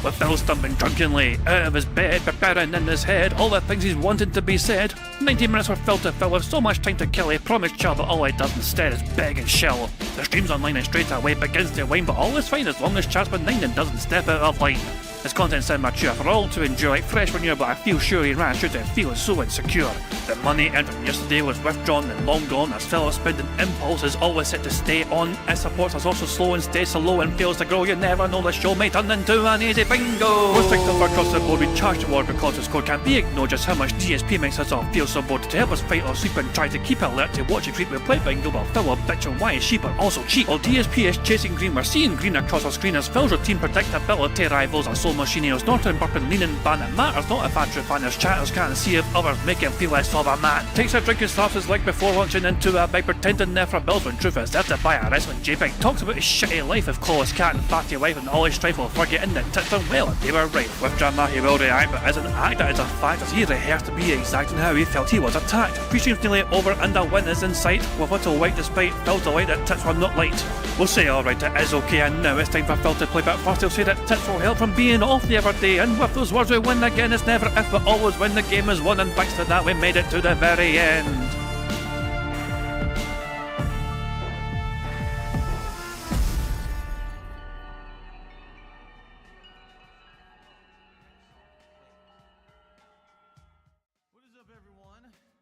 with Phil stumbling drunkenly out of his bed, preparing in his head all the things he's wanted to be said. 90 minutes for Phil to fill with so much time to kill, he promised Char that all he does instead is beg and shell. The stream's online and straight away begins to wane, but all is fine as long as Char's benign and doesn't step out of line. His content's immature for all to enjoy, like fresh manure, but I feel sure he ran through to feel so insecure. The money earned from yesterday was withdrawn and long gone, as Phil's spending impulse is always set to stay on. His support is also slow and stays so low and fails to grow. You never know, the show may turn into an easy bingo. Most victims across the board we charge toward because this code can't be ignored. Just how much DSP makes us all feel so bored. To help us fight or sleep and try to keep alert to watch it creep, we play bingo while Phil will bitch on why his sheep are also cheap. While DSP is chasing green, we're seeing green across our screen as Phil's routine predictability rivals our soul machine. He's not in burping, leaning, ban. It matters not if Andrew fans chatters can't see if others make him feel less of a man. Takes a drink and slaps his leg before launching into a bike, pretending there for bills when truth is there to buy a wrestling JPEG. Talks about his shitty life of clawless cat and fatty wife and all his strife while forgetting that tits done well and they were right. With drama he will react, but as an actor it's a fact as he rehearsed to be exact in how he felt he was attacked. Pre-stream's nearly over and a win is in sight, with little white despite Phil's delight that tits were not light. We'll say alright, it is okay, and now it's time for Phil to play, but first he'll say that tits will help from being off the other day, and with those words we win again. It's never if but always when the game is won, and thanks to that we made it to the very end.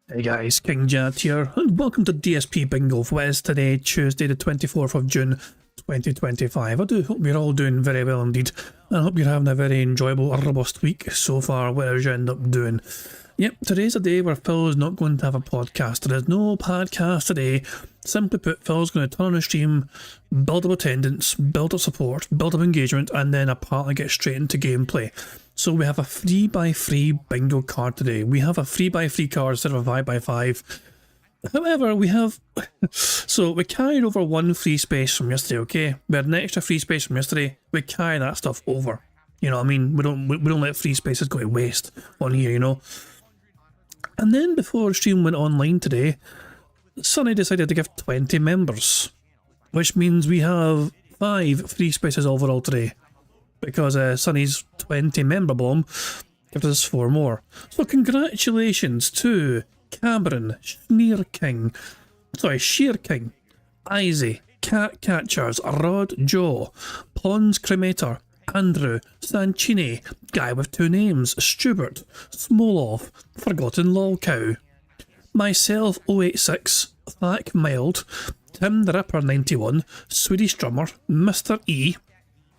Hey guys, King Jad here, and welcome to DSP Bingo for what is today, Tuesday the 24th of June 2025. I do hope you're all doing very well indeed, and I hope you're having a very enjoyable, robust week so far, whatever you end up doing. Yep, today's a day where Phil is not going to have a podcast. There is no podcast today. Simply put, Phil's going to turn on the stream, build up attendance, build up support, build up engagement, and then apparently get straight into gameplay. So we have a 3x3 bingo card today. We have a 3x3 card instead of a 5x5. However, we have... so we carried over one free space from yesterday, okay? We had an extra free space from yesterday. We carry that stuff over. You know what I mean? We don't let free spaces go to waste on here, you know? And then before the stream went online today, Sonny decided to give 20 members, which means we have 5 free spaces overall today, because Sonny's 20 member bomb gives us 4 more. So congratulations to Cameron, Sheer King, Izzy, Cat Catchers, Rod Joe, Pons Cremator, Andrew, Sanchini, Guy with 2 names, Stubert, Smolov, Forgotten Lolcow, myself 086, Thack Mild, Tim the Ripper 91, Swedish Drummer, Mr. E,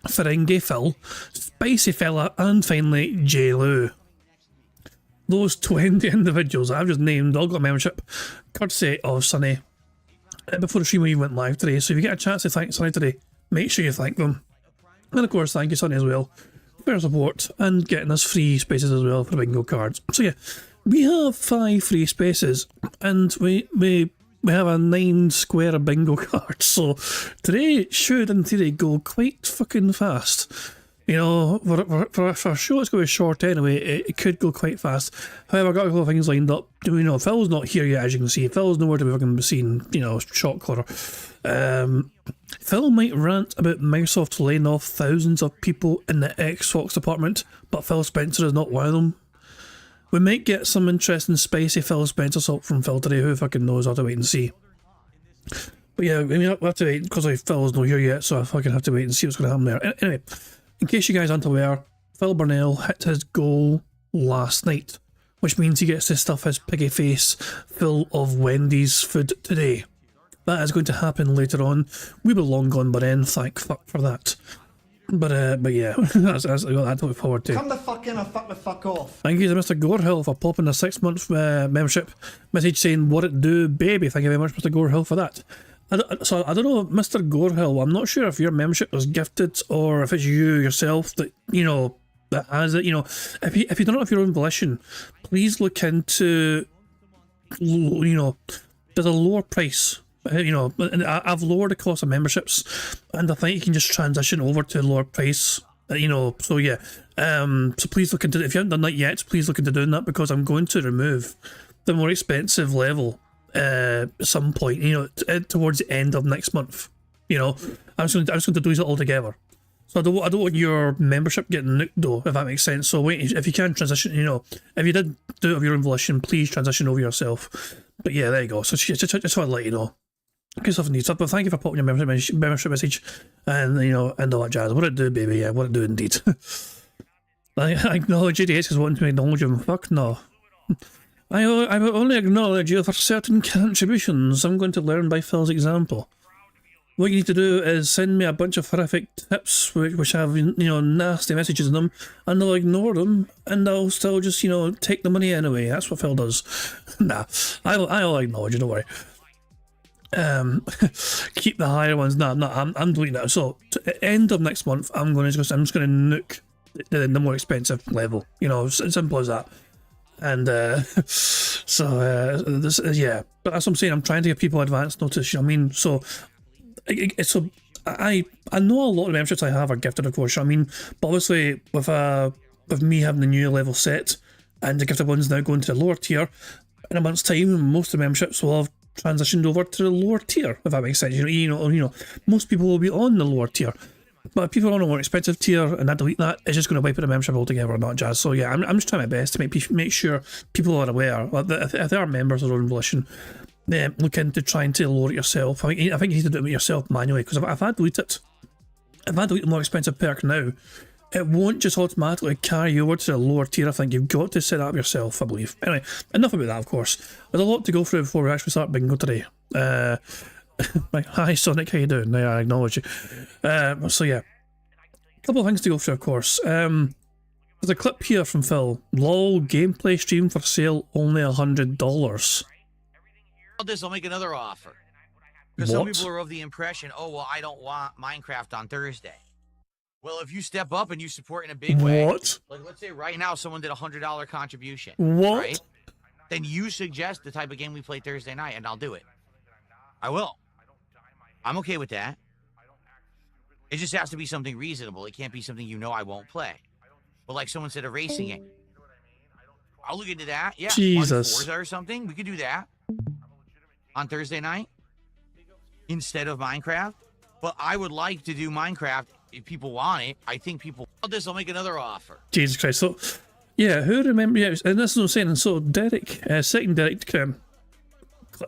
Ferengi Phil, Spicy Fella, and finally J. Lou. Those 20 individuals I've just named all got membership, courtesy of Sonny, before the stream even went live today. So if you get a chance to thank Sonny today, make sure you thank them. And of course, thank you Sonny as well for your support and getting us free spaces as well for the bingo cards. So yeah, we have 5 free spaces and we have a 9 square bingo card. So today should in theory go quite fucking fast. You know, for a show it's going to be short anyway, it could go quite fast. However, I've got a couple of things lined up. You know, Phil's not here yet, as you can see. Phil's nowhere to be fucking seen, you know, shot caller. Phil might rant about Microsoft laying off thousands of people in the Xbox department, but Phil Spencer is not one of them. We might get some interesting spicy Phil Spencer salt from Phil today, who fucking knows, I'll have to wait and see. But yeah, I mean, we'll have to wait, because Phil's not here yet, so I fucking have to wait and see what's going to happen there. Anyway, in case you guys aren't aware, Phil Burnell hit his goal last night, which means he gets to stuff his piggy face full of Wendy's food today. That is going to happen later on. We were long gone by then, thank fuck for that. But yeah, that's I got that to look forward to. Come the fuck in or fuck the fuck off. Thank you to Mr. Gorehill for popping a 6-month membership message saying, "What it do, baby?" Thank you very much, Mr. Gorehill, for that. So I don't know, Mr. Gorehill, I'm not sure if your membership was gifted or if it's you yourself that, you know, that has it. You know, if you don't know of your own volition, please look into, you know, there's a lower price. You know, I've lowered the cost of memberships, and I think you can just transition over to a lower price. You know, so yeah. So please look into it. If you haven't done that yet, please look into doing that, because I'm going to remove the more expensive level at some point. You know, towards the end of next month. You know, I'm just going to do it all together. So I don't want your membership getting nuked though, if that makes sense. So wait, if you can transition, you know, if you did do it of your own volition, please transition over yourself. But yeah, there you go. So just want to let you know. Good stuff indeed. But thank you for popping your membership message, and you know, and all that jazz. What it do, baby? Yeah, what it do indeed. I acknowledge JDS is wanting to acknowledge him. Fuck no. I will only acknowledge you for certain contributions. I'm going to learn by Phil's example. What you need to do is send me a bunch of horrific tips which have, you know, nasty messages in them, and I'll ignore them, and I'll still just, you know, take the money anyway. That's what Phil does. Nah, I'll acknowledge you, don't worry. Keep the higher ones. Nah, I'm deleting that. So, end of next month, I'm just going to nuke the more expensive level. You know, simple as that. And this yeah, but that's what I'm saying. I'm trying to give people advance notice. You know what I mean? So I know a lot of memberships I have are gifted, of course. You know what I mean, but obviously with me having the new level set and the gifted ones now going to the lower tier, in a month's time, most of the memberships will have transitioned over to the lower tier. If that makes sense, you know, most people will be on the lower tier. But if people are on a more expensive tier and I delete that, it's just going to wipe out the membership altogether, not jazz. So yeah, I'm just trying my best to make sure people are aware that if they are members of their own volition, look into trying to lower it yourself. I think you need to do it yourself manually, because if I delete the more expensive perk now, it won't just automatically carry you over to the lower tier. I think you've got to set that up yourself, I believe. Anyway, enough about that, of course. There's a lot to go through before we actually start bingo today. Like, hi Sonic, how you doing? Now I acknowledge you. So yeah, a couple of things to go through, of course. There's a clip here from Phil. LOL gameplay stream for sale, only $100. I'll make another offer. Because some people are of the impression, oh well, I don't want Minecraft on Thursday. Well, if you step up and you support in a big way, like let's say right now someone did $100 contribution, right? Then you suggest the type of game we play Thursday night, and I'll do it. I will. I'm okay with that. It just has to be something reasonable. It can't be something you know I won't play. But like someone said, a racing game. I'll look into that. Yeah, Jesus. Forza or something. We could do that on Thursday night instead of Minecraft. But I would like to do Minecraft if people want it. I think people want this. I'll make another offer. Jesus Christ. So, yeah, who remember? Yeah, and this is what I'm saying. And so Derek, second Derek, clip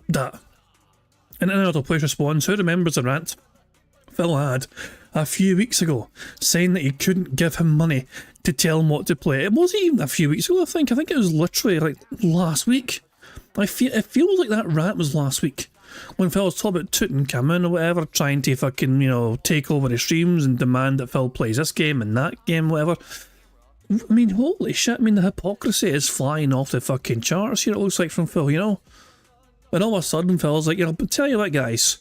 that. And then I'll play response. Who remembers the rant Phil had a few weeks ago saying that you couldn't give him money to tell him what to play? It wasn't even a few weeks ago, I think it was literally like last week. It feels like that rant was last week when Phil was talking about Tutankhamun or whatever, trying to fucking, you know, take over the streams and demand that Phil plays this game and that game, whatever. I mean, holy shit, I mean, the hypocrisy is flying off the fucking charts here, it looks like, from Phil, you know? And all of a sudden, Phil's like, you know, but tell you what, guys,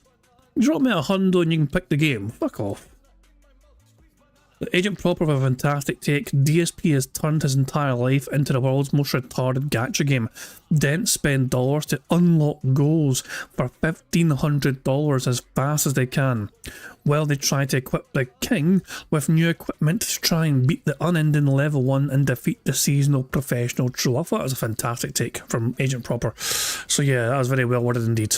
drop me $100 and you can pick the game. Fuck off. The Agent Proper with a fantastic take. DSP has turned his entire life into the world's most retarded gacha game. Dents spend dollars to unlock goals for $1,500 as fast as they can, while they try to equip the king with new equipment to try and beat the unending level 1 and defeat the seasonal professional troll. I thought that was a fantastic take from Agent Proper. So yeah, that was very well worded indeed.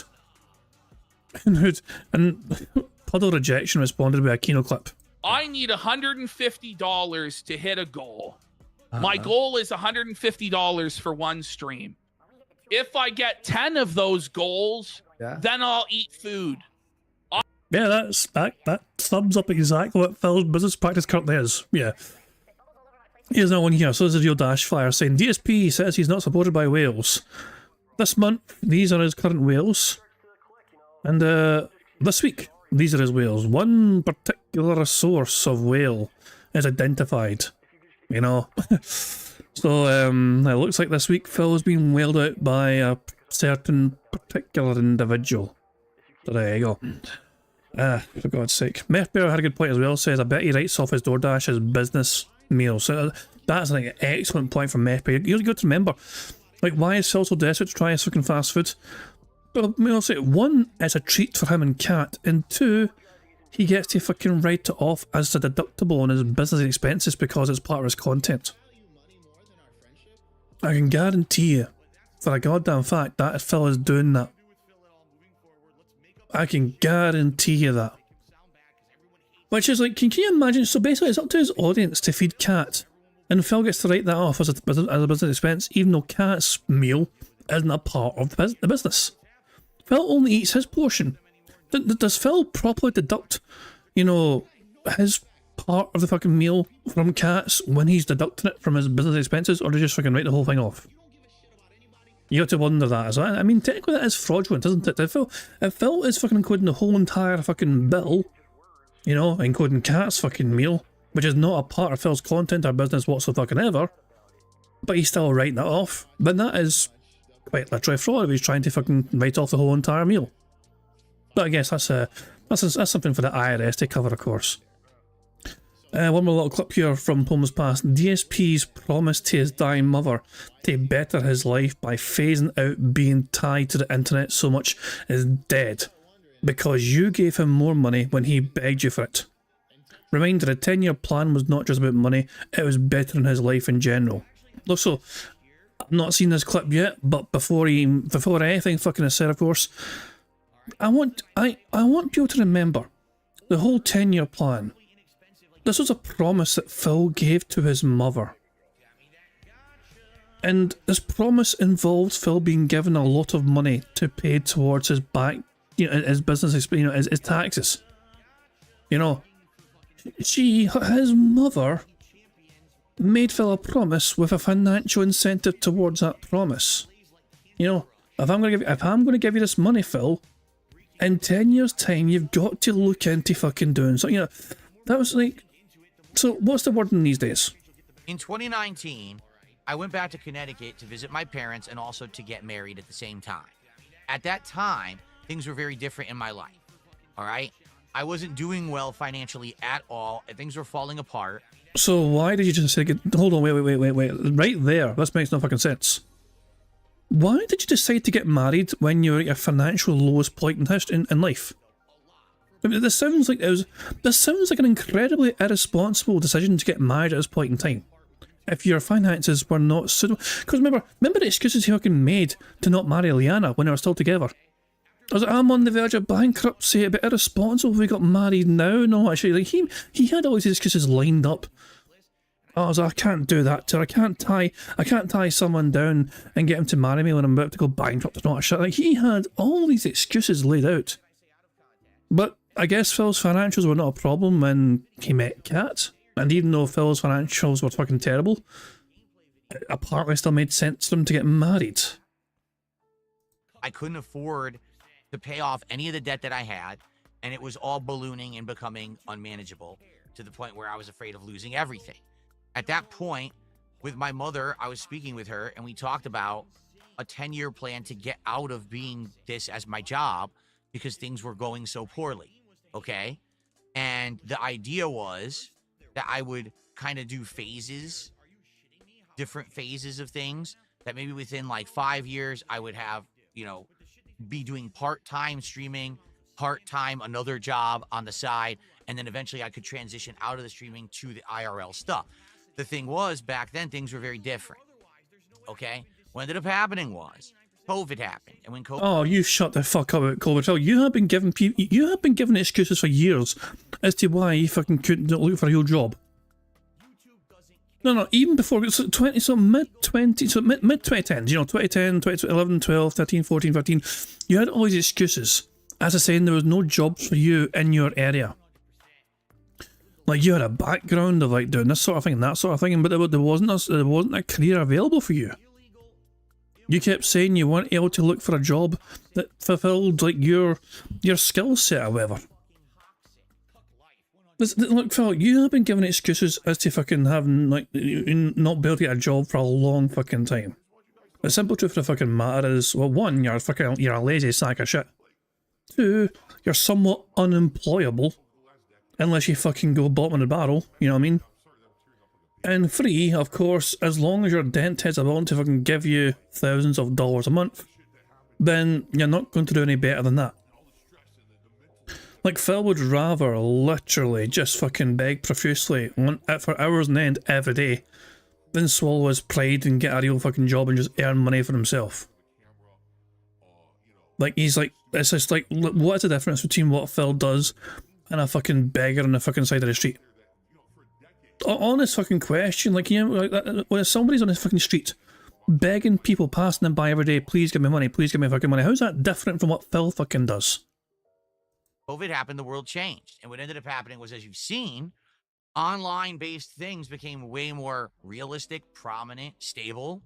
And Puddle Rejection responded with a Kino clip. I need $150 to hit a goal. My goal is $150 for one stream. If I get 10 of those goals, then I'll eat food. Yeah, that sums up exactly what Phil's business practice currently is. Yeah. Here's another one here. So this is your Dash Flyer saying DSP says he's not supported by whales. This month, these are his current whales. And this week, these are his whales. One particular source of whale is identified, you know. So it looks like this week Phil has been whaled out by a certain particular individual. So there you go. For God's sake. Methbear had a good point as well, says I bet he writes off his DoorDash as business meals. So that's like an excellent point from Methbear. You've got to remember, like, why is Phil so desperate to try his fucking fast food? Well, I'll say, one, it's a treat for him and Kat, and two, he gets to fucking write it off as a deductible on his business expenses because it's part of his content. I can guarantee you, for a goddamn fact, that if Phil is doing that, I can guarantee you that. Which is like, can you imagine? So basically, it's up to his audience to feed Cat, and Phil gets to write that off as a business expense, even though Cat's meal isn't a part of the business. Phil only eats his portion. Does Phil properly deduct, you know, his part of the fucking meal from Cat's when he's deducting it from his business expenses, or does he just fucking write the whole thing off? You got to wonder that as well. I mean, technically that is fraudulent, isn't it? If Phil is fucking including the whole entire fucking bill, you know, including Cat's fucking meal, which is not a part of Phil's content or business whatsoever, but he's still writing that off, then that is quite literally fraud if he's trying to fucking write off the whole entire meal. But I guess that's something for the IRS to cover, of course. One more little clip here from Poems Past. DSP's promise to his dying mother to better his life by phasing out being tied to the internet so much is dead, because you gave him more money when he begged you for it. Reminder, the 10-year plan was not just about money, it was bettering his life in general. Look, so, I've not seen this clip yet, but before anything fucking is said, of course, I want people to remember the whole 10-year plan. This was a promise that Phil gave to his mother. And this promise involved Phil being given a lot of money to pay towards his his business, his taxes. You know, his mother made Phil a promise with a financial incentive towards that promise. You know, if I'm going to give you this money, Phil, in 10 years' time, you've got to look into fucking doing so. You know, that was like. So, what's the wording these days? In 2019, I went back to Connecticut to visit my parents and also to get married at the same time. At that time, things were very different in my life. All right? I wasn't doing well financially at all, and things were falling apart. So why did you just say, hold on, wait, right there, this makes no fucking sense. Why did you decide to get married when you were at your financial lowest point in life? I mean, this sounds like an incredibly irresponsible decision to get married at this point in time. If your finances were not suitable, because remember the excuses he fucking made to not marry Liana when they were still together. I was like, I'm on the verge of bankruptcy, a bit irresponsible if we got married now. No, actually, like he had all these excuses lined up. I was like, I can't do that to her. I can't tie someone down and get him to marry me when I'm about to go bankrupt or not. Shit. Like, he had all these excuses laid out. But I guess Phil's financials were not a problem when he met Kat. And even though Phil's financials were fucking terrible, it apparently still made sense for them to get married. I couldn't afford to pay off any of the debt that I had, and it was all ballooning and becoming unmanageable to the point where I was afraid of losing everything. At that point, with my mother, I was speaking with her, and we talked about a 10-year plan to get out of being this as my job because things were going so poorly, okay? And the idea was that I would kind of do phases, different phases of things, that maybe within like 5 years, I would have, be doing part-time streaming, part-time another job on the side, and then eventually I could transition out of the streaming to the IRL stuff. The thing was, back then, things were very different, okay? What ended up happening was COVID happened, and when COVID... Oh, you shut the fuck up about COVID. You have been given excuses for years as to why you fucking couldn't look for a real job. No, even before, mid 2010s, 2010, 2011, 12, 13, 14, 15, you had all these excuses as to saying there was no jobs for you in your area. Like, you had a background of like doing this sort of thing and that sort of thing, but there wasn't a career available for you. You kept saying you weren't able to look for a job that fulfilled like your skill set or whatever. Look, Phil, you have been given excuses as to fucking having like not be able to get a job for a long fucking time. The simple truth of the fucking matter is, well, one, you're a lazy sack of shit. Two, you're somewhat unemployable. Unless you fucking go bottom of the barrel, you know what I mean? And three, of course, as long as your dent heads are willing to fucking give you thousands of dollars a month, then you're not going to do any better than that. Like, Phil would rather literally just fucking beg profusely for hours on end every day than swallow his pride and get a real fucking job and just earn money for himself. Like, he's like, it's just like, what is the difference between what Phil does and a fucking beggar on the fucking side of the street? Honest fucking question, like, you know, like, when somebody's on the fucking street begging people passing them by every day, please give me money, please give me fucking money, how's that different from what Phil fucking does? COVID happened, the world changed. And what ended up happening was, as you've seen, online-based things became way more realistic, prominent, stable.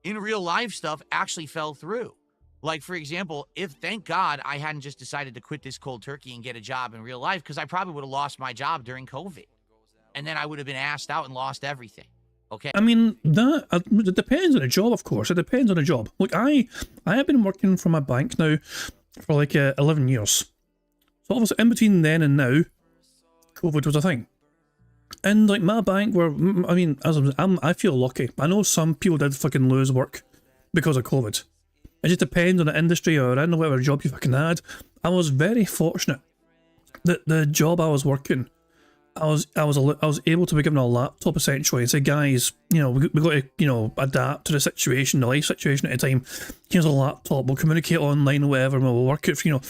In real life stuff actually fell through. Like, for example, if, thank God, I hadn't just decided to quit this cold turkey and get a job in real life, because I probably would have lost my job during COVID. And then I would have been asked out and lost everything. Okay. I mean, that it depends on the job, of course. It depends on the job. Look, I have been working for my bank now for like 11 years. So obviously, in between then and now, COVID was a thing. And like my bank were, I mean, I feel lucky. I know some people did fucking lose work because of COVID. It just depends on the industry or in whatever job you fucking had. I was very fortunate that the job I was working, I was able to be given a laptop essentially and say, guys, you know, we got to, you know, adapt to the situation, the life situation at the time. Here's a laptop, we'll communicate online or whatever, and we'll work it, you know,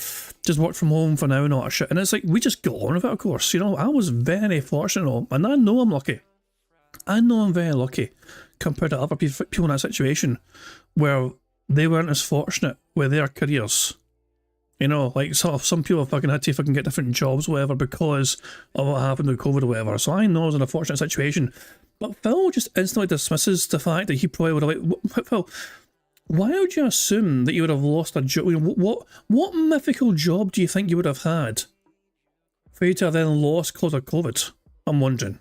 just work from home for now and all that shit. And it's like, we just got on with it, of course. You know, I was very fortunate, and I know I'm lucky. I know I'm very lucky compared to other people in that situation where they weren't as fortunate with their careers. You know, like some people fucking had to fucking get different jobs or whatever because of what happened with COVID or whatever. So I know I was in a fortunate situation. But Phil just instantly dismisses the fact that he probably would have, like, Phil, why would you assume that you would have lost a job? You know, what mythical job do you think you would have had for you to have then lost because of COVID? I'm wondering.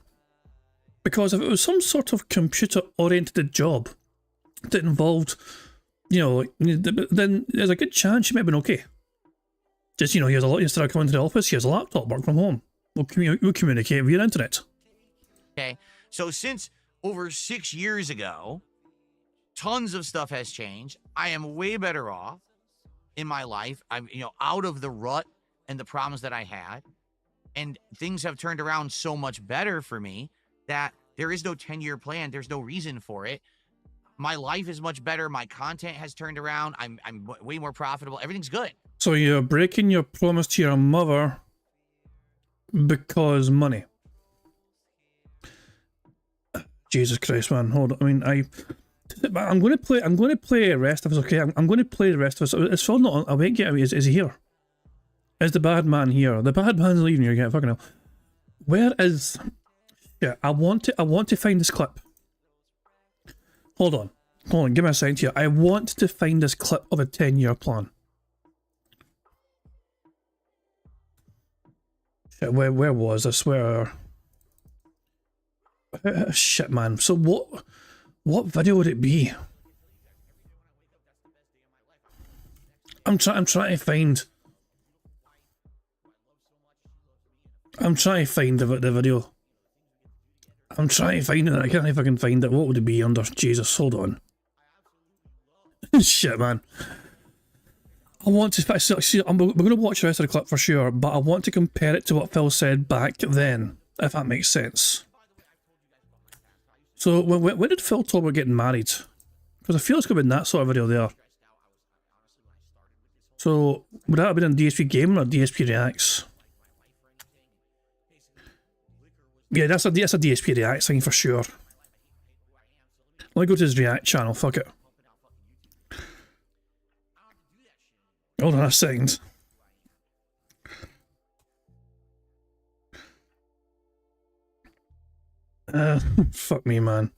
Because if it was some sort of computer-oriented job that involved, you know, then there's a good chance you might have been okay. Just, you know, instead of coming to the office, here's a laptop, work from home. We'll communicate via internet. Okay, so since over 6 years ago, tons of stuff has changed. I am way better off in my life. I'm, you know, out of the rut and the problems that I had. And things have turned around so much better for me that there is no 10-year plan. There's no reason for it. My life is much better. My content has turned around. I'm way more profitable. Everything's good. So you're breaking your promise to your mother because money. Jesus Christ, man! Hold on. I mean, I'm going to play the rest of us. Okay, I'm going to play the rest of us. It's still not awake yet. Is he here? Is the bad man here? The bad man's leaving here. Yeah, fucking hell. Where is? Yeah, I want to find this clip. Hold on. Give me a second here. I want to find this clip of a 10-year plan. Shit, where was this? Where? Shit, man. So what video would it be? I'm trying to find. I'm trying to find the video. I'm trying to find it. I can't fucking find it. What would it be under? Jesus, hold on. Shit, man. I want to see. We're going to watch the rest of the clip for sure, but I want to compare it to what Phil said back then, if that makes sense. So, when did Phil talk about getting married? Because I feel it's going to be in that sort of video there. So, would that have been in DSP Gaming or DSP Reacts? Yeah, that's a DSP Reacts thing for sure. Let me go to his React channel, fuck it. Hold on a second. Fuck me, man.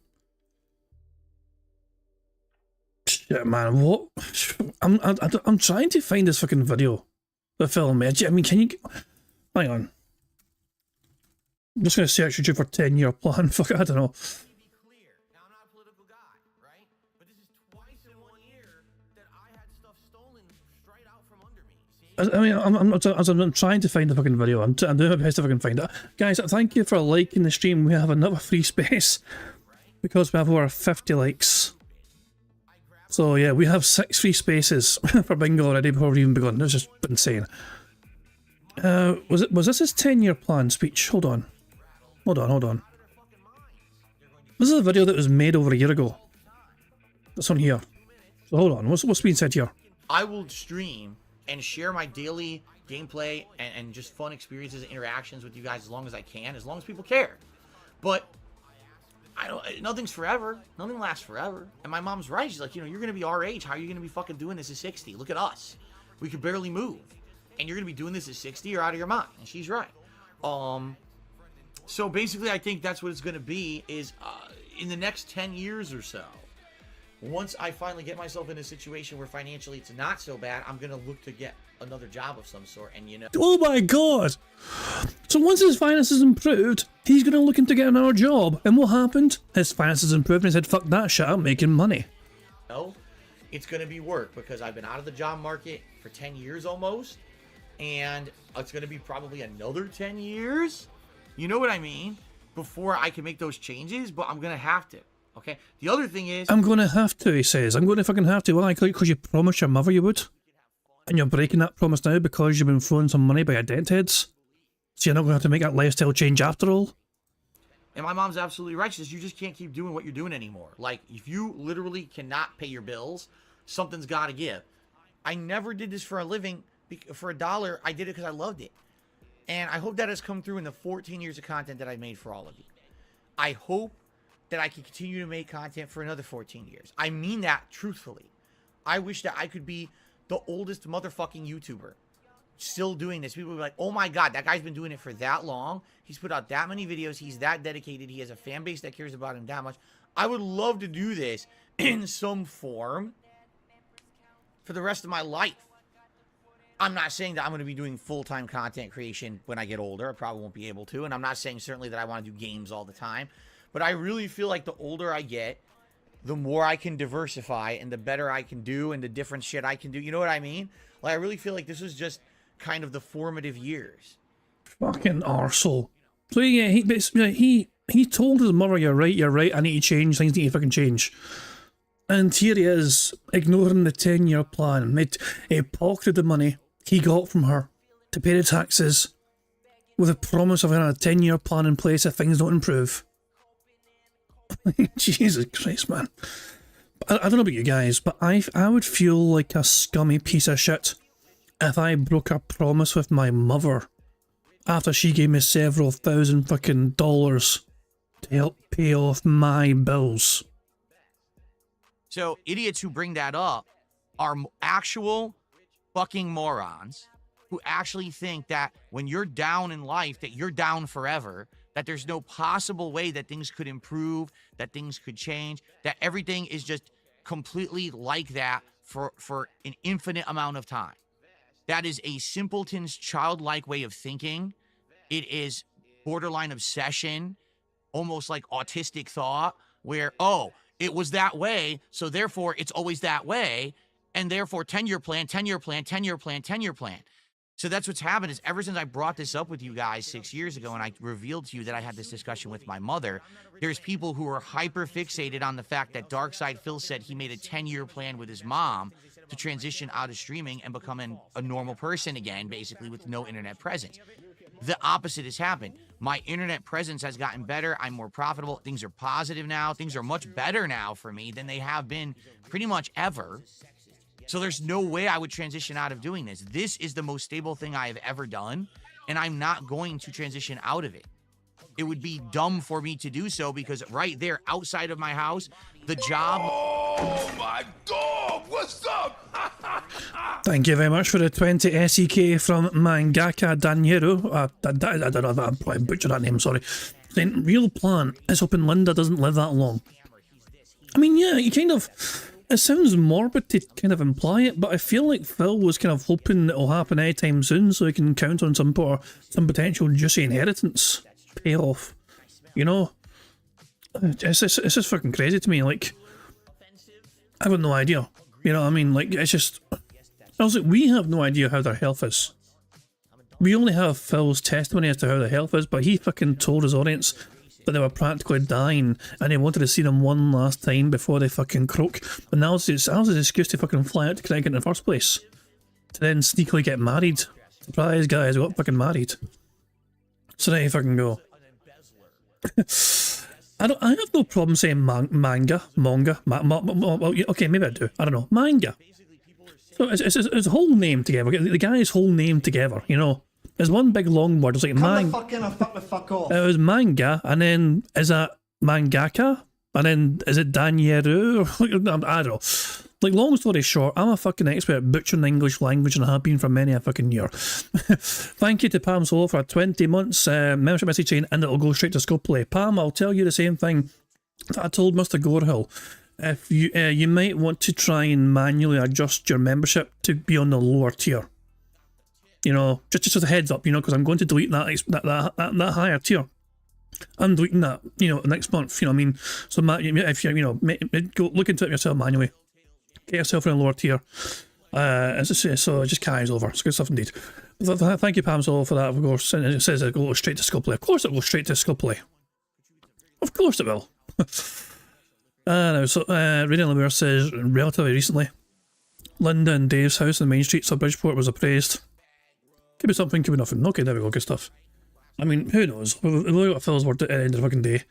Shit, man. What? I'm trying to find this fucking video. The film, man. I mean, can you? Hang on. I'm just gonna search YouTube for 10-year plan. Fuck it, I don't know. I mean, I'm trying to find the fucking video. I'm doing my best if I can find it. Guys, thank you for liking the stream. We have another free space because we have over 50 likes. So yeah, we have 6 free spaces for bingo already before we've even begun. It's just insane. Was this his 10-year plan speech? Hold on. This is a video that was made over a year ago. That's on here. So hold on. What's being said here? I will stream and share my daily gameplay and just fun experiences and interactions with you guys as long as I can, as long as people care. But nothing's forever. Nothing lasts forever. And my mom's right. She's like, you know, you're going to be our age. How are you going to be fucking doing this at 60? Look at us. We could barely move. And you're going to be doing this at 60? You're out of your mind. And she's right. So basically, I think that's what it's going to be is in the next 10 years or so, once I finally get myself in a situation where financially it's not so bad, I'm going to look to get another job of some sort. And, you know... Oh my god! So once his finances improved, he's going to look into getting another job. And what happened? His finances improved and he said, fuck that shit, I'm making money. No, it's going to be work because I've been out of the job market for 10 years almost. And it's going to be probably another 10 years. You know what I mean? Before I can make those changes, but I'm going to have to. Okay? The other thing is... I'm going to have to, he says. I'm going to fucking have to. Why? Because you promised your mother you would. And you're breaking that promise now because you've been throwing some money by your dent heads. So you're not going to have to make that lifestyle change after all. And my mom's absolutely right. She says, you just can't keep doing what you're doing anymore. Like, if you literally cannot pay your bills, something's got to give. I never did this for a living. For $1, I did it because I loved it. And I hope that has come through in the 14 years of content that I've made for all of you. I hope that I can continue to make content for another 14 years. I mean that truthfully. I wish that I could be the oldest motherfucking YouTuber still doing this. People will be like, oh my god, that guy's been doing it for that long. He's put out that many videos. He's that dedicated. He has a fan base that cares about him that much. I would love to do this in some form for the rest of my life. I'm not saying that I'm going to be doing full-time content creation when I get older. I probably won't be able to. And I'm not saying certainly that I want to do games all the time. But I really feel like the older I get, the more I can diversify and the better I can do and the different shit I can do. You know what I mean? Like, I really feel like this was just kind of the formative years. Fucking arsehole. So yeah, he told his mother, you're right, I need to change, things need to fucking change. And here he is, ignoring the 10-year plan. He pocketed the money he got from her to pay the taxes with a promise of having a 10-year plan in place if things don't improve. Jesus Christ, man. I don't know about you guys, but I would feel like a scummy piece of shit if I broke a promise with my mother after she gave me several thousand fucking dollars to help pay off my bills. So idiots who bring that up are actual fucking morons who actually think that when you're down in life, that you're down forever, that there's no possible way that things could improve, that things could change, that everything is just completely like that for an infinite amount of time. That is a simpleton's childlike way of thinking. It is borderline obsession, almost like autistic thought, where, oh, it was that way, so therefore it's always that way, and therefore 10-year plan, 10-year plan, 10-year plan, 10-year plan. So that's what's happened is ever since I brought this up with you guys 6 years ago and I revealed to you that I had this discussion with my mother, there's people who are hyper fixated on the fact that Darkside Phil said he made a 10-year plan with his mom to transition out of streaming and become a normal person again, basically with no internet presence. The opposite has happened. My internet presence has gotten better. I'm more profitable. Things are positive now. Things are much better now for me than they have been pretty much ever. So there's no way I would transition out of doing this. This is the most stable thing I have ever done, and I'm not going to transition out of it. It would be dumb for me to do so because right there outside of my house, the job... Oh my God, what's up? Thank you very much for the 20 SEK from Mangaka Danjero. I don't know if I probably butchered that name, sorry. Saying, real plan is hoping Linda doesn't live that long. I mean, yeah, you kind of... It sounds morbid to kind of imply it, but I feel like Phil was kind of hoping it'll happen anytime soon so he can count on some potential juicy inheritance payoff. You know? It's just fucking crazy to me, like... I've got no idea. You know what I mean? Like, it's just... I was like, we have no idea how their health is. We only have Phil's testimony as to how their health is, but he fucking told his audience that they were practically dying and he wanted to see them one last time before they fucking croak. And that was his excuse to fucking fly out to Craig in the first place. To then sneakily get married. Surprise, guys, we got fucking married. So there you fucking go. I have no problem saying manga. Okay, maybe I do. I don't know. Manga. So it's his whole name together. Get the guy's whole name together, you know. There's one big long word. It's like Come the fuck in or fuck the fuck off. It was manga, and then is that mangaka? And then is it Danyeru? I don't know. Like, long story short, I'm a fucking expert at butchering the English language and I have been for many a fucking year. Thank you to Pam Solo for a 20 months membership message chain, and it'll go straight to Scopeplay. Pam, I'll tell you the same thing that I told Mr. Gorehill. If you might want to try and manually adjust your membership to be on the lower tier. You know, just as a heads up, you know, because I'm going to delete that higher tier. I'm deleting that, you know, next month, you know what I mean? So if you, you know, go look into it yourself manually. Get yourself in a lower tier. As I say, so it just carries over. It's good stuff indeed. Thank you, Pam Solo, for that, of course. And it says it goes straight to Scopeplay. Of course it will go straight to Scopeplay. Of course it will. So, Radiant Lemur says, relatively recently, Linda and Dave's house in Main Street, so Bridgeport was appraised. Could be something, could be nothing. Okay, there we go, good stuff. I mean, who knows? We've got Phil's word at the end of the fucking day.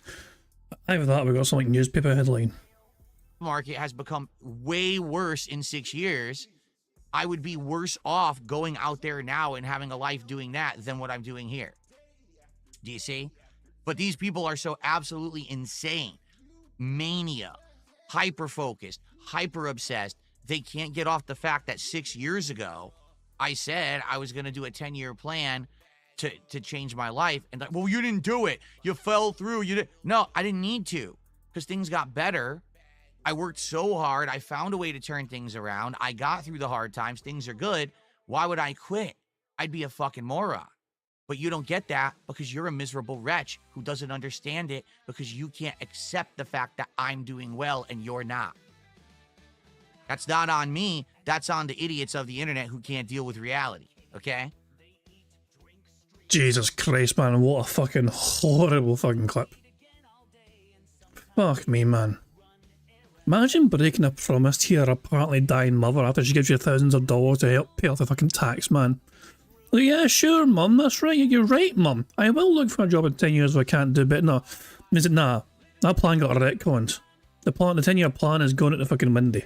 Either that, we've got some like newspaper headline. Market has become way worse in 6 years. I would be worse off going out there now and having a life doing that than what I'm doing here. Do you see? But these people are so absolutely insane. Mania. Hyper-focused. Hyper-obsessed. They can't get off the fact that 6 years ago, I said I was going to do a 10-year plan to change my life. And like, well, you didn't do it. You fell through. No, I didn't need to, because things got better. I worked so hard. I found a way to turn things around. I got through the hard times. Things are good. Why would I quit? I'd be a fucking moron. But you don't get that because you're a miserable wretch who doesn't understand it, because you can't accept the fact that I'm doing well and you're not. That's not on me. That's on the idiots of the internet who can't deal with reality. Okay? Jesus Christ, man. What a fucking horrible fucking clip. Fuck me, man. Imagine breaking a promise to your apparently dying mother after she gives you thousands of dollars to help pay off the fucking tax, man. Like, yeah, sure, mum, that's right. You're right, mum. I will look for a job in 10 years if I can't do, but no. Is it, nah. That plan got retconned. The 10-year plan is going at the fucking windy.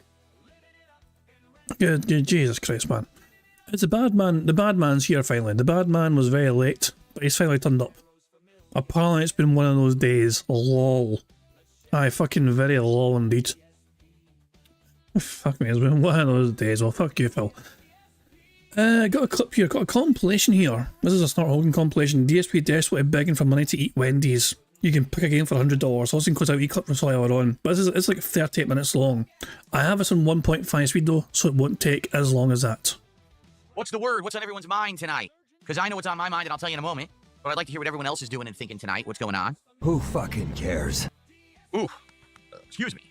Good, Jesus Christ, man. It's the bad man. The bad man's here finally. The bad man was very late, but he's finally turned up. Apparently it's been one of those days. Lol. Aye, fucking very lol indeed. Fuck me, it's been one of those days. Well, fuck you, Phil. Got a clip here, got a compilation here. This is a Snort Hogan compilation. DSP desperately begging for money to eat Wendy's. You can pick a game for $100. Also includes a wee clip from Sawyer on. But it's like 38 minutes long. I have this on 1.5 speed though, so it won't take as long as that. What's the word? What's on everyone's mind tonight? Because I know what's on my mind and I'll tell you in a moment. But I'd like to hear what everyone else is doing and thinking tonight. What's going on? Who fucking cares? Ooh, excuse me.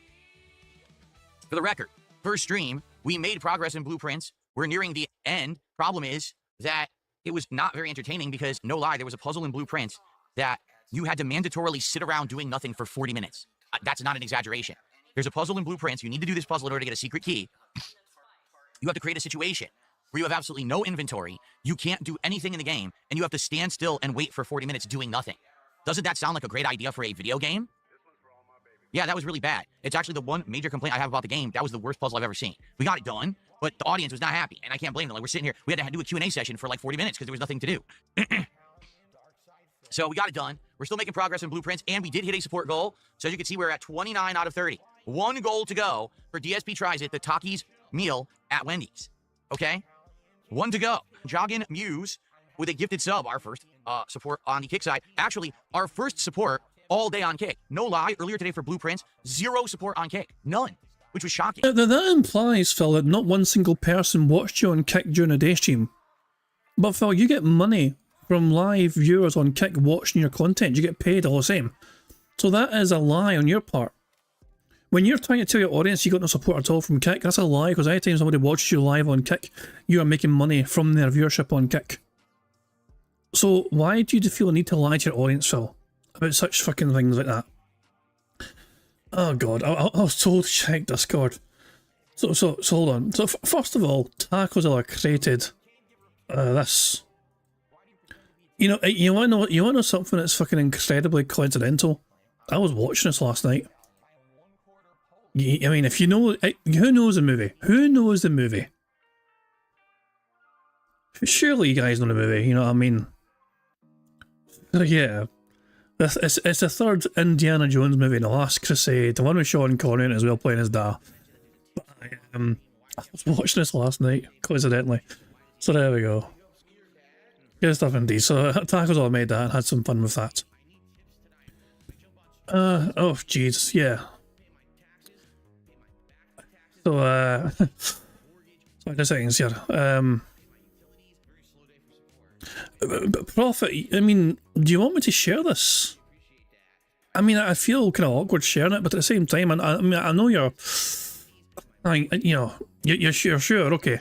For the record, first stream, we made progress in blueprints. We're nearing the end. Problem is that it was not very entertaining because, no lie, there was a puzzle in blueprints that you had to mandatorily sit around doing nothing for 40 minutes. That's not an exaggeration. There's a puzzle in blueprints. You need to do this puzzle in order to get a secret key. You have to create a situation where you have absolutely no inventory. You can't do anything in the game, and you have to stand still and wait for 40 minutes doing nothing. Doesn't that sound like a great idea for a video game? Yeah, that was really bad. It's actually the one major complaint I have about the game. That was the worst puzzle I've ever seen. We got it done, but the audience was not happy, and I can't blame them. Like, we're sitting here, we had to do a Q&A session for like 40 minutes because there was nothing to do. So we got it done. We're still making progress in blueprints, and we did hit a support goal. So as you can see, we're at 29 out of 30. One goal to go for DSP Tries It, the Takis meal at Wendy's. Okay? One to go. Joggin Muse with a gifted sub, our first support on the Kick side. Actually, our first support all day on Kick. No lie, earlier today for Blueprints, 0 support on Kick. None. Which was shocking. That implies, Phil, that not one single person watched you on Kick during a day stream. But Phil, you get money from live viewers on Kick watching your content. You get paid all the same. So that is a lie on your part. When you're trying to tell your audience you got no support at all from Kick, that's a lie, because anytime somebody watches you live on Kick, you are making money from their viewership on Kick. So why do you feel the need to lie to your audience, Phil, about such fucking things like that? Oh god, I was told to check Discord. So hold on. So first of all, Tacozilla created this. You want to know something that's fucking incredibly coincidental? I was watching this last night. I mean, if you know, who knows the movie? Who knows the movie? Surely you guys know the movie, you know what I mean? Yeah. It's the third Indiana Jones movie, The Last Crusade, the one with Sean Connery as well playing as Da. But I was watching this last night, coincidentally. So there we go. Good stuff indeed. So Taco's all made that and had some fun with that. Oh jeez, yeah. So so just settings here. Prophet, I mean, do you want me to share this? I mean, I feel kind of awkward sharing it, but at the same time, I mean, I know you're, you know, you're sure, okay.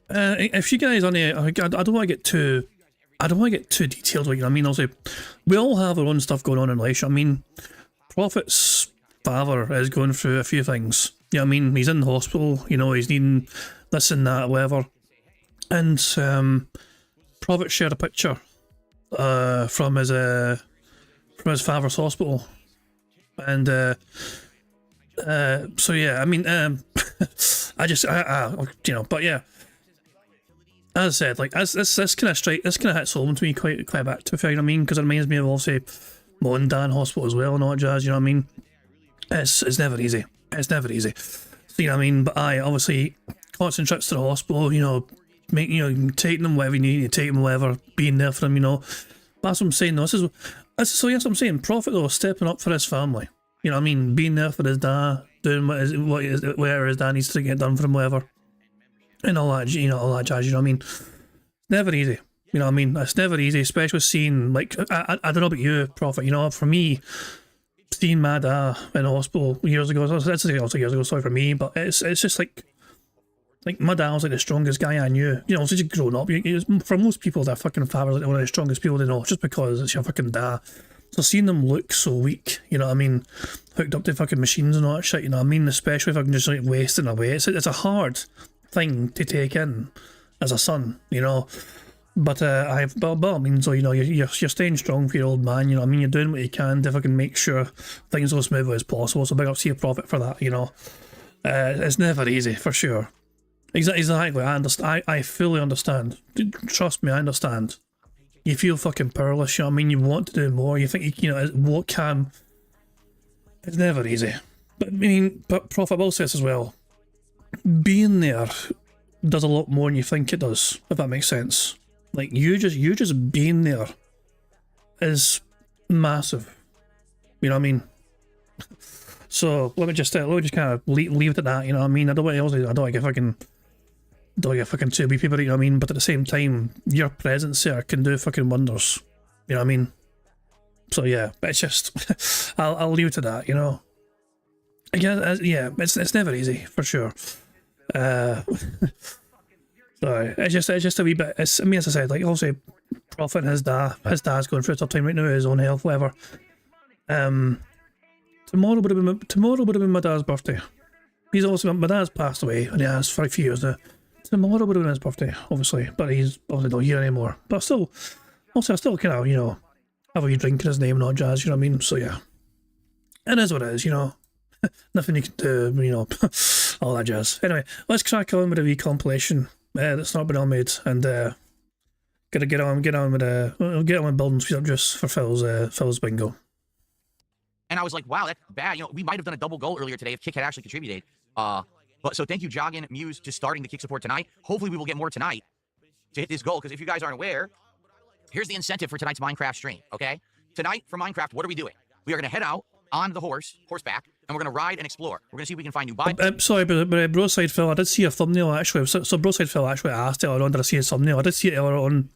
If you guys on the, I don't want to get too, detailed. Like, I mean, obviously, we all have our own stuff going on in life. I mean, Prophet's father is going through a few things. You know what I mean? He's in the hospital. You know, he's needing this and that, whatever. And Prophet shared a picture from his father's hospital, and so yeah, I mean, I you know, but yeah, as I said, like, as this kind of hits home to me quite a bit, to be fair, you know what I mean, because it reminds me of obviously my own Dan hospital as well and all that jazz, you know what I mean. It's never easy. It's never easy. So, you know what I mean. But obviously constant trips to the hospital, you know, taking them wherever you need to take them, whatever, being there for them, you know. That's what I'm saying though. So yes, what I'm saying. Prophet though, stepping up for his family. You know what I mean? Being there for his dad, doing whatever his dad needs to get done for him, whatever. And all that, you know, all that jazz, you know what I mean? Never easy. You know what I mean? It's never easy, especially seeing, like, I don't know about you, Prophet, you know, for me, seeing my dad in the hospital years ago, that's also years ago, sorry for me, but it's just like my dad was like the strongest guy I knew. You know, since you've grown up, for most people, their fucking father's like one of the strongest people they know, just because it's your fucking dad. So seeing them look so weak, you know what I mean, hooked up to fucking machines and all that shit, you know what I mean, especially if I can just like wasting away. It's a hard thing to take in as a son, you know. But by all means, so, you know, you're staying strong for your old man, you know what I mean, you're doing what you can to fucking make sure things go as smoothly as possible. So big up to your Prophet for that, you know. It's never easy, for sure. Exactly, I understand. I fully understand. Trust me, I understand. You feel fucking powerless, you know what I mean? You want to do more. You think, you know, what can... It's never easy. But, I mean, but Prophet will say this as well. Being there does a lot more than you think it does, if that makes sense. Like, you just being there is massive. You know what I mean? So, let me just kind of leave it at that, you know what I mean? I don't want to get fucking too beefy about it, you know what I mean? But at the same time, your presence there can do fucking wonders. You know what I mean? So yeah, but it's just, I'll leave it to that, you know? Again, yeah, it's never easy, for sure. Sorry, it's just a wee bit, I mean, as I said, like, obviously, Prophet and his dad's going through a tough time right now, his own health, whatever. Tomorrow would have been my dad's birthday. He's also, my dad's passed away, and he has for a few years now. Tomorrow would have been his birthday, obviously, but he's obviously not here anymore. But I still kind of, you know, have a wee drink in his name and all jazz, you know what I mean? So yeah, it is what it is, you know. Nothing you can do, you know, all that jazz. Anyway, let's crack on with a wee compilation that's not been all made, and gotta get on with building speed up just for Phil's bingo. And I was like, wow, that's bad. You know, we might have done a double goal earlier today if Kick had actually contributed. But so thank you, Joggin Muse, to starting the Kick support tonight. Hopefully we will get more tonight to hit this goal, because if you guys aren't aware, here's the incentive for tonight's Minecraft stream, okay? Tonight for Minecraft, what are we doing? We are going to head out on the horseback, and we're going to ride and explore. We're going to see if we can find new bikes. Sorry, but Broside Phil, I did see a thumbnail actually. So Broside Phil actually asked earlier on, did I see his thumbnail? I did see it earlier on.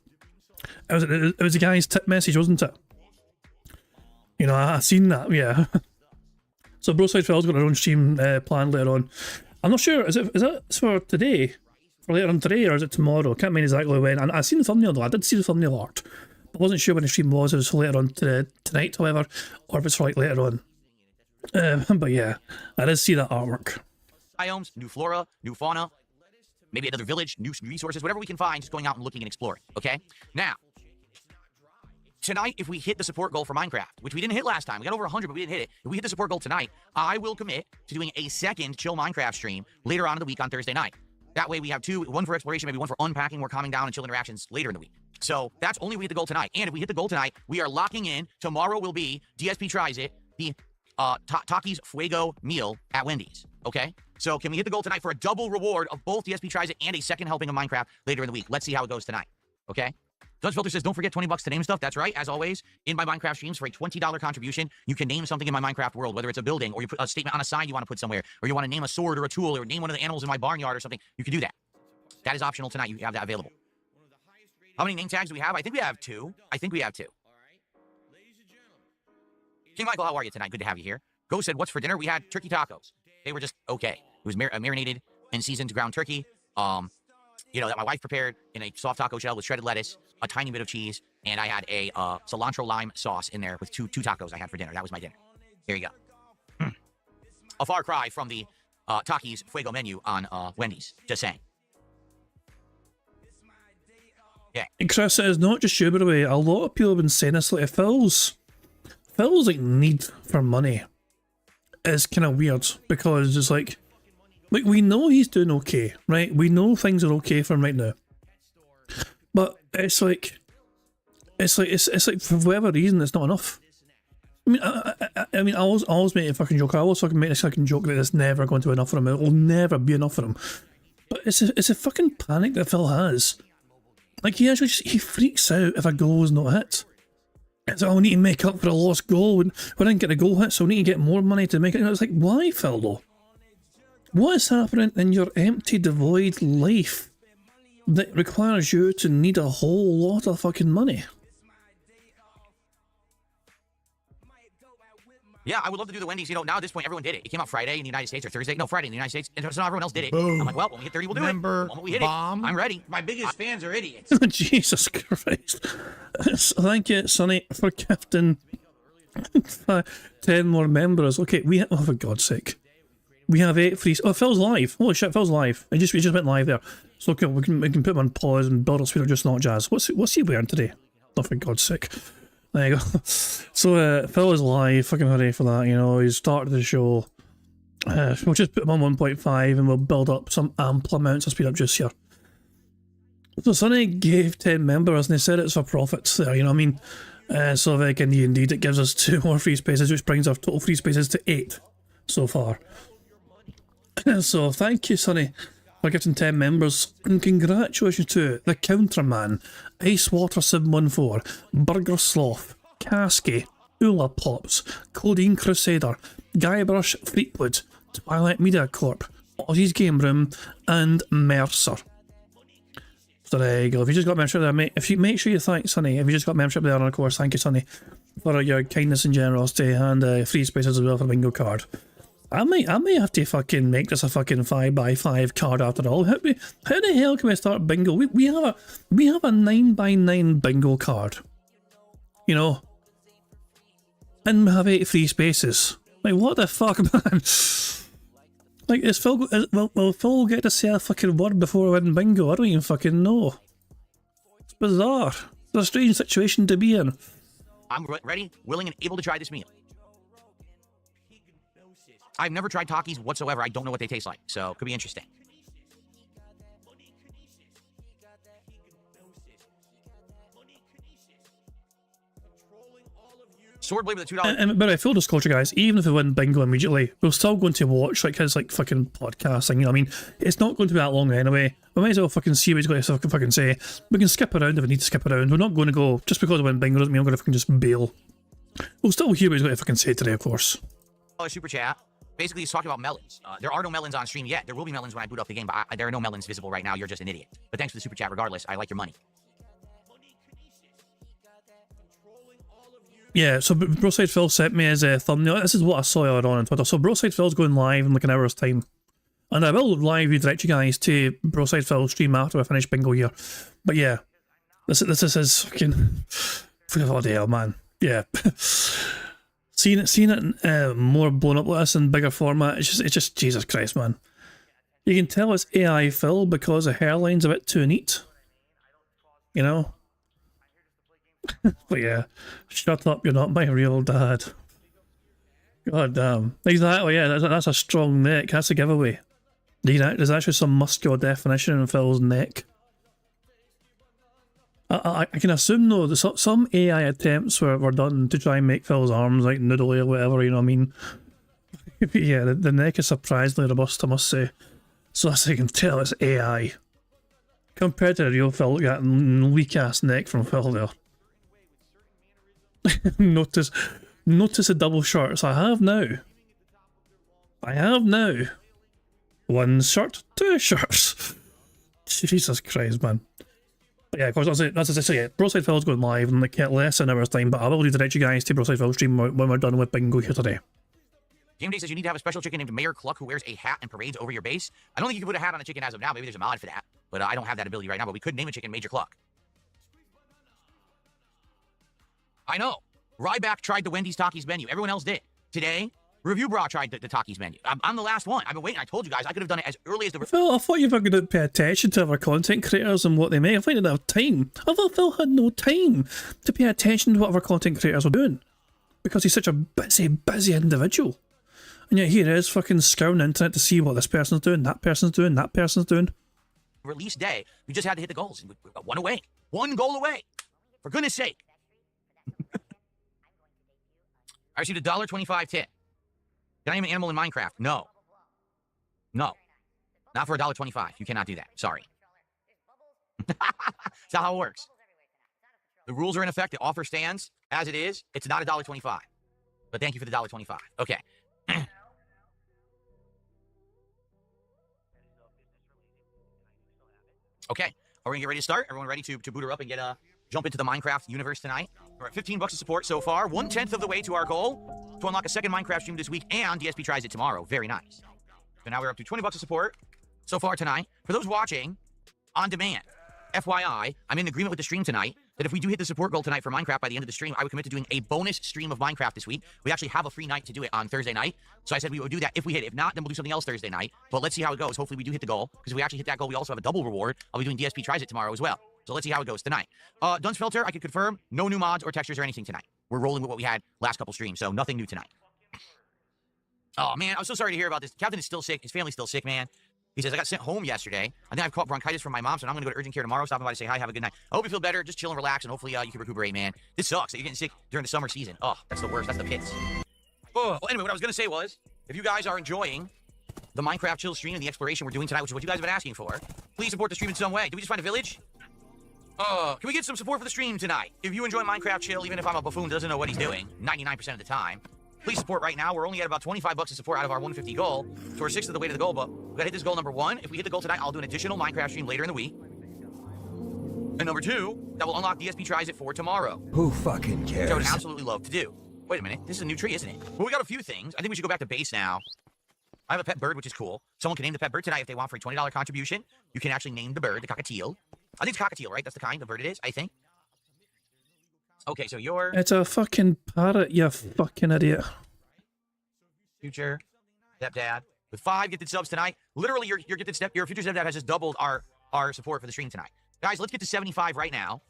It was a guy's tip message, wasn't it? You know, I seen that, yeah. So Broside Phil's got her own stream planned later on. I'm not sure, is it for today? For later on today, or is it tomorrow? I can't remember exactly when. And I seen the thumbnail though, I did see the thumbnail art. But I wasn't sure when the stream was, if it was for later on tonight, however, or if it's for like later on. But yeah, I did see that artwork. Biomes, new flora, new fauna, maybe another village, new resources, whatever we can find, just going out and looking and exploring, okay? Now, tonight, if we hit the support goal for Minecraft, which we didn't hit last time, we got over 100, but we didn't hit it. If we hit the support goal tonight, I will commit to doing a second chill Minecraft stream later on in the week on Thursday night. That way we have two, one for exploration, maybe one for unpacking, more calming down and chill interactions later in the week. So that's only if we hit the goal tonight. And if we hit the goal tonight, we are locking in. Tomorrow will be DSP Tries It, the Takis Fuego meal at Wendy's. Okay? So can we hit the goal tonight for a double reward of both DSP Tries It and a second helping of Minecraft later in the week? Let's see how it goes tonight. Okay? Judge Filter says, don't forget $20 to name stuff. That's right. As always, in my Minecraft streams, for a $20 contribution, you can name something in my Minecraft world, whether it's a building or you put a statement on a sign you want to put somewhere, or you want to name a sword or a tool or name one of the animals in my barnyard or something. You can do that. That is optional tonight. You have that available. How many name tags do we have? I think we have 2. King Michael, how are you tonight? Good to have you here. Go said, what's for dinner? We had turkey tacos. They were just okay. It was marinated and seasoned ground turkey. You know, that my wife prepared in a soft taco shell with shredded lettuce, a tiny bit of cheese, and I had a cilantro lime sauce in there with two tacos I had for dinner. That was my dinner. There you go. A far cry from the Takis Fuego menu on Wendy's. Just saying. Yeah. And Chris says, not just you, by the way, a lot of people have been saying this, like, Phil's like need for money is kind of weird, because it's like we know he's doing okay, right? We know things are okay for him right now, but it's like for whatever reason it's not enough. I mean, I always make a fucking joke. I always fucking make this fucking joke that it's never going to be enough for him. It will never be enough for him. But it's a fucking panic that Phil has. Like, he freaks out if a goal is not hit. It's like, oh, I need to make up for a lost goal. We didn't get a goal hit, so we need to get more money to make it. And it's like, why, Phil, though? What is happening in your empty, devoid life that requires you to need a whole lot of fucking money? Yeah, I would love to do the Wendy's. You know, now at this point, everyone did it. It came out Friday in the United States, or Thursday. No, Friday in the United States. And so now everyone else did it. Boom. I'm like, well, when we hit 30, we'll do it. The moment we hit Bomb. it, I'm ready. My biggest fans are idiots. Jesus Christ. Thank you, Sonny, for gifting 10 more members. Okay, oh, for God's sake. We have 8 free... Oh, Phil's live. Holy shit, Phil's live. It just went live there. So okay, we can put him on pause and build up speed or just not jazz. What's he wearing today? Oh, for God's sake. There you go. So Phil is live. Fucking hurry for that. You know, he's started the show. We'll just put him on 1.5 and we'll build up some ample amounts of speed up just here. So Sonny gave 10 members and they said it's for profits there, you know what I mean? So like indeed it gives us 2 more free spaces, which brings our total free spaces to 8 so far. So thank you, Sonny, for getting 10 members, and congratulations to the Counterman, Icewater714, Burger Sloth, Kasky, Ula Pops, Codeine Crusader, Guybrush Fleetwood, Twilight Media Corp, Aussie's Game Room, and Mercer. So there you go. If you just got membership there, mate, if you make sure you thank Sonny, if you just got membership there, and of course, thank you, Sonny, for your kindness and generosity, and free spaces as well for the bingo card. I may have to fucking make this a fucking 5x5 card after all. How the hell can we start bingo? We have a 9x9 bingo card, you know, and we have 8 free spaces. Like, what the fuck, man? Like, will Phil get to say a fucking word before we win bingo? I don't even fucking know. It's bizarre. It's a strange situation to be in. I'm ready, willing, and able to try this meal. I've never tried Takis whatsoever. I don't know what they taste like, so it could be interesting. Sword blade with a $2. And by the way, full disclosure, guys, even if we win bingo immediately, we're still going to watch like his like fucking podcasting. You know what I mean? It's not going to be that long anyway. We might as well fucking see what he's going to fucking say. We can skip around if we need to skip around. We're not going to go just because we win bingo doesn't mean I'm going to fucking just bail. We'll still hear what he's going to fucking say today, of course. Super chat. Basically, he's talking about melons. There are no melons on stream yet. There will be melons when I boot up the game, but there are no melons visible right now. You're just an idiot. But thanks for the super chat regardless. I like your money. Yeah, so Broside Phil sent me his thumbnail. This is what I saw earlier on Twitter. So Broside Phil's going live in like an hour's time. And I will live redirect you guys to Broside Phil's stream after I finish bingo here. But yeah, this is his fucking... Oh, hell, man. Yeah. Seeing it more blown up like this in bigger format, it's just Jesus Christ, man. You can tell it's AI Phil because the hairline's a bit too neat. You know? But yeah, shut up, you're not my real dad. God damn. Exactly, yeah, that's a strong neck, that's a giveaway. There's actually some muscular definition in Phil's neck. I can assume though that some AI attempts were done to try and make Phil's arms like noodly or whatever, you know what I mean? Yeah, the neck is surprisingly robust, I must say. So as you can tell, it's AI. Compared to the real Phil, look at that weak ass neck from Phil there. Notice the double shirts. I have now. One shirt, two shirts. Jesus Christ, man. But yeah, of course, that's as I say, Broadside Phil's going live in like less than an hour's time, but I will redirect you guys to Broadside Phil's stream when we're done with Bingo here today. Game Day says you need to have a special chicken named Mayor Cluck who wears a hat and parades over your base. I don't think you can put a hat on a chicken as of now. Maybe there's a mod for that, but I don't have that ability right now. But we could name a chicken Major Cluck. I know. Ryback tried the Wendy's Takis menu. Everyone else did. Today, Review Bra tried the Takis menu. I'm the last one. I've been waiting. I told you guys I could have done it as early as the... Phil, I thought you were going to pay attention to our content creators and what they make. I thought you didn't have time. I thought Phil had no time to pay attention to what our content creators were doing. Because he's such a busy individual. And yet here he is fucking scouring the internet to see what this person's doing, that person's doing, that person's doing. Release day, we just had to hit the goals. We got one away. One goal away. For goodness sake. I received a $1.25 tip. Can I name an animal in Minecraft? No. No. Not for a $1.25. You cannot do that. Sorry. That's not how it works. The rules are in effect. The offer stands as it is. It's not a $1.25. But thank you for the $1.25. Okay. Okay. Are we gonna get ready to start? Everyone ready to boot her up and get jump into the Minecraft universe tonight? We're at $15 of support so far. 1/10 of the way to our goal to unlock a second Minecraft stream this week, and DSP tries it tomorrow. Very nice. So now we're up to $20 of support so far tonight. For those watching on demand, FYI, I'm in agreement with the stream tonight that if we do hit the support goal tonight for Minecraft by the end of the stream, I would commit to doing a bonus stream of Minecraft this week. We actually have a free night to do it on Thursday night. So I said we would do that if we hit it. If not, then we'll do something else Thursday night. But let's see how it goes. Hopefully we do hit the goal, because if we actually hit that goal, we also have a double reward. I'll be doing DSP Tries It tomorrow as well. So let's see how it goes tonight. Dunce Filter, I can confirm, no new mods or textures or anything tonight. We're rolling with what we had last couple streams, so nothing new tonight. Oh, man, I'm so sorry to hear about this. Captain is still sick. His family's still sick, man. He says, I got sent home yesterday. I think I've caught bronchitis from my mom, so now I'm going to go to urgent care tomorrow. Stop by to say hi, have a good night. I hope you feel better. Just chill and relax, and hopefully you can recuperate, man. This sucks that you're getting sick during the summer season. Oh, that's the worst. That's the pits. Oh, well, anyway, what I was going to say was, if you guys are enjoying the Minecraft chill stream and the exploration we're doing tonight, which is what you guys have been asking for, please support the stream in some way. Did we just find a village? Can we get some support for the stream tonight? If you enjoy Minecraft chill, even if I'm a buffoon that doesn't know what he's doing 99% of the time, please support right now. We're only at about $25 of support out of our 150 goal. So we're 6th of the way to the goal, but we gotta hit this goal number 1. If we hit the goal tonight, I'll do an additional Minecraft stream later in the week. And number 2, that will unlock DSP Tries It for tomorrow. Who fucking cares? Which I would absolutely love to do. Wait a minute, this is a new tree, isn't it? Well, we got a few things. I think we should go back to base now. I have a pet bird, which is cool. Someone can name the pet bird tonight if they want for a $20 contribution. You can actually name the bird, the cockatiel. I think it's cockatiel, right? That's the kind of bird it is, I think. Okay, so you're... It's a fucking parrot, you fucking idiot. Future stepdad with 5 gifted subs tonight. Literally, your future stepdad has just doubled our support for the stream tonight. Guys, let's get to 75 right now.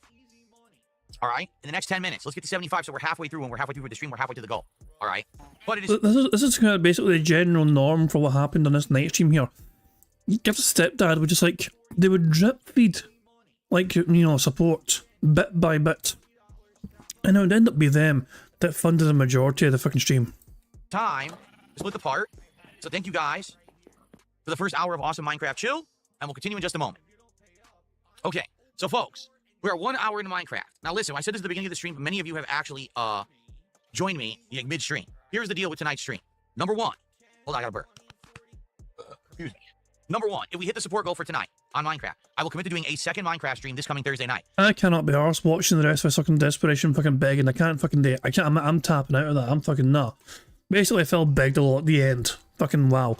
All right, in the next 10 minutes, let's get to 75. So we're halfway through. When we're halfway through with the stream, we're halfway to the goal. All right, but it is. This is kind of basically the general norm for what happened on this night stream here. You give the stepdad would just like they would drip feed, like support bit by bit, and it would end up be them that funded the majority of the fucking stream. Time to split the part. So thank you guys for the first hour of awesome Minecraft chill, and we'll continue in just a moment. Okay, so folks, we are 1 hour into Minecraft. Now listen, I said this at the beginning of the stream, but many of you have actually joined me mid-stream. Here's the deal with tonight's stream. Number 1, hold on, I got a burp. Excuse me. Number 1, if we hit the support goal for tonight on Minecraft, I will commit to doing a second Minecraft stream this coming Thursday night. I cannot be arsed watching the rest of us fucking desperation fucking begging. I can't fucking do it. I can't. I'm tapping out of that. I'm fucking nah. Basically, I felt begged a lot at the end. Fucking wow.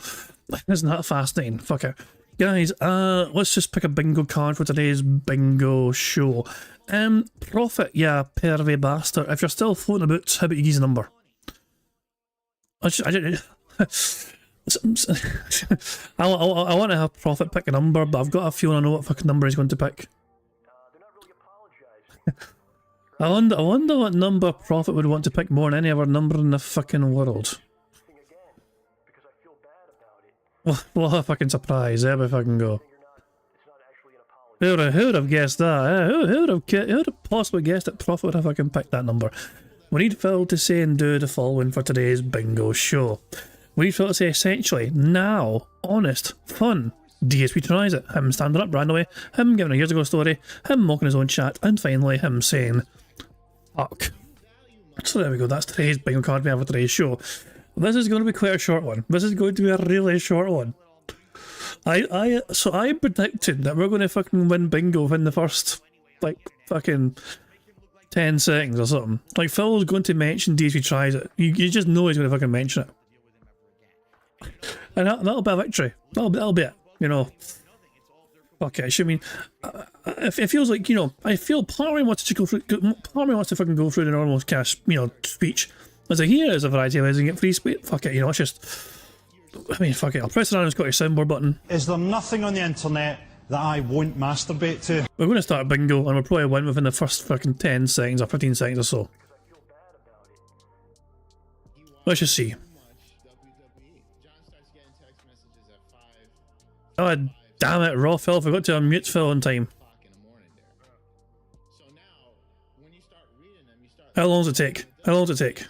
Isn't that fascinating? Fuck it. Guys, let's just pick a bingo card for today's bingo show. Profit, yeah, pervy bastard. If you're still floating about, how about you give us a number? I want to have Profit pick a number, but I've got a feeling I know what fucking number he's going to pick. I wonder what number Profit would want to pick more than any other number in the fucking world. What a fucking surprise. There we fucking go. Who would have guessed that? Eh? Who would have possibly guessed that Prophet would have fucking picked that number? We need Phil to say and do the following for today's bingo show. We need Phil to say essentially, now, honest, fun, DSP tries it, him standing up randomly, him giving a years ago story, him mocking his own chat, and finally him saying, fuck. So there we go, that's today's bingo card we have for today's show. This is going to be quite a short one. This is going to be a really short one. So I predicted that we're going to fucking win bingo within the first, like, fucking 10 seconds or something. Like, Phil's going to mention DSP tries it. You just know he's going to fucking mention it. And that'll be a victory. That'll be it, you know. Okay, I mean, it feels like, you know, I feel part of me wants to go through, part of me wants to fucking go through the normal cash, you know, speech. As I hear, there's a variety of ways to get free space. Fuck it, you know, it's just, I mean, fuck it, I'll press the random Scottish soundboard button. Is there nothing on the internet that I won't masturbate to? We're going to start bingo, and we'll probably win within the first fucking 10 seconds or 15 seconds or so. Let's just see. Oh, damn it, raw Phil, forgot to unmute Phil in time. How long does it take? How long does it take?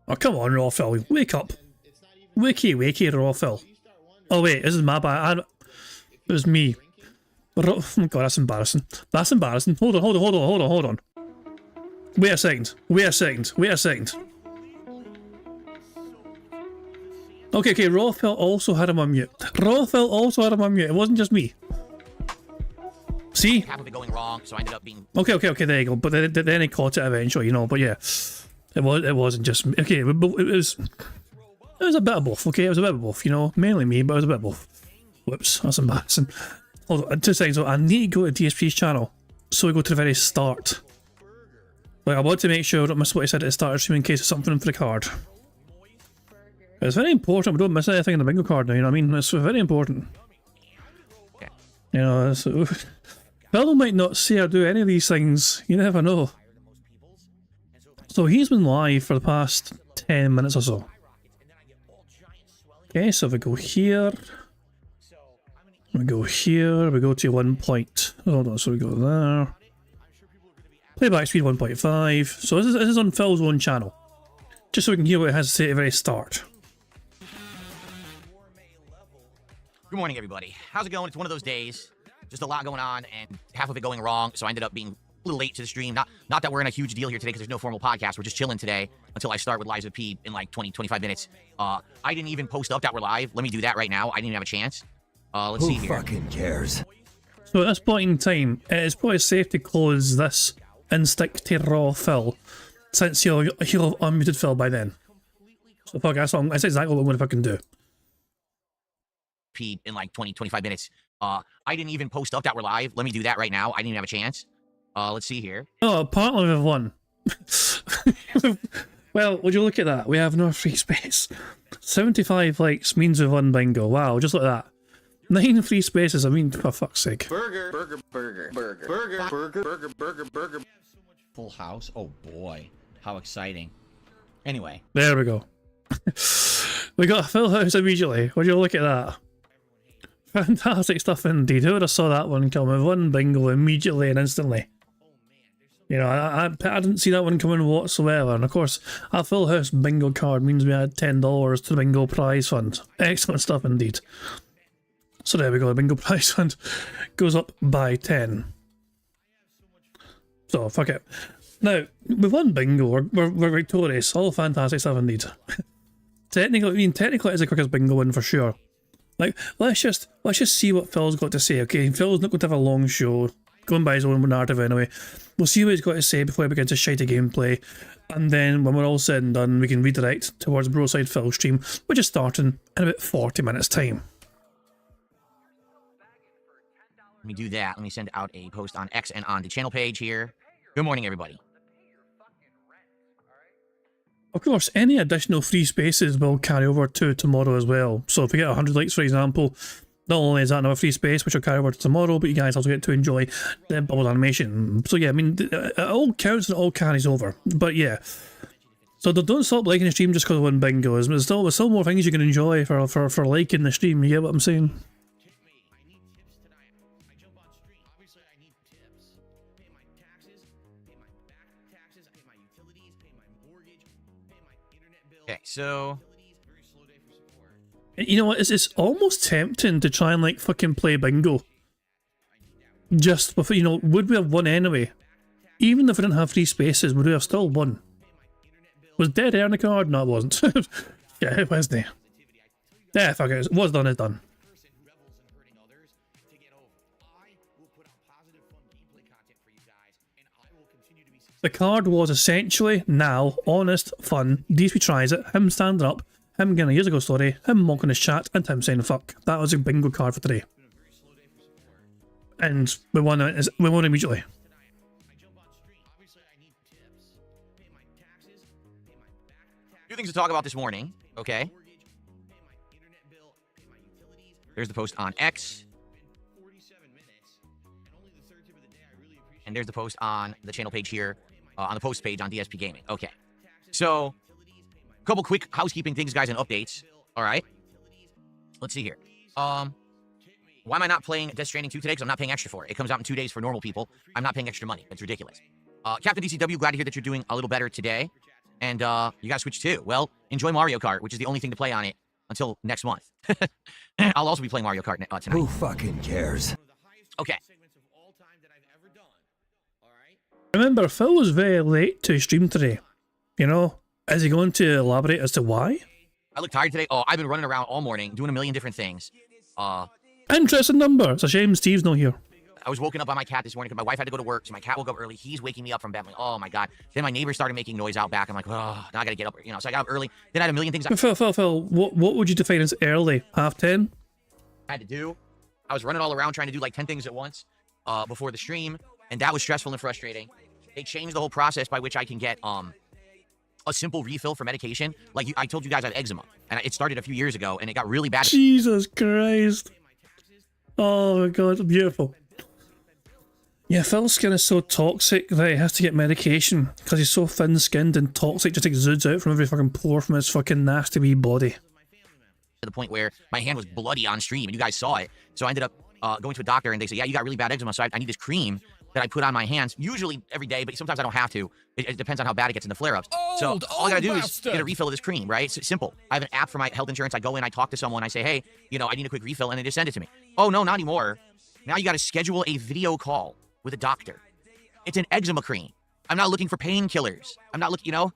Oh, come on, raw Phil, wake up. Wakey, raw Phil. Oh wait, this is my bad. It was me. Oh my god, that's embarrassing. That's embarrassing. Hold on. Wait a second. Okay, raw Phil also had him on mute. It wasn't just me. See? Half of it going wrong, so I ended up being... Okay, there you go. But then he caught it eventually, you know. But yeah, it wasn't just me. Okay, it was a bit of both. Okay, it was a bit of both. You know, mainly me, but it was a bit of both. Whoops, that's embarrassing. Hold on, 2 seconds. So I need to go to DSP's channel, so we go to the very start. Like, I want to make sure I don't miss what he said at the start of the stream in case there's something for the card. It's very important we don't miss anything in the bingo card now, you know what I mean? It's very important. You know, so Phil might not say or do any of these things, you never know. So he's been live for the past 10 minutes or so. Okay, so if we go here, we go to 1 point. Hold on, so we go there. Playback speed 1.5. So this is on Phil's own channel. Just so we can hear what it has to say at the very start. Good morning, everybody. How's it going? It's one of those days. Just a lot going on, and half of it going wrong, so I ended up being a little late to the stream. Not that we're in a huge deal here today, because there's no formal podcast. We're just chilling today until I start with Lives with P in like 20-25 minutes. I didn't even post up that we're live. Let me do that right now. I didn't even have a chance. Let's see here. Who fucking cares? So at this point in time, it is probably safe to close this and stick to raw Phil, since he'll have unmuted Phil by then. So fuck, that's exactly what I'm going to fucking do. P in like 20-25 minutes. I didn't even post up that we're live. Let me do that right now. I didn't even have a chance. Let's see here. Oh, apparently we've won. Well, would you look at that? We have no free space. 75 likes means we've won bingo. Wow, just like that. 9 free spaces, I mean, for fuck's sake. Burger. Full house. Oh boy, how exciting. Anyway. There we go. We got a full house immediately. Would you look at that? Fantastic stuff indeed. Who would have saw that one coming? We've won bingo immediately and instantly. You know, I didn't see that one coming whatsoever. And of course, a full house bingo card means we add $10 to the bingo prize fund. Excellent stuff indeed. So there we go, the bingo prize fund goes up by 10. So, fuck it. Now, we've won bingo, we're victorious, all fantastic stuff indeed. Technically it's the quickest bingo win for sure. Like, let's just see what Phil's got to say, okay? Phil's not going to have a long show, going by his own narrative anyway. We'll see what he's got to say before he begins to shite a gameplay, and then when we're all said and done, we can redirect towards Broside Phil's stream, which is starting in about 40 minutes time. Let me do that. Let me send out a post on X and on the channel page here. Good morning, everybody. Of course, any additional free spaces will carry over to tomorrow as well. So if we get 100 likes, for example, not only is that another free space, which will carry over to tomorrow, but you guys also get to enjoy the bubble animation. So yeah, I mean, it all counts and it all carries over. But yeah, So don't stop liking the stream just because of one bingo. There's still more things you can enjoy for liking the stream. You get what I'm saying? Okay, so You know what? It's almost tempting to try and like fucking play bingo. Just before, you know, would we have won anyway? Even if we didn't have 3 spaces, would we have still won? Was dead air on the card? No, it wasn't. Yeah, it was there. Yeah, fuck it. What's done is done. The card was essentially now honest, fun. DSP tries it, him standing up, him getting a years ago story, him mocking his chat, and him saying fuck. That was a bingo card for today. And we won it. We won immediately. Two things to talk about this morning, okay? There's the post on X. And there's the post on the channel page here, on the post page on DSP Gaming. Okay. So, a couple quick housekeeping things, guys, and updates. All right. Let's see here. Why am I not playing Death Stranding 2 today? Because I'm not paying extra for it. It comes out in 2 days for normal people. I'm not paying extra money. It's ridiculous. Captain DCW, glad to hear that you're doing a little better today. And you got to Switch too. Well, enjoy Mario Kart, which is the only thing to play on it until next month. I'll also be playing Mario Kart tonight. Who fucking cares? Okay. Remember, Phil was very late to stream today. You know, is he going to elaborate as to why? I look tired today. Oh, I've been running around all morning doing a million different things. Interesting number. It's a shame Steve's not here. I was woken up by my cat this morning because my wife had to go to work, so my cat woke up early. He's waking me up from bed. I'm like, oh my god. Then my neighbor started making noise out back. I'm like, oh, now I gotta get up. You know, so I got up early. Then I had a million things Phil, what would you define as early? 10:30? I had to do. I was running all around trying to do like 10 things at once before the stream, and that was stressful and frustrating. They changed the whole process by which I can get a simple refill for medication. Like I told you guys, I have eczema, and it started a few years ago, and it got really bad. Jesus Christ. Oh my god, beautiful. Yeah, Phil's skin is so toxic that he has to get medication because he's so thin-skinned and toxic just exudes out from every fucking pore from his fucking nasty wee body. To the point where my hand was bloody on stream, and you guys saw it. So I ended up going to a doctor, and they said, yeah, you got really bad eczema, so I need this cream that I put on my hands, usually every day, but sometimes I don't have to. It depends on how bad it gets in the flare-ups. So all I gotta do is get a refill of this cream, right? It's simple. I have an app for my health insurance. I go in, I talk to someone, I say, hey, you know, I need a quick refill, and they just send it to me. Oh, no, not anymore. Now you gotta schedule a video call with a doctor. It's an eczema cream. I'm not looking for painkillers. I'm not looking, you know?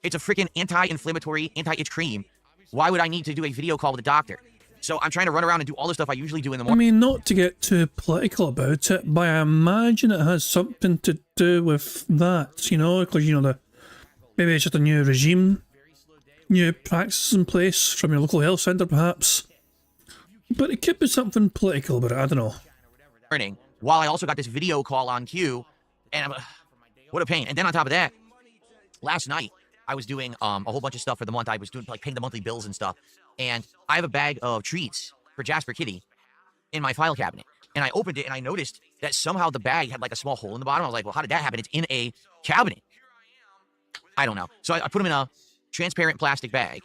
It's a freaking anti-inflammatory, anti-itch cream. Why would I need to do a video call with a doctor? So I'm trying to run around and do all the stuff I usually do in the morning. I mean, not to get too political about it, but I imagine it has something to do with that, you know, because, you know, maybe it's just a new regime, new practices in place from your local health centre, perhaps. But it could be something political about it, I don't know. While I also got this video call on queue, and what a pain. And then on top of that, last night, I was doing a whole bunch of stuff for the month. I was doing like paying the monthly bills and stuff. And I have a bag of treats for Jasper Kitty in my file cabinet. And I opened it and I noticed that somehow the bag had like a small hole in the bottom. I was like, well, how did that happen? It's in a cabinet. I don't know. So I put them in a transparent plastic bag.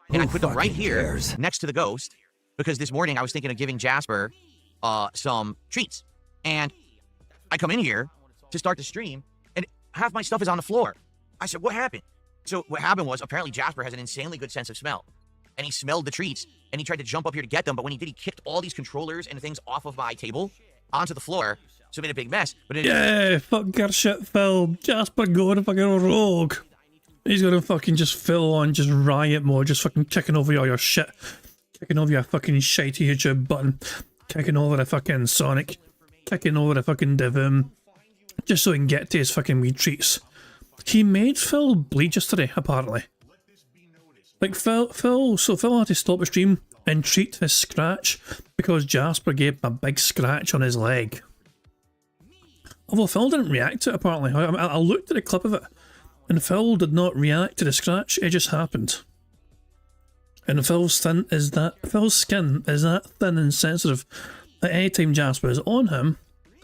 And I put them right here next to the ghost. Because this morning I was thinking of giving Jasper some treats. And I come in here to start the stream and half my stuff is on the floor. I said, what happened? So what happened was apparently Jasper has an insanely good sense of smell. And he smelled the treats, and he tried to jump up here to get them, but when he did, he kicked all these controllers and things off of my table onto the floor, so it made a big mess. But yeah, fuck your shit, Phil. Jasper going fucking rogue. He's gonna fucking just fill on just riot mode, just fucking kicking over all your shit. Kicking over your fucking shitey YouTube button. Kicking over the fucking Sonic. Kicking over the fucking Divum. Just so he can get to his fucking wee treats. He made Phil bleed yesterday, apparently. Like, Phil had to stop the stream and treat his scratch because Jasper gave him a big scratch on his leg. Although Phil didn't react to it, apparently. I looked at the clip of it, and Phil did not react to the scratch, it just happened. And Phil's skin is that thin and sensitive that anytime Jasper is on him,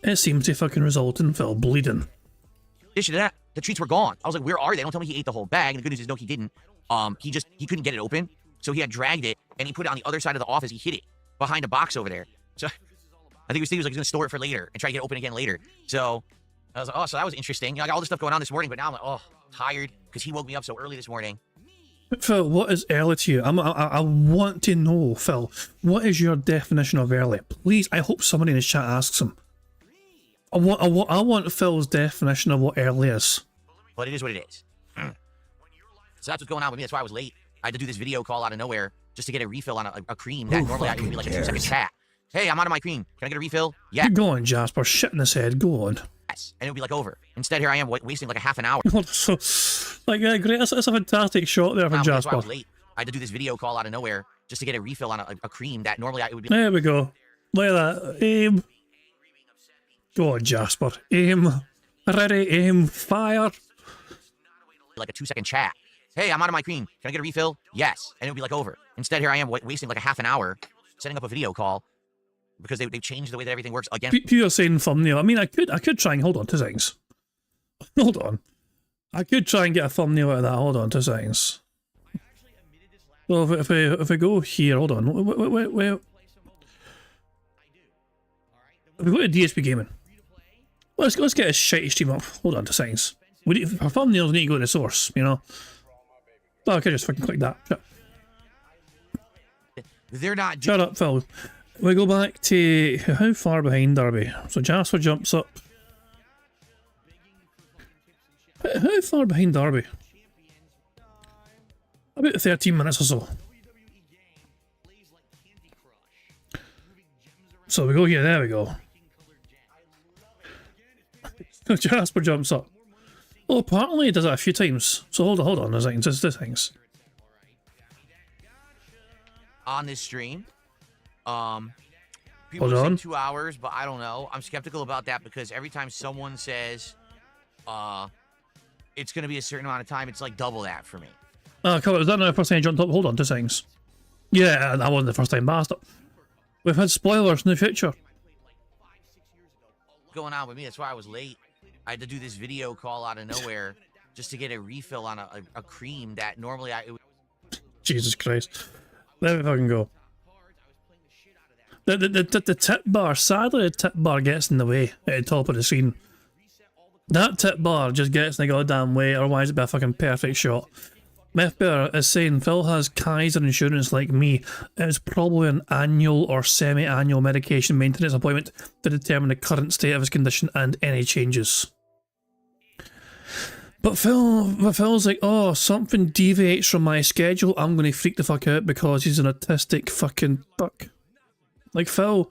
it seems to fucking result in Phil bleeding. In addition to that, the treats were gone. I was like, where are they? Don't tell me he ate the whole bag. And the good news is, no, he didn't. He couldn't get it open. So he had dragged it and he put it on the other side of the office. He hid it behind a box over there. So I think he was like, he's going to store it for later and try to get it open again later. So I was like, oh, so that was interesting. You know, I got all this stuff going on this morning, but now I'm like, oh, tired because he woke me up so early this morning. Phil, what is early to you? I want to know, Phil, what is your definition of early? Please, I hope somebody in the chat asks him. I want Phil's definition of what early is. But it is what it is. So that's what's going on with me. That's why I was late. I had to do this video call out of nowhere just to get a refill on a cream that normally I would be like a 2-second chat. Hey, I'm out of my cream. Can I get a refill? Yeah. Go on, Jasper. Shit in his head. Go on. Yes. And it would be like over. Instead, here I am wasting like a half an hour. So, like, great. That's a fantastic shot there from Jasper. That's why I was late. I had to do this video call out of nowhere just to get a refill on a cream that normally it would be. There we go. Look at that. Aim. Go on, Jasper. Aim. Ready. Aim. Fire. Like a 2-second chat. Hey, I'm out of my cream. Can I get a refill? Yes. And it would be like over. Instead, here I am wasting like a half an hour setting up a video call because they've changed the way that everything works again. People are saying thumbnail. I mean, I could try and hold on 2 seconds. Hold on. I could try and get a thumbnail out of that. Hold on 2 seconds. Well, if we go here, hold on. Wait. If we go to DSP Gaming. Let's get a shitty stream up. Hold on 2 seconds. Our thumbnails need to go to the source, you know. Oh, I could just fucking click that. They're not. Shut up, Phil. We go back to how far behind are we? So Jasper jumps up. How far behind are we? About 13 minutes or so. So we go here. There we go. Jasper jumps up. Oh, apparently he does that a few times. So hold on a second. Just two things. On this stream, people Hold say on. 2 hours, but I don't know. I'm skeptical about that because every time someone says, it's going to be a certain amount of time, it's like double that for me. Oh, come on. Was that not the first time I jumped up? Hold on 2 seconds. Yeah, that wasn't the first time, bastard. We've had spoilers in the future. Going on with me, that's why I was late. I had to do this video call out of nowhere just to get a refill on a cream that normally Jesus Christ. There we fucking go. The tip bar, sadly the tip bar gets in the way at the top of the screen. That tip bar just gets in the goddamn way, otherwise it'd be a fucking perfect shot. Methbear is saying Phil has Kaiser insurance like me. It is probably an annual or semi-annual medication maintenance appointment to determine the current state of his condition and any changes. But Phil's like, oh, something deviates from my schedule, I'm going to freak the fuck out because he's an autistic fucking fuck. Like, Phil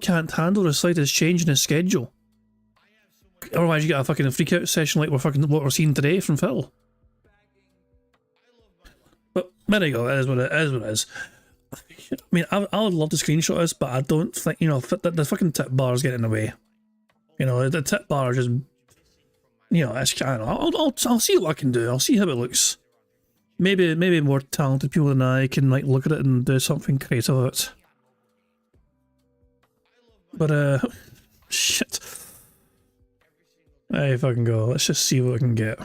can't handle the slightest change in his schedule. Otherwise you get a fucking freak out session like what we're seeing today from Phil. But there you go, it is what it is. I mean, I would love to screenshot this, but I don't think, you know, the fucking tip bar is getting in the way. You know, the tip bar just, you know, it's, I don't know, I'll see what I can do. I'll see how it looks. Maybe more talented people than I can like look at it and do something creative with it. But shit. There you fucking go. Let's just see what we can get.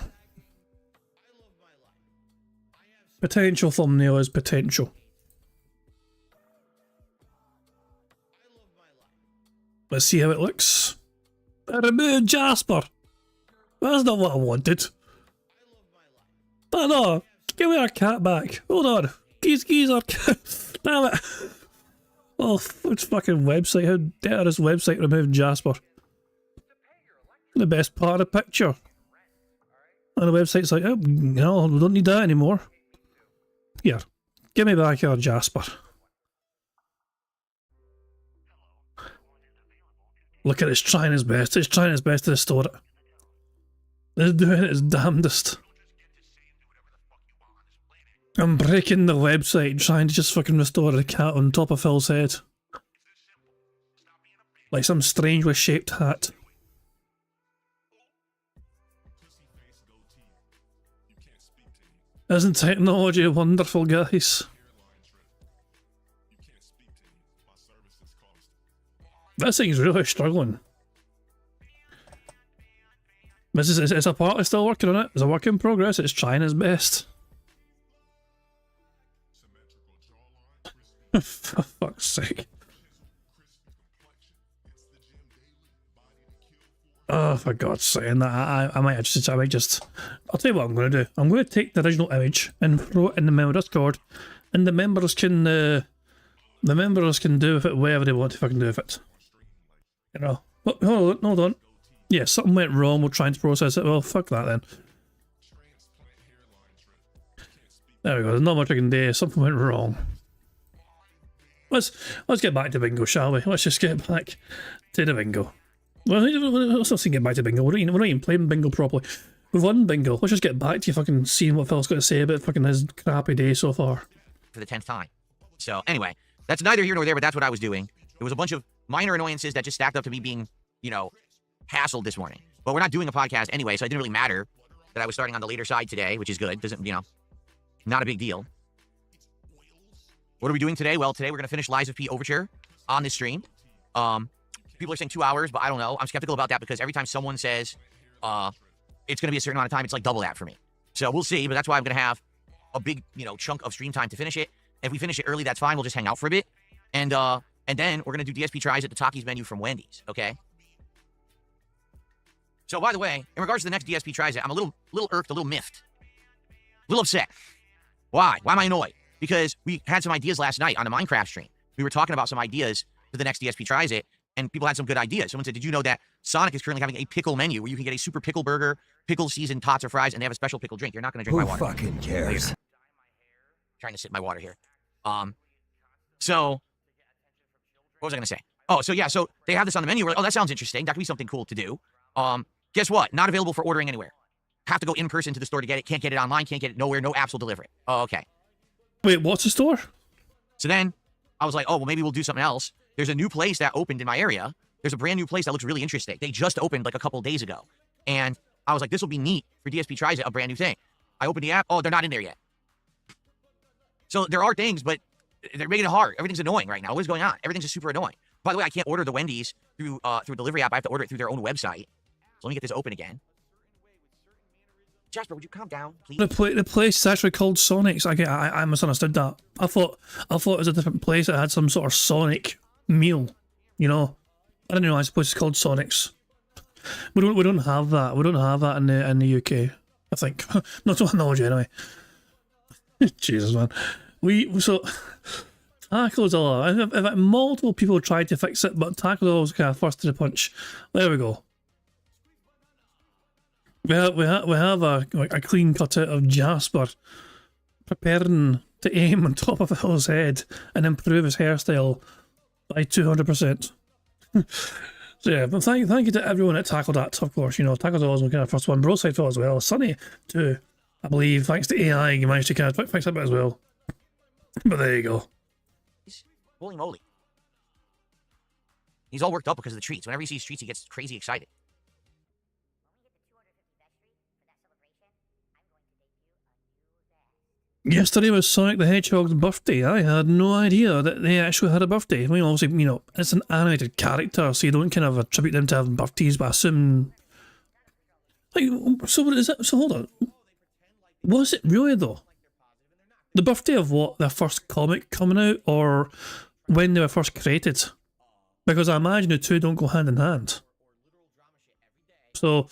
Potential thumbnail is potential. Let's see how it looks. Remove Jasper. That's not what I wanted. But no, give me our cat back. Hold on. Geese our cat. Damn it. Oh, which fucking website? How dare this website remove Jasper? The best part of the picture. And the website's like, oh, no, we don't need that anymore. Here, give me back your Jasper. Look at it, it's trying his best. It's trying his best to restore it. It's doing its damnedest. I'm breaking the website, trying to just fucking restore the cat on top of Phil's head. Like some strangely shaped hat. Isn't technology wonderful, guys? This thing's really struggling. It's a party still working on it. It's a work in progress. It's trying its best. For fuck's sake. Oh, for God's sake. And I might just, I'll tell you what I'm going to do. I'm going to take the original image and throw it in the member Discord, and the members can do with it whatever they want to fucking do with it. You know. Oh, hold on. Yeah, something went wrong. We're trying to process it. Well, fuck that then. There we go. There's not much I can do. Something went wrong. Let's get back to bingo, shall we? Let's just get back to the bingo. Well, let's not get back to bingo. We're not even playing bingo properly. We've won bingo. Let's just get back to fucking seeing what Phil's got to say about fucking his crappy day so far. For the 10th time. So anyway, that's neither here nor there, but that's what I was doing. There was a bunch of minor annoyances that just stacked up to me being, you know, hassled this morning. But we're not doing a podcast anyway, so it didn't really matter that I was starting on the later side today, which is good. Doesn't, you know, not a big deal. What are we doing today? Well, today we're going to finish Lies of P Overture on this stream. People are saying 2 hours, but I don't know. I'm skeptical about that because every time someone says it's going to be a certain amount of time, it's like double that for me. So we'll see, but that's why I'm going to have a big, you know, chunk of stream time to finish it. If we finish it early, that's fine. We'll just hang out for a bit. And then we're going to do DSP tries at the Takis menu from Wendy's, okay? So, by the way, in regards to the next DSP tries, I'm a little irked, a little miffed. A little upset. Why? Why am I annoyed? Because we had some ideas last night on the Minecraft stream. We were talking about some ideas for the next DSP tries it, and people had some good ideas. Someone said, did you know that Sonic is currently having a pickle menu where you can get a super pickle burger, pickle seasoned tots or fries, and they have a special pickle drink? You're not going to drink my water. Who fucking cares? Trying to sip my water here. So, what was I going to say? Oh, so yeah, so they have this on the menu. We're like, oh, that sounds interesting. That could be something cool to do. Guess what? Not available for ordering anywhere. Have to go in person to the store to get it. Can't get it online. Can't get it nowhere. No apps will deliver it. Oh, okay. Wait, what's the store? So then I was like, oh, well, maybe we'll do something else. There's a new place that opened in my area. There's a brand new place that looks really interesting. They just opened like a couple of days ago. And I was like, this will be neat for DSP Tries It, a brand new thing. I opened the app. Oh, they're not in there yet. So there are things, but they're making it hard. Everything's annoying right now. What is going on? Everything's just super annoying. By the way, I can't order the Wendy's through a delivery app. I have to order it through their own website. So let me get this open again. Jasper, would you calm down, please? The place is actually called Sonic's. I misunderstood that. I thought it was a different place that had some sort of Sonic meal. You know, I didn't realize the place is called Sonic's. We don't have that. We don't have that in the UK. I think not to my knowledge anyway. Jesus, man. So Tackle's all. I've had multiple people tried to fix it, but Tackle's always kind of first to the punch. There we go. We have a clean cut out of Jasper preparing to aim on top of Phil's head and improve his hairstyle by 200%. So yeah, but thank you to everyone that tackled that. Of course, you know, Tackle's always kind of first one. Broadside Phil as well. Sunny too, I believe. Thanks to AI, you managed to kind of fix that bit as well. But there you go. Holy moly. He's all worked up because of the treats. Whenever he sees treats, he gets crazy excited. Yesterday was Sonic the Hedgehog's birthday. I had no idea that they actually had a birthday. I mean, obviously, you know, it's an animated character, so you don't kind of attribute them to having birthdays, but I assume... Like, so what is it? So hold on. Was it really, though? The birthday of what? Their first comic coming out, or when they were first created? Because I imagine the two don't go hand in hand. So,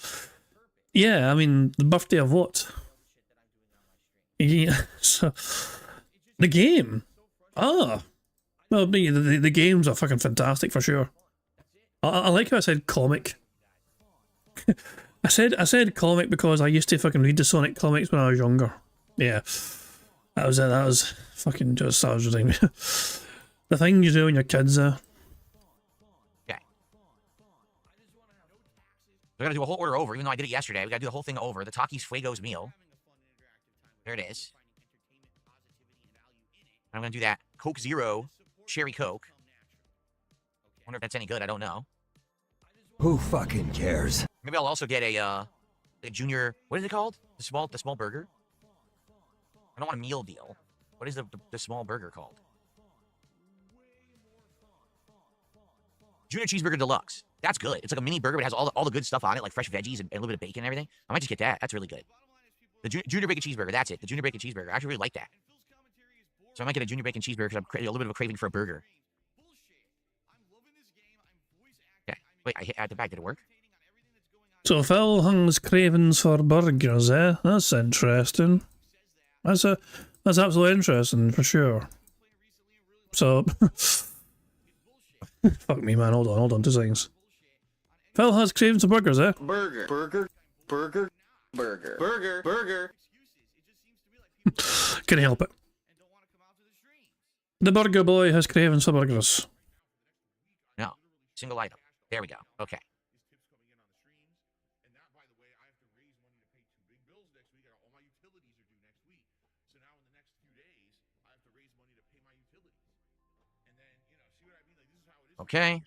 yeah, I mean, the birthday of what? Yeah, so the game. Well, the games are fucking fantastic for sure. I like how I said comic. I said comic because I used to fucking read the Sonic comics when I was younger. Yeah, that was fucking just ridiculous. The thing you do when your kids are. Okay. We gotta do a whole order over, even though I did it yesterday. We gotta do the whole thing over. The Takis Fuegos meal. There it is. I'm going to do that Coke Zero Cherry Coke. Wonder if that's any good. I don't know. Who fucking cares? Maybe I'll also get a junior... What is it called? The small burger? I don't want a meal deal. What is the small burger called? Junior Cheeseburger Deluxe. That's good. It's like a mini burger, but it has all the good stuff on it, like fresh veggies and a little bit of bacon and everything. I might just get that. That's really good. The junior bacon cheeseburger. That's it. The junior bacon cheeseburger. I actually really like that. So I might get a junior bacon cheeseburger because I'm a little bit of a craving for a burger. Okay. Wait, I hit add the bag. Did it work? So Phil has cravings for burgers, eh? That's interesting. That's absolutely interesting for sure. So, fuck me, man. Hold on, 2 seconds. Phil has cravings for burgers, eh? Burger. Can I help it? The burger boy has cravings for burgers. No. Single item. There we go. Okay. Okay.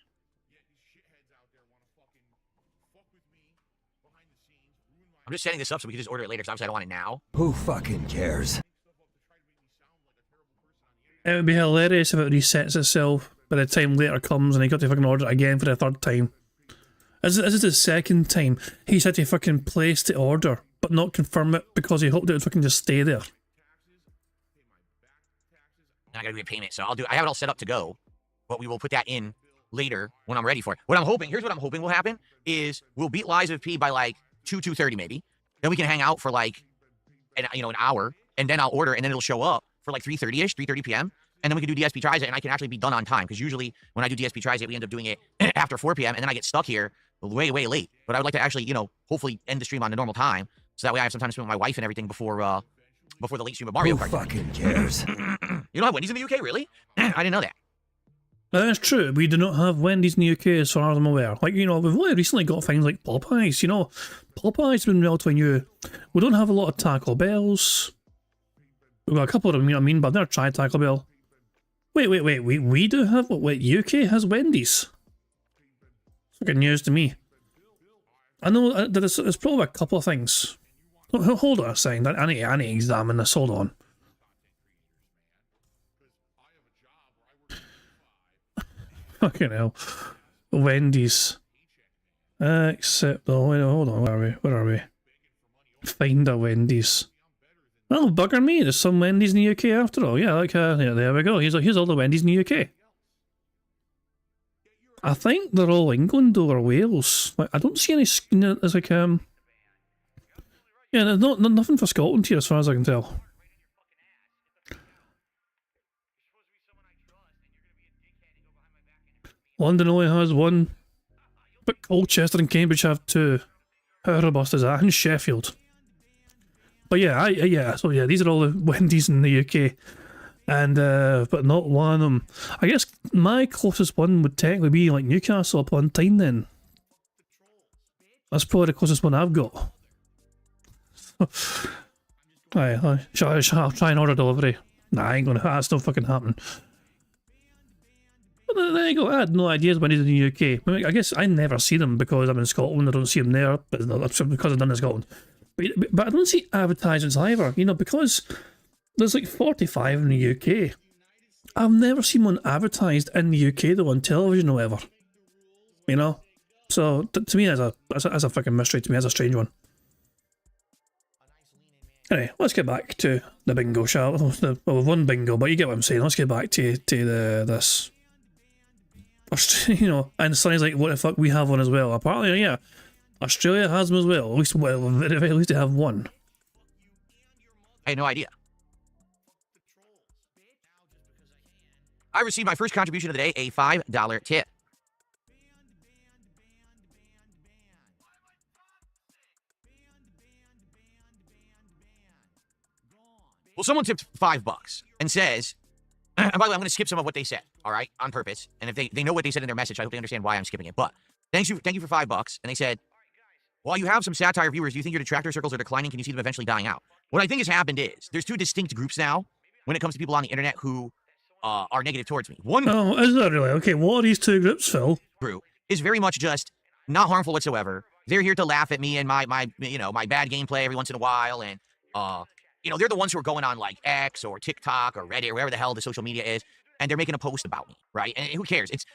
I'm just setting this up so we can just order it later because obviously I don't want it now. Who fucking cares? It would be hilarious if it resets itself by the time later comes and he got to fucking order it again for the 3rd time. This is the 2nd time he's had to fucking place the order but not confirm it because he hoped it would fucking just stay there. Now I gotta do a payment, so I have it all set up to go, but we will put that in later when I'm ready for it. Here's what I'm hoping will happen is we'll beat Lies of P by like 2:30 maybe. Then we can hang out for like an hour, and then I'll order, and then it'll show up for like 3:30ish, 3:30 p.m. And then we can do DSP Tries It, and I can actually be done on time. Because usually when I do DSP Tries It, we end up doing it after 4 p.m. and then I get stuck here way late. But I would like to actually, hopefully end the stream on the normal time, so that way I have some time to spend with my wife and everything before the late stream of Mario Kart. Who fucking cares? You don't have Wendy's in the UK, really? I didn't know that. That's true. We do not have Wendy's in the UK as far as I'm aware. Like, we've only recently got things like Popeyes. Popeyes has been relatively new. We don't have a lot of Taco Bells. We've got a couple of them, but I've never tried Taco Bell. Wait. We do have what? Wait, UK has Wendy's? It's fucking news to me. I know there's probably a couple of things. Hold on a second. I need to examine this. Hold on. Fucking hell. Wendy's. Hold on, where are we? Find a Wendy's. Oh, bugger me, there's some Wendy's in the UK after all. Yeah, there we go. Here's all the Wendy's in the UK. I think they're all England or Wales. Like, I don't see any, there's like, yeah, there's nothing for Scotland here as far as I can tell. London only has 1, but Colchester and Cambridge have 2. How robust is that? And Sheffield. But yeah, so these are all the Wendy's in the UK, and but not one of them. I guess my closest one would technically be like Newcastle upon Tyne. Then that's probably the closest one I've got. I'll try and order delivery. Nah, I ain't gonna. That's not fucking happening. But there you go. I had no ideas when he's in the UK. I guess I never see them because I'm in Scotland. I don't see them there, but that's because I'm done in Scotland. But I don't see advertisements either. Because there's like 45 in the UK. I've never seen one advertised in the UK though on television or ever. So to me, that's a fucking mystery. To me, that's a strange one. Anyway, let's get back to the bingo, shall we? Well, we've won bingo, but you get what I'm saying. Let's get back to this. And Sonny's like, what the fuck, we have one as well. Apparently, yeah, Australia has them as well. At least they have one. I had no idea. I received my first contribution of the day, a $5 tip. Well, someone tipped $5 and says, and by the way, I'm going to skip some of what they said, all right, on purpose. And if they know what they said in their message, I hope they understand why I'm skipping it. But thank you for $5. And they said, while you have some satire viewers, do you think your detractor circles are declining? Can you see them eventually dying out? What I think has happened is there's 2 distinct groups now when it comes to people on the internet who are negative towards me. Oh, is that really? Okay, what are these 2 groups, Phil? Group is very much just not harmful whatsoever. They're here to laugh at me and my bad gameplay every once in a while, and they're the ones who are going on like X or TikTok or Reddit or wherever the hell the social media is, and they're making a post about me, right? And who cares? It's,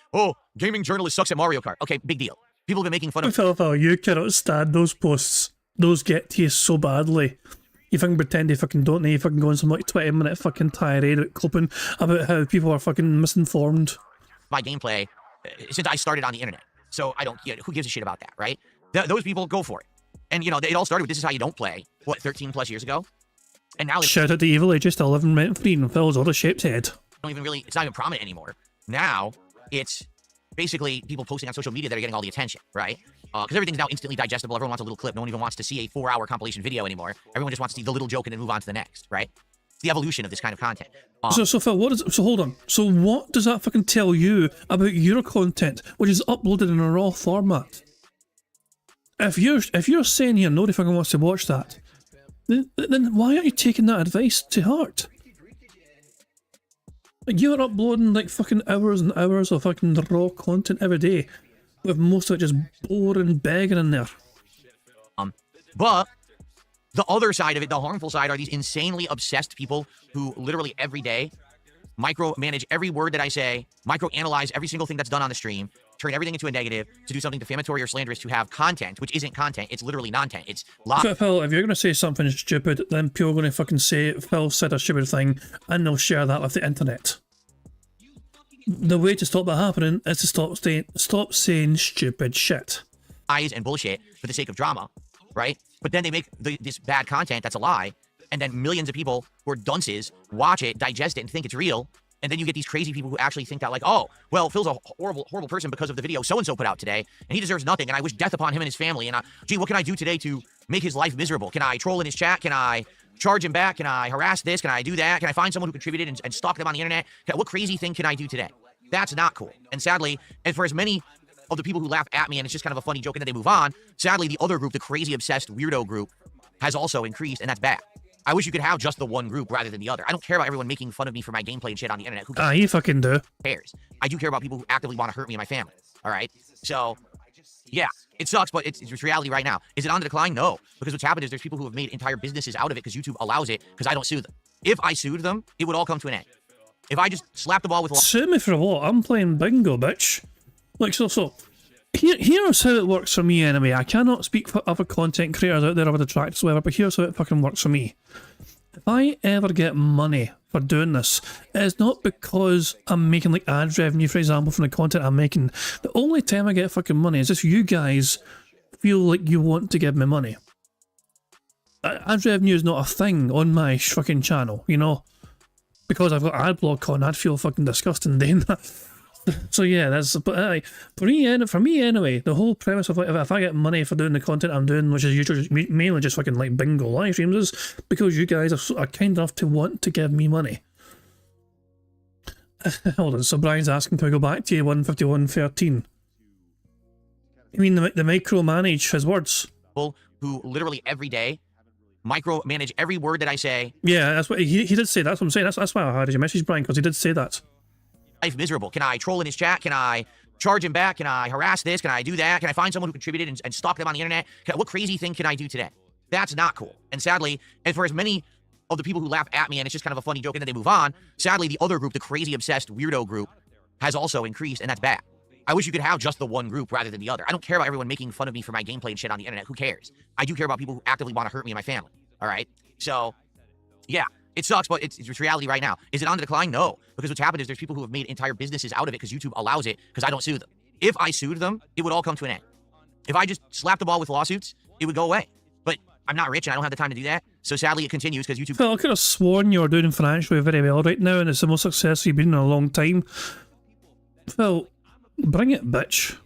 gaming journalist sucks at Mario Kart. Okay, big deal. People have been making fun of. Phil, you cannot stand those posts. Those get to you so badly. You fucking pretend you fucking don't know. You fucking go on some like 20-minute fucking tirade at clipping about how people are fucking misinformed. My gameplay since I started on the internet. So I don't, who gives a shit about that, right? Those people go for it. And, you know, it all started with this is how you don't play, what, 13 plus years ago? And now shout out to Evil Age, still living rent free in Phil's other shaped head. Don't even really, it's not even prominent anymore. Now, it's basically people posting on social media that are getting all the attention, right? Because everything's now instantly digestible. Everyone wants a little clip. No one even wants to see a 4-hour compilation video anymore. Everyone just wants to see the little joke and then move on to the next, right? It's the evolution of this kind of content. So Phil, so hold on. So what does that fucking tell you about your content, which is uploaded in a raw format? If you're saying here nobody fucking wants to watch that, then why aren't you taking that advice to heart? Like, you're uploading like fucking hours and hours of fucking raw content every day, with most of it just boring begging in there. But the other side of it, the harmful side, are these insanely obsessed people who literally every day micromanage every word that I say, microanalyze every single thing that's done on the stream, turn everything into a negative, to do something defamatory or slanderous, to have content, which isn't content, it's literally non-content, it's lies. Phil, if you're going to say something stupid, then people are going to fucking say Phil said a stupid thing, and they'll share that with the internet. The way to stop that happening is to stop saying stupid shit. Lies and bullshit for the sake of drama, right? But then they make this bad content that's a lie, and then millions of people who are dunces watch it, digest it, and think it's real. And then you get these crazy people who actually think that, like, oh, well, Phil's a horrible, horrible person because of the video so-and-so put out today, and he deserves nothing, and I wish death upon him and his family, and gee, what can I do today to make his life miserable? Can I troll in his chat? Can I charge him back? Can I harass this? Can I do that? Can I find someone who contributed and stalk them on the internet? What crazy thing can I do today? That's not cool. And sadly, and for as many of the people who laugh at me, and it's just kind of a funny joke, and then they move on, sadly, the other group, the crazy, obsessed, weirdo group, has also increased, and that's bad. I wish you could have just the one group rather than the other. I don't care about everyone making fun of me for my gameplay and shit on the internet. Who you fucking do. cares? I do care about people who actively want to hurt me and my family. All right? So, yeah, it sucks, but it's reality right now. Is it on the decline? No. Because what's happened is there's people who have made entire businesses out of it because YouTube allows it because I don't sue them. If I sued them, it would all come to an end. If I just slap the ball with... Sue me for what? I'm playing bingo, bitch. Like, so... Here's how it works for me anyway. I cannot speak for other content creators out there, other detractors, whatever, but here's how it fucking works for me. If I ever get money for doing this, it's not because I'm making like ads revenue, for example, from the content I'm making. The only time I get fucking money is if you guys feel like you want to give me money. Ads revenue is not a thing on my fucking channel, you know? Because I've got ad block on, I'd feel fucking disgusting doing that. So yeah, that's, but for me anyway, the whole premise of like, if I get money for doing the content I'm doing, which is usually mainly just fucking like bingo live streams, is because you guys are kind enough to want to give me money. Hold on, so Brian's asking, can we go back to A151.13? You mean the micromanage his words? People who literally every day micromanage every word that I say. Yeah, that's what he did say. That's what I'm saying. That's why I had your message, Brian, because he did say that. Life miserable. Can I troll in his chat? Can I charge him back? Can I harass this? Can I do that? Can I find someone who contributed and stalk them on the internet? What crazy thing can I do today? That's not cool. And sadly, and for as many of the people who laugh at me, and it's just kind of a funny joke, and then they move on, sadly, the other group, the crazy, obsessed, weirdo group, has also increased, and that's bad. I wish you could have just the one group rather than the other. I don't care about everyone making fun of me for my gameplay and shit on the internet. Who cares? I do care about people who actively want to hurt me and my family. All right? So, yeah. It sucks, but it's reality right now. Is it on the decline? No. Because what's happened is there's people who have made entire businesses out of it because YouTube allows it because I don't sue them. If I sued them, it would all come to an end. If I just slapped the ball with lawsuits, it would go away. But I'm not rich and I don't have the time to do that. So sadly, it continues because YouTube... Phil, I could have sworn you were doing financially very well right now and it's the most successful you've been in a long time. Phil, bring it, bitch.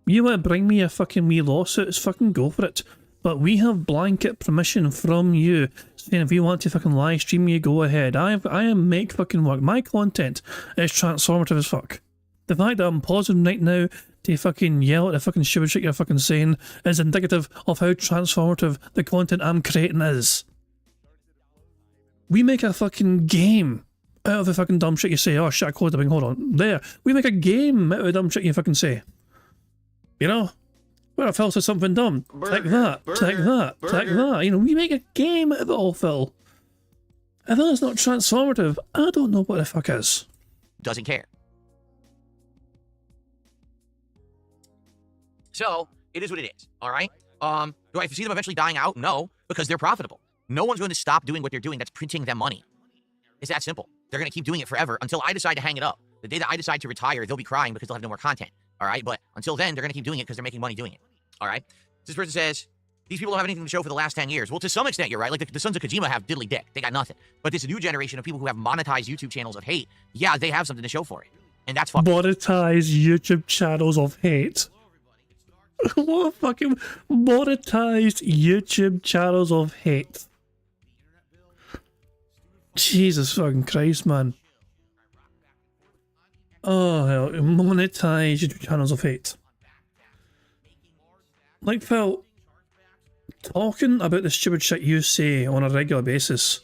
You want to bring me a fucking wee lawsuit? Fucking go for it. But we have blanket permission from you saying if you want to fucking live stream, you go ahead. I am make fucking work. My content is transformative as fuck. The fact that I'm pausing right now to fucking yell at the fucking stupid shit you're fucking saying is indicative of how transformative the content I'm creating is. We make a fucking game out of the fucking dumb shit you say. Oh shit, I closed the thing, hold on. There. We make a game out of the dumb shit you fucking say. You know? Well, Phil said something dumb. Take that, take that, take that. You know, we make a game out of it all, Phil. If that's not transformative, I don't know what the fuck is. Doesn't care. So it is what it is. All right. Do I see them eventually dying out? No, because they're profitable. No one's going to stop doing what they're doing. That's printing them money. It's that simple. They're going to keep doing it forever until I decide to hang it up. The day that I decide to retire, they'll be crying because they'll have no more content. All right. But until then, they're going to keep doing it because they're making money doing it. All right. This person says, these people don't have anything to show for the last 10 years. Well, to some extent, you're right. Like the sons of Kojima have diddly dick. They got nothing. But this new generation of people who have monetized YouTube channels of hate, yeah, they have something to show for it. And that's fucking... Monetized YouTube channels of hate. What fucking monetized YouTube channels of hate? Jesus fucking Christ, man. Oh, hell. Monetized YouTube channels of hate. Like, Phil, talking about the stupid shit you say on a regular basis,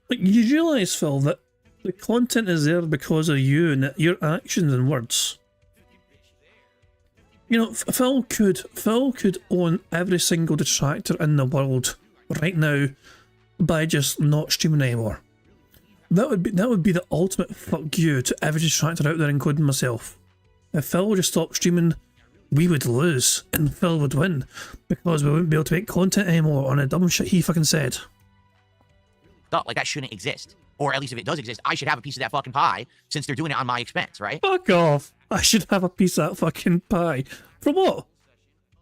like, you realise, Phil, that the content is there because of you and your actions and words. You know, Phil could own every single detractor in the world right now by just not streaming anymore. That would be the ultimate fuck you to every detractor out there, including myself. If Phil would just stop streaming, we would lose and Phil would win because we wouldn't be able to make content anymore on the dumb shit he fucking said. Like, that shouldn't exist. Or at least if it does exist, I should have a piece of that fucking pie since they're doing it on my expense, right? Fuck off. I should have a piece of that fucking pie. For what?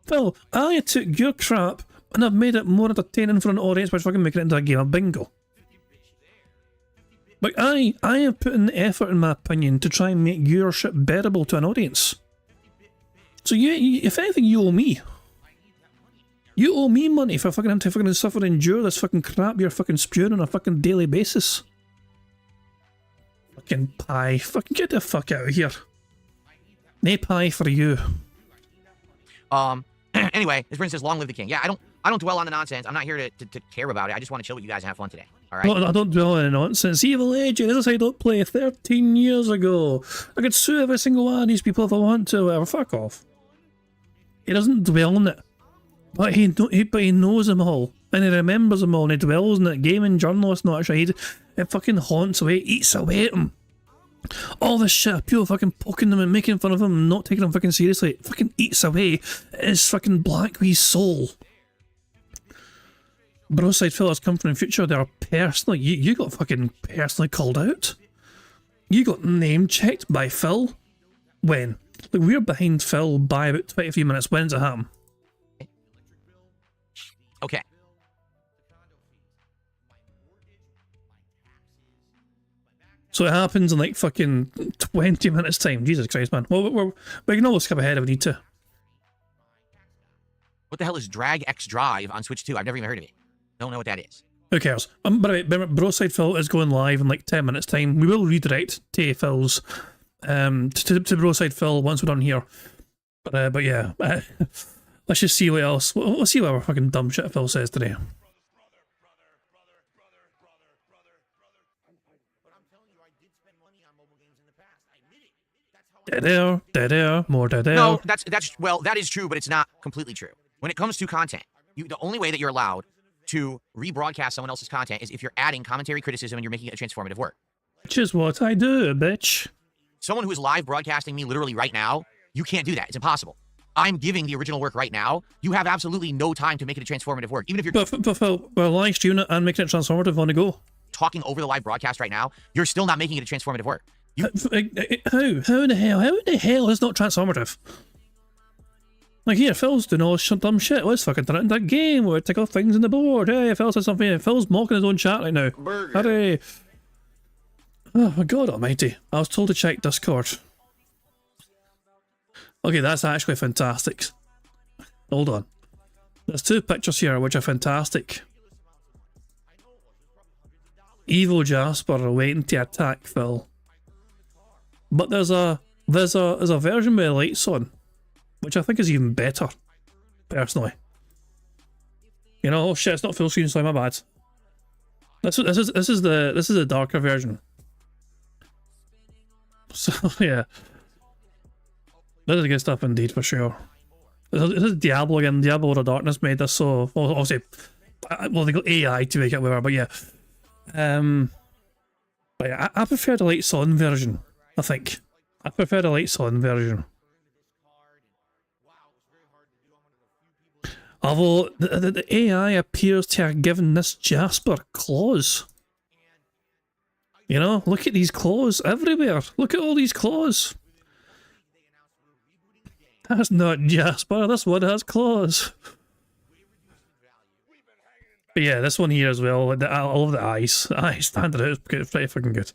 Phil, I took your crap and I've made it more entertaining for an audience by fucking making it into a game of bingo. Like, I have put in the effort, in my opinion, to try and make your shit bearable to an audience. So you, if anything, you owe me. You owe me money for fucking having to fucking suffer and endure this fucking crap you're fucking spewing on a fucking daily basis. Fucking pie. Fucking get the fuck out of here. No pie for you. Anyway, this person says, long live the king. Yeah, I don't dwell on the nonsense. I'm not here to care about it. I just want to chill with you guys and have fun today. All right? No, I don't dwell on the nonsense. Evil Agent, this is how I don't play 13 years ago. I could sue every single one of these people if I want to, whatever. Fuck off. He doesn't dwell on it. But he knows them all. And he remembers them all and he dwells on it. Gaming journalist, not actually. It fucking haunts away, eats away at him. All this shit, people fucking poking them and making fun of him and not taking him fucking seriously. It fucking eats away at his fucking black wee soul. Broside fellas come from the future, they are personally, you got fucking personally called out. You got name checked by Phil. When? Like, we're behind Phil by about 23 minutes. When's it happen? Okay. So it happens in like fucking 20 minutes time. Jesus Christ, man. Well, we can always skip ahead if we need to. What the hell is Drag X Drive on Switch 2? I've never even heard of it. Don't know what that is. Who cares? By the way, Broside Phil is going live in like 10 minutes time. We will redirect to Phil's, to Broside Phil once we're done here. But yeah, let's just see what else. Let's see what our fucking dumb shit Phil says today. Dead air, more dead air. No, well, that is true, but it's not completely true. When it comes to content, the only way that you're allowed to rebroadcast someone else's content is if you're adding commentary, criticism, and you're making it a transformative work. Which is what I do, bitch. Someone who is live broadcasting me literally right now, you can't do that. It's impossible. I'm giving the original work right now. You have absolutely no time to make it a transformative work. Even if you're but Phil, we're live streaming it and making it transformative on the go. Talking over the live broadcast right now, you're still not making it a transformative work. How in the hell is not transformative? Like, here, Phil's doing all this dumb shit. Let's fucking turn it into that game where we tick off things on the board. Hey, Phil said something. Phil's mocking his own chat right now. Hurry. Oh my god almighty. I was told to check Discord. Okay, that's actually fantastic. Hold on. There's two pictures here which are fantastic. Evil Jasper waiting to attack Phil. But there's a version with the lights on, which I think is even better, personally. You know, oh shit, it's not full screen, so my bad. This is the darker version. So yeah, this is good stuff indeed for sure. This is Diablo again. Diablo of Darkness made this, so well, obviously, well, they got AI to make it whatever, but yeah. But yeah, I prefer the lights on version. I think I prefer the lights on version. Although the AI appears to have given this Jasper claws. You know, look at these claws everywhere. Look at all these claws. That's not Jasper, this one has claws. But yeah, this one here as well. I love the eyes. The eyes standing out. It's pretty fucking good.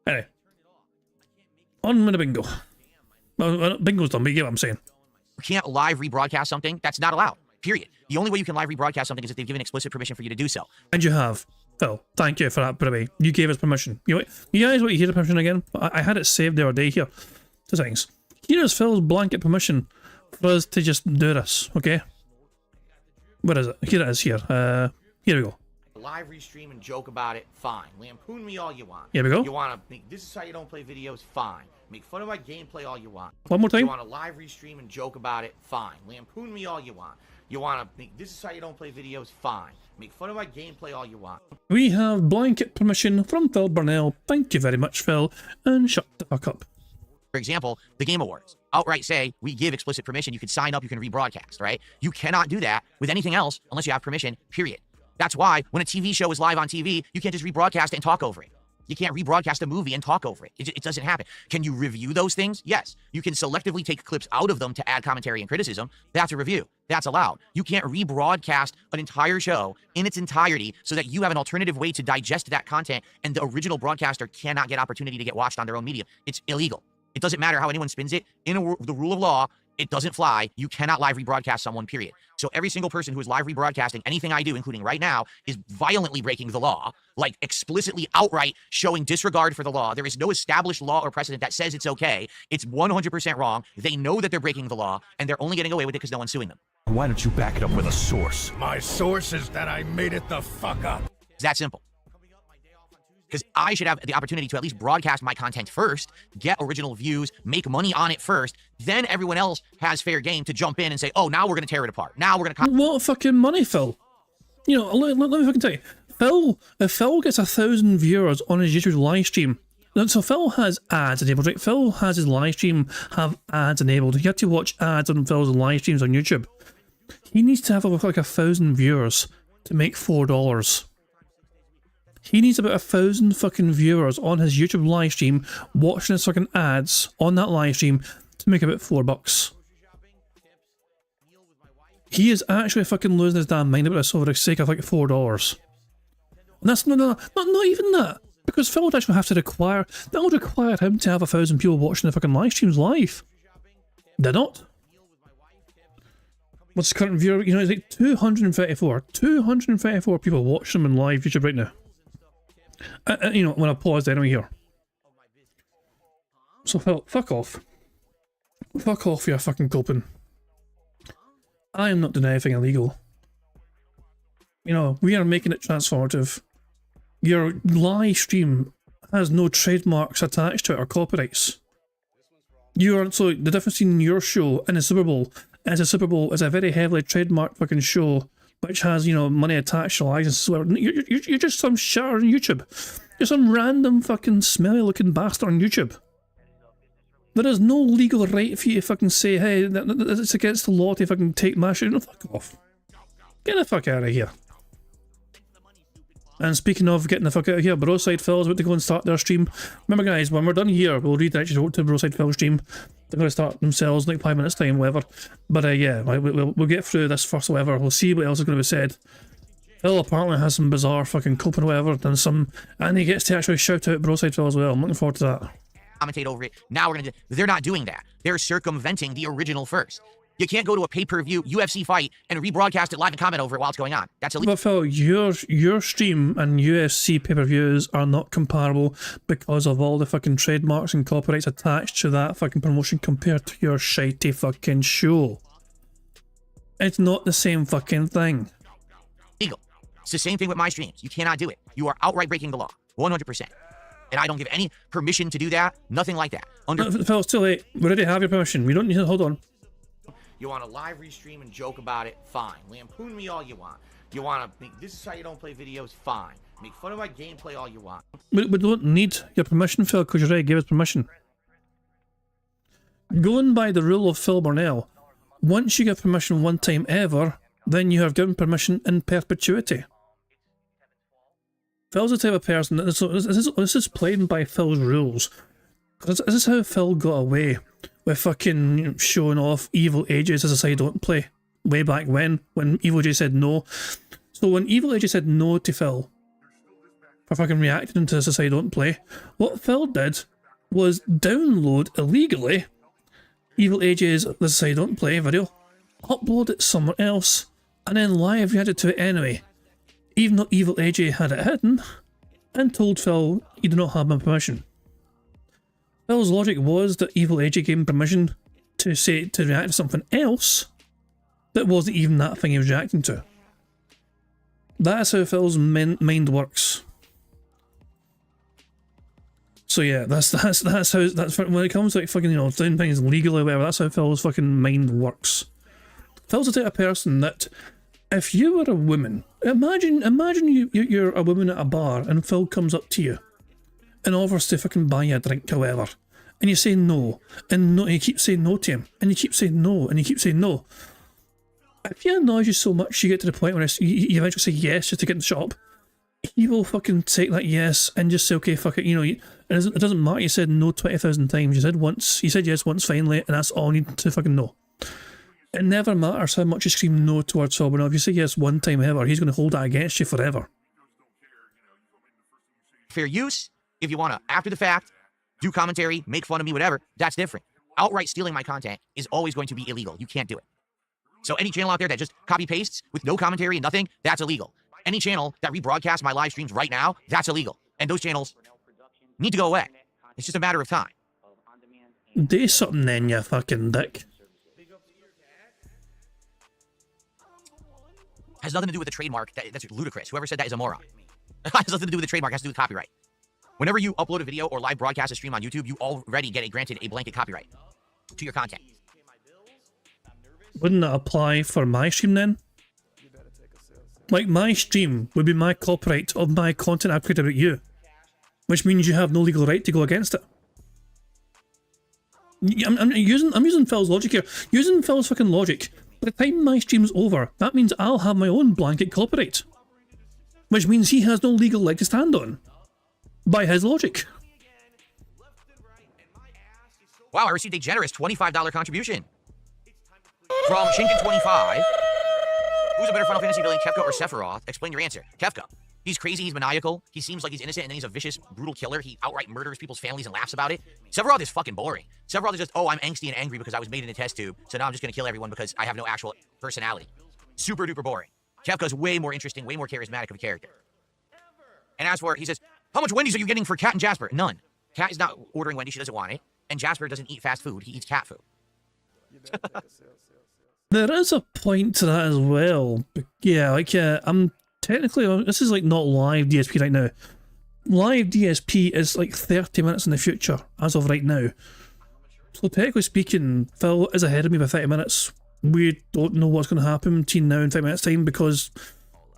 Anyway. On with the bingo. Well, bingo's done, but you get what I'm saying. You can't live rebroadcast something. That's not allowed. Period. The only way you can live rebroadcast something is if they've given explicit permission for you to do so. And you have. Phil, thank you for that, by the way. You gave us permission. You guys want to hear the permission again? I had it saved the other day here. 2 seconds. Here is Phil's blanket permission for us to just do this, okay? Where is it? Here it is, here. Here we go. Live restream and joke about it, fine. Lampoon me all you want. Here we go. You want to make this is how you don't play videos, fine. Make fun of my gameplay all you want. One more time. You want to live restream and joke about it, fine. Lampoon me all you want. You want to make this is how you don't play videos, fine. Make fun of my gameplay all you want. We have blanket permission from Phil Burnell. Thank you very much, Phil. And shut the fuck up. For example, the Game Awards outright say we give explicit permission. You can sign up, you can rebroadcast, right? You cannot do that with anything else unless you have permission, period. That's why when a TV show is live on TV, you can't just rebroadcast it and talk over it. You can't rebroadcast a movie and talk over it. It doesn't happen. Can you review those things? Yes. You can selectively take clips out of them to add commentary and criticism. That's a review. That's allowed. You can't rebroadcast an entire show in its entirety so that you have an alternative way to digest that content and the original broadcaster cannot get opportunity to get watched on their own medium. It's illegal. It doesn't matter how anyone spins it. In the rule of law, it doesn't fly. You cannot live rebroadcast someone, period. So every single person who is live rebroadcasting anything I do, including right now, is violently breaking the law, like explicitly outright showing disregard for the law. There is no established law or precedent that says it's okay. It's 100% wrong. They know that they're breaking the law, and they're only getting away with it because no one's suing them. Why don't you back it up with a source? My source is that I made it the fuck up. It's that simple. Because I should have the opportunity to at least broadcast my content first, get original views, make money on it first, then everyone else has fair game to jump in and say, oh, now we're going to tear it apart. Now we're going to... What fucking money, Phil? You know, let me fucking tell you. If Phil gets 1,000 viewers on his YouTube live stream, so Phil has ads enabled, right? Phil has his live stream have ads enabled. You have to watch ads on Phil's live streams on YouTube. He needs to have like 1,000 viewers to make $4. He needs about 1,000 fucking viewers on his YouTube live stream watching his fucking ads on that live stream to make about $4. He is actually fucking losing his damn mind about this over the sake of like $4. And that's not even that. Because Phil would actually have to require, that would require him to have 1,000 people watching the fucking live streams live. They're not. What's the current viewer? You know, it's like 234. 234 people watch them in live YouTube right now. You know, when I paused anyway here. So Phil, fuck off. Fuck off, you're fucking coping. I am not doing anything illegal. You know, we are making it transformative. Your live stream has no trademarks attached to it or copyrights. So the difference between your show and the Super Bowl is a very heavily trademarked fucking show which has, you know, money attached to licenses. You're just some shit on YouTube. You're some random fucking smelly looking bastard on YouTube. There is no legal right for you to fucking say, hey, it's against the law to fucking take my shit. No, fuck off. Get the fuck out of here. And speaking of getting the fuck out of here, Broside Phil's about to go and start their stream. Remember guys, when we're done here, we'll redirect you to Broside Phil's stream. They're going to start themselves in like 5 minutes time, whatever. But yeah, we'll get through this first, whatever. We'll see what else is going to be said. Phil apparently has some bizarre fucking coping, whatever, and he gets to actually shout out Broside Phil as well. I'm looking forward to that. Commentate over it. Now they're not doing that. They're circumventing the original first. You can't go to a pay-per-view UFC fight and rebroadcast it live and comment over it while it's going on. That's illegal. But Phil, your stream and UFC pay-per-views are not comparable because of all the fucking trademarks and copyrights attached to that fucking promotion compared to your shitey fucking show. It's not the same fucking thing. Illegal. It's the same thing with my streams. You cannot do it. You are outright breaking the law. 100%. And I don't give any permission to do that. Nothing like that. Phil, it's too late. We already have your permission. We don't need to hold on. You want to live restream and joke about it? Fine. Lampoon me all you want. You want to make this is how you don't play videos? Fine. Make fun of my gameplay all you want. We don't need your permission, Phil, because you already gave us permission. Going by the rule of Phil Burnell, Once you give permission one time ever, then you have given permission in perpetuity. Phil's the type of person that this is playing by Phil's rules. This is how Phil got away with fucking showing off Evil Ages as a side don't play. Way back when Evil Age said no. So when Evil Age said no to Phil for fucking reacting to this as a side don't play, what Phil did was download illegally Evil Age's This Is How You Don't Play video, upload it somewhere else, and then live reacted to it anyway, even though Evil Age had it hidden, and told Phil he did not have my permission. Phil's logic was that Evil Age gave him permission to react to something else that wasn't even that thing he was reacting to. That's how Phil's mind works. So yeah, that's how when it comes to like fucking, you know, doing things legally or whatever, that's how Phil's fucking mind works. Phil's the type of person that if you were a woman, imagine you're a woman at a bar and Phil comes up to you and offers to fucking buy you a drink or whatever, and you say no, and you keep saying no to him, and you keep saying no, and you keep saying no. If he annoys you so much you get to the point where you eventually say yes just to get in the shop, he will fucking take that yes and just say, okay, fuck it, you know, it doesn't matter, you said no 20,000 times, you said once, you said yes once finally, and that's all you need to fucking know. It never matters how much you scream no towards Phil, but if you say yes one time ever, he's going to hold that against you forever. Fair use, if you want to, after the fact, do commentary, make fun of me, whatever, that's different. Outright stealing my content is always going to be illegal. You can't do it. So any channel out there that just copy-pastes with no commentary and nothing, that's illegal. Any channel that rebroadcasts my live streams right now, that's illegal. And those channels need to go away. It's just a matter of time. Do something then, you fucking dick. Has nothing to do with the trademark. That's ludicrous. Whoever said that is a moron. It has nothing to do with the trademark. It has to do with copyright. Whenever you upload a video or live broadcast a stream on YouTube, you already get granted a blanket copyright to your content. Wouldn't that apply for my stream then? Like, my stream would be my copyright of my content I've created about you, which means you have no legal right to go against it. I'm using Phil's logic here. Using Phil's fucking logic. By the time my stream's over, that means I'll have my own blanket copyright, which means he has no legal leg to stand on. By his logic. Wow, I received a generous $25 contribution from Shinken25. Who's a better Final Fantasy villain, Kefka or Sephiroth? Explain your answer. Kefka. He's crazy, he's maniacal, he seems like he's innocent, and then he's a vicious, brutal killer. He outright murders people's families and laughs about it. Sephiroth is fucking boring. Sephiroth is just, oh, I'm angsty and angry because I was made in a test tube, so now I'm just gonna kill everyone because I have no actual personality. Super duper boring. Kefka's way more interesting, way more charismatic of a character. And as for, he says, how much Wendy's are you getting for Cat and Jasper? None. Cat is not ordering Wendy's, she doesn't want it. And Jasper doesn't eat fast food, he eats cat food. There is a point to that as well. But yeah, like, I'm technically, this is like not live DSP right now. Live DSP is like 30 minutes in the future, as of right now. So technically speaking, Phil is ahead of me by 30 minutes. We don't know what's going to happen between now and 30 minutes time because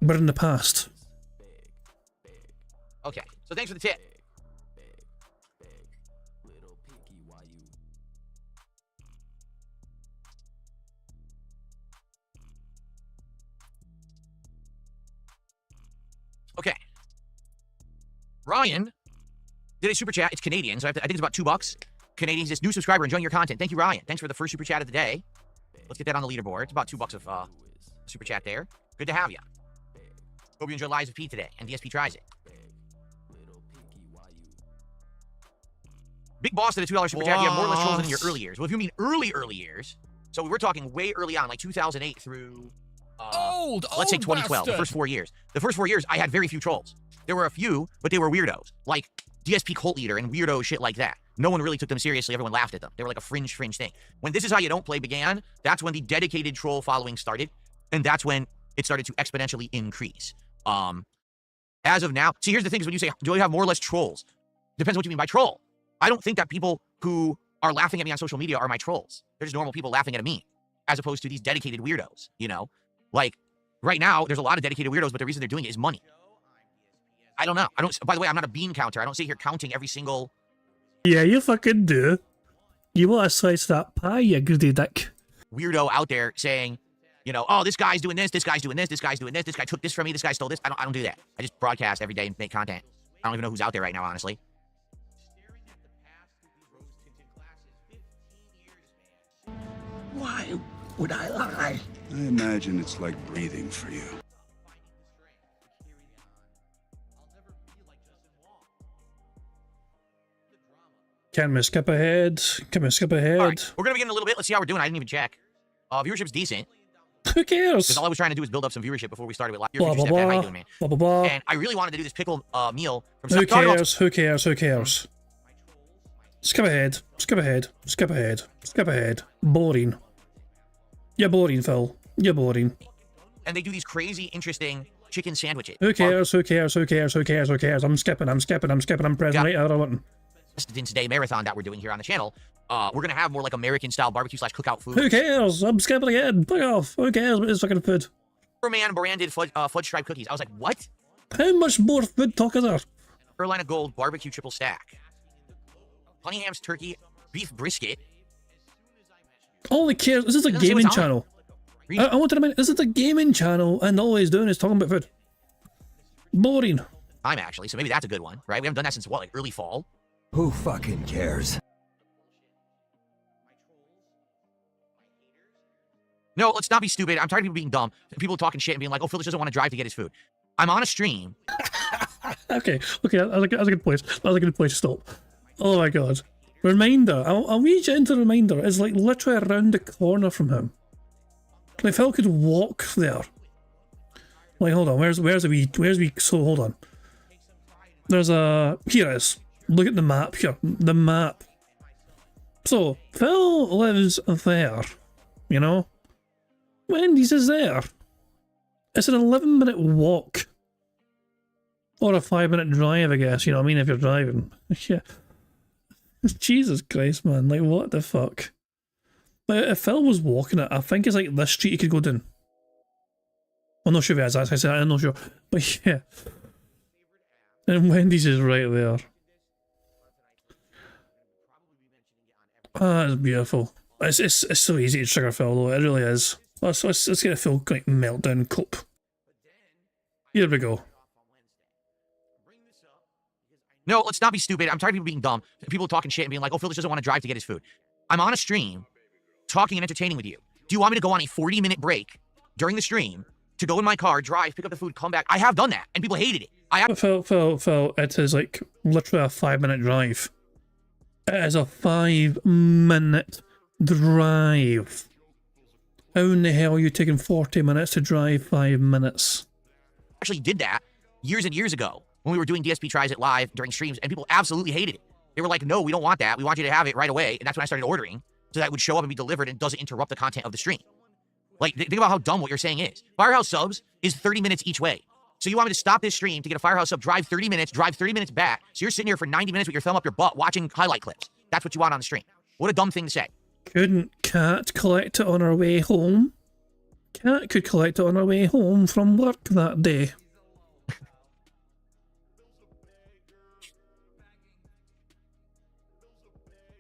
we're in the past. Okay, so thanks for the tip. Okay. Ryan did a super chat. It's Canadian, so I think it's about $2. Canadian, this new subscriber enjoying your content. Thank you, Ryan. Thanks for the first super chat of the day. Let's get that on the leaderboard. It's about $2 of super chat there. Good to have you. Hope you enjoy Lives of Pete today, and DSP tries it. Big Boss did a $2 super chat. You have more or less trolls than in your early years. Well, if you mean early years, so we're talking way early on, like 2008 through, let's say 2012, bastard. The first 4 years. The first 4 years, I had very few trolls. There were a few, but they were weirdos, like DSP Cult Leader and weirdo shit like that. No one really took them seriously. Everyone laughed at them. They were like a fringe thing. When This Is How You Don't Play began, that's when the dedicated troll following started, and that's when it started to exponentially increase. As of now, see, here's the thing is when you say, do I have more or less trolls? Depends what you mean by troll. I don't think that people who are laughing at me on social media are my trolls. They're just normal people laughing at me, as opposed to these dedicated weirdos, you know? Like, right now, there's a lot of dedicated weirdos, but the reason they're doing it is money. I don't know. By the way, I'm not a bean counter. I don't sit here counting every single... Yeah, you fucking do. You want to slice that pie, you greedy dick. weirdo out there saying, you know, oh, this guy's doing this, this guy's doing this, this guy's doing this, this guy took this from me, this guy stole this. I don't do that. I just broadcast every day and make content. I don't even know who's out there right now, honestly. Why would I lie? I imagine it's like breathing for you. Can we skip ahead? Can we skip ahead? All right, we're going to begin in a little bit. Let's see how we're doing. I didn't even check. Viewership's decent. Who cares? Because all I was trying to do was build up some viewership before we started with live. Blah, blah, How you blah, doing, man? blah, blah, blah. And I really wanted to do this pickle meal from Who cares? Who cares? Who cares? Skip ahead. Skip ahead. Skip ahead. Skip ahead. Boring. You're boring, Phil. You're boring. And they do these crazy, interesting chicken sandwiches. Who cares? Who cares? Who cares? Who cares? Who cares? I'm skipping. I'm skipping. I'm skipping. I'm pressing right out of it. In today's marathon that we're doing here on the channel, we're gonna have more like American-style barbecue/cookout food. Who cares? I'm skipping again. Fuck off. Who cares what is fucking food? Superman branded fudge stripe cookies. I was like, what? How much more food talk is there? Carolina Gold barbecue triple stack. Cunningham's turkey beef brisket. All I care. This is a gaming channel. I want to remind. This is a gaming channel, and all he's doing is talking about food. Boring. I'm actually, so maybe that's a good one, right? We haven't done that since what, like early fall? Who fucking cares? No, let's not be stupid. I'm tired of people being dumb. People talking shit and being like, oh, Phil just doesn't want to drive to get his food. I'm on a stream. Okay, that's a good place. That's a good place to stop. Oh my god. Reminder. A wee gentle reminder is like literally around the corner from him. Like Phil could walk there. Like, hold on, where's a wee, so hold on. There's a, here it is. Look at the map here, the map. So, Phil lives there, you know? Wendy's is there. It's an 11-minute walk. Or a 5-minute drive, I guess, you know what I mean, if you're driving. Yeah. Jesus Christ, man, like, what the fuck? Like, if Phil was walking it, I think it's like this street he could go down. I'm not sure if it is, as I said, I'm not sure. But yeah. And Wendy's is right there. Ah, it's beautiful. It's so easy to trigger Phil though, it really is. Let's get a Phil like meltdown cup. Here we go. No, let's not be stupid. I'm tired of people being dumb. People talking shit and being like, oh, Phil just doesn't want to drive to get his food. I'm on a stream, talking and entertaining with you. Do you want me to go on a 40-minute break during the stream to go in my car, drive, pick up the food, come back? I have done that, and people hated it. Phil, it is like literally a 5-minute drive. It is a 5-minute drive. How in the hell are you taking 40 minutes to drive 5 minutes? Actually did that years and years ago when we were doing DSP Tries It live during streams, and people absolutely hated it. They were like, no, we don't want that. We want you to have it right away. And that's when I started ordering, so that it would show up and be delivered and doesn't interrupt the content of the stream. Like, think about how dumb what you're saying is. Firehouse subs is 30 minutes each way. So you want me to stop this stream to get a Firehouse sub, drive 30 minutes back. So you're sitting here for 90 minutes with your thumb up your butt watching highlight clips. That's what you want on the stream. What a dumb thing to say. Couldn't Kat collect it on her way home? Kat could collect it on her way home from work that day.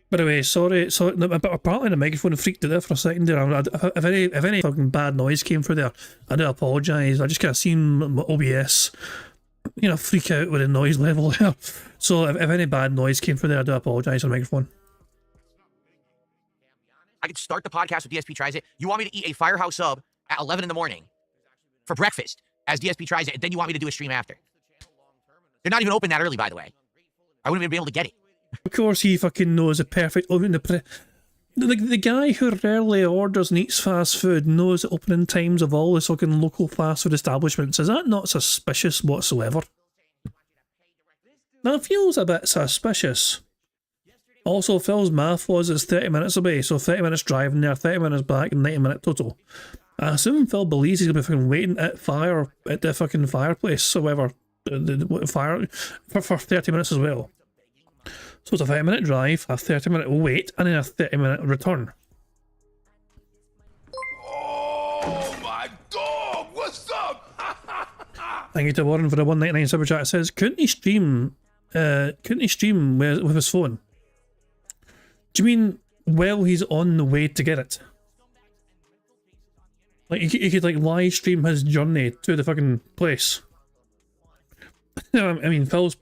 By the way, sorry, but apparently the microphone freaked out there for a second there. If any fucking bad noise came through there, I do apologise. I just kind of seen my OBS, you know, freak out with the noise level there. So if any bad noise came through there, I do apologise on the microphone. I could start the podcast with DSP Tries It. You want me to eat a Firehouse sub at 11 in the morning for breakfast as DSP Tries It, and then you want me to do a stream after. They're not even open that early, by the way. I wouldn't even be able to get it. Of course he fucking knows the perfect opening. The guy who rarely orders and eats fast food knows the opening times of all the fucking local fast food establishments. Is that not suspicious whatsoever? That feels a bit suspicious. Also, Phil's math was it's 30 minutes away, so 30 minutes driving there, 30 minutes back, and 90 minute total. I assume Phil believes he's gonna be fucking waiting at the fucking fireplace, or whatever, the fire, for 30 minutes as well. So it's a 30-minute drive, a 30-minute wait, and then a 30-minute return. Oh my dog! What's up? Thank you to Warren for the 199 super chat. It says, couldn't he stream with his phone? Do you mean while he's on the way to get it? Like, he could like live stream his journey to the fucking place. I mean, Phil's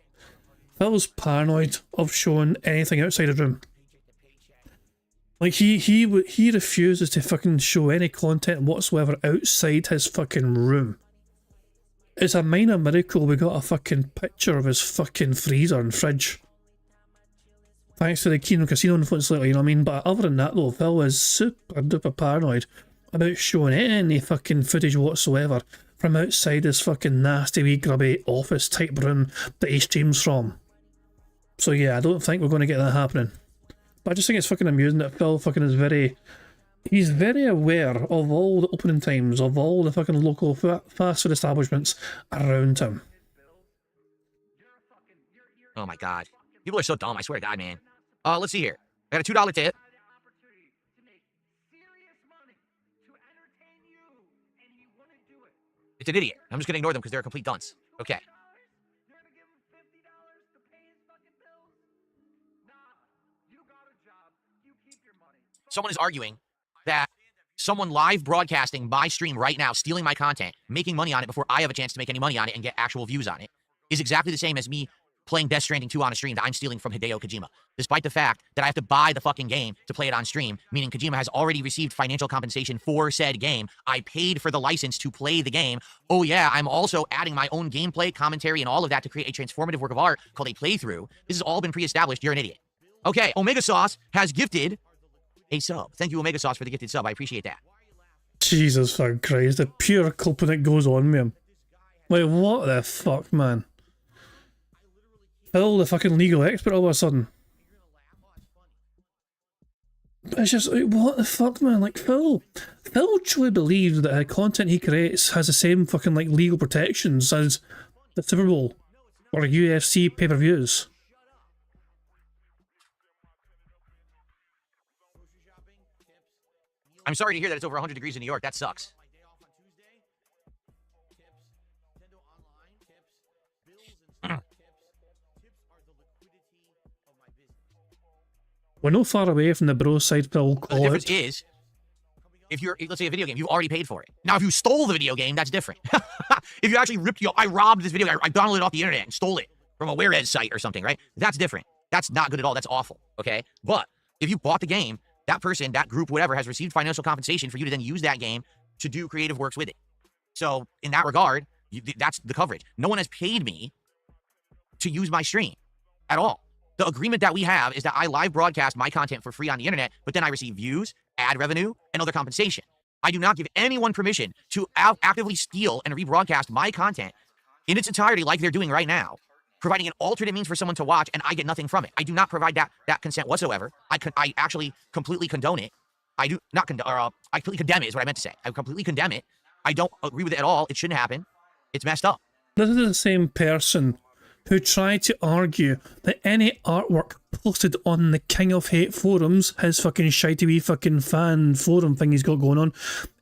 paranoid of showing anything outside his room. Like, he refuses to fucking show any content whatsoever outside his fucking room. It's a minor miracle we got a fucking picture of his fucking freezer and fridge. Thanks to the Kino Casino influence lately, you know what I mean? But other than that though, Phil is super duper paranoid about showing any fucking footage whatsoever from outside his fucking nasty wee grubby office type room that he streams from. So yeah, I don't think we're going to get that happening. But I just think it's fucking amusing that Phil fucking is he's very aware of all the opening times of all the fucking local fast food establishments around him. Oh my god. People are so dumb, I swear to God, man. Let's see here. I got a $2 tip. It's an idiot. I'm just gonna ignore them because they're a complete dunce. Okay. Someone is arguing that someone live broadcasting my stream right now, stealing my content, making money on it before I have a chance to make any money on it and get actual views on it, is exactly the same as me playing Death Stranding 2 on a stream that I'm stealing from Hideo Kojima, despite the fact that I have to buy the fucking game to play it on stream, meaning Kojima has already received financial compensation for said game. I paid for the license to play the game. Oh yeah, I'm also adding my own gameplay, commentary, and all of that to create a transformative work of art called a playthrough. This has all been pre-established. You're an idiot. Okay, Omega Sauce has gifted a sub. Thank you, Omega Sauce, for the gifted sub. I appreciate that. Jesus fucking Christ, the pure culprit that goes on with him. Like, what the fuck, man? Phil, the fucking legal expert all of a sudden. But it's just like, what the fuck, man? Like, Phil truly believes that the content he creates has the same fucking like legal protections as the Super Bowl or UFC pay-per-views. I'm sorry to hear that it's over 100 degrees in New York. That sucks. We're not far away from the bro side, Phil. The difference is, if you're, let's say, a video game, you've already paid for it. Now, if you stole the video game, that's different. If you actually ripped, I robbed this video game, I downloaded it off the internet and stole it from a Whereas site or something, right? That's different. That's not good at all. That's awful, okay? But if you bought the game, that person, that group, whatever, has received financial compensation for you to then use that game to do creative works with it. So, in that regard, that's the coverage. No one has paid me to use my stream at all. The agreement that we have is that I live broadcast my content for free on the internet, but then I receive views, ad revenue, and other compensation. I do not give anyone permission to actively steal and rebroadcast my content in its entirety like they're doing right now, providing an alternate means for someone to watch, and I get nothing from it. I do not provide that consent whatsoever. I actually completely condone it. I do not condone, I completely condemn it is what I meant to say. I completely condemn it. I don't agree with it at all. It shouldn't happen. It's messed up. This is the same person who tried to argue that any artwork posted on the King of Hate forums, his fucking shitey wee fucking fan forum thing he's got going on,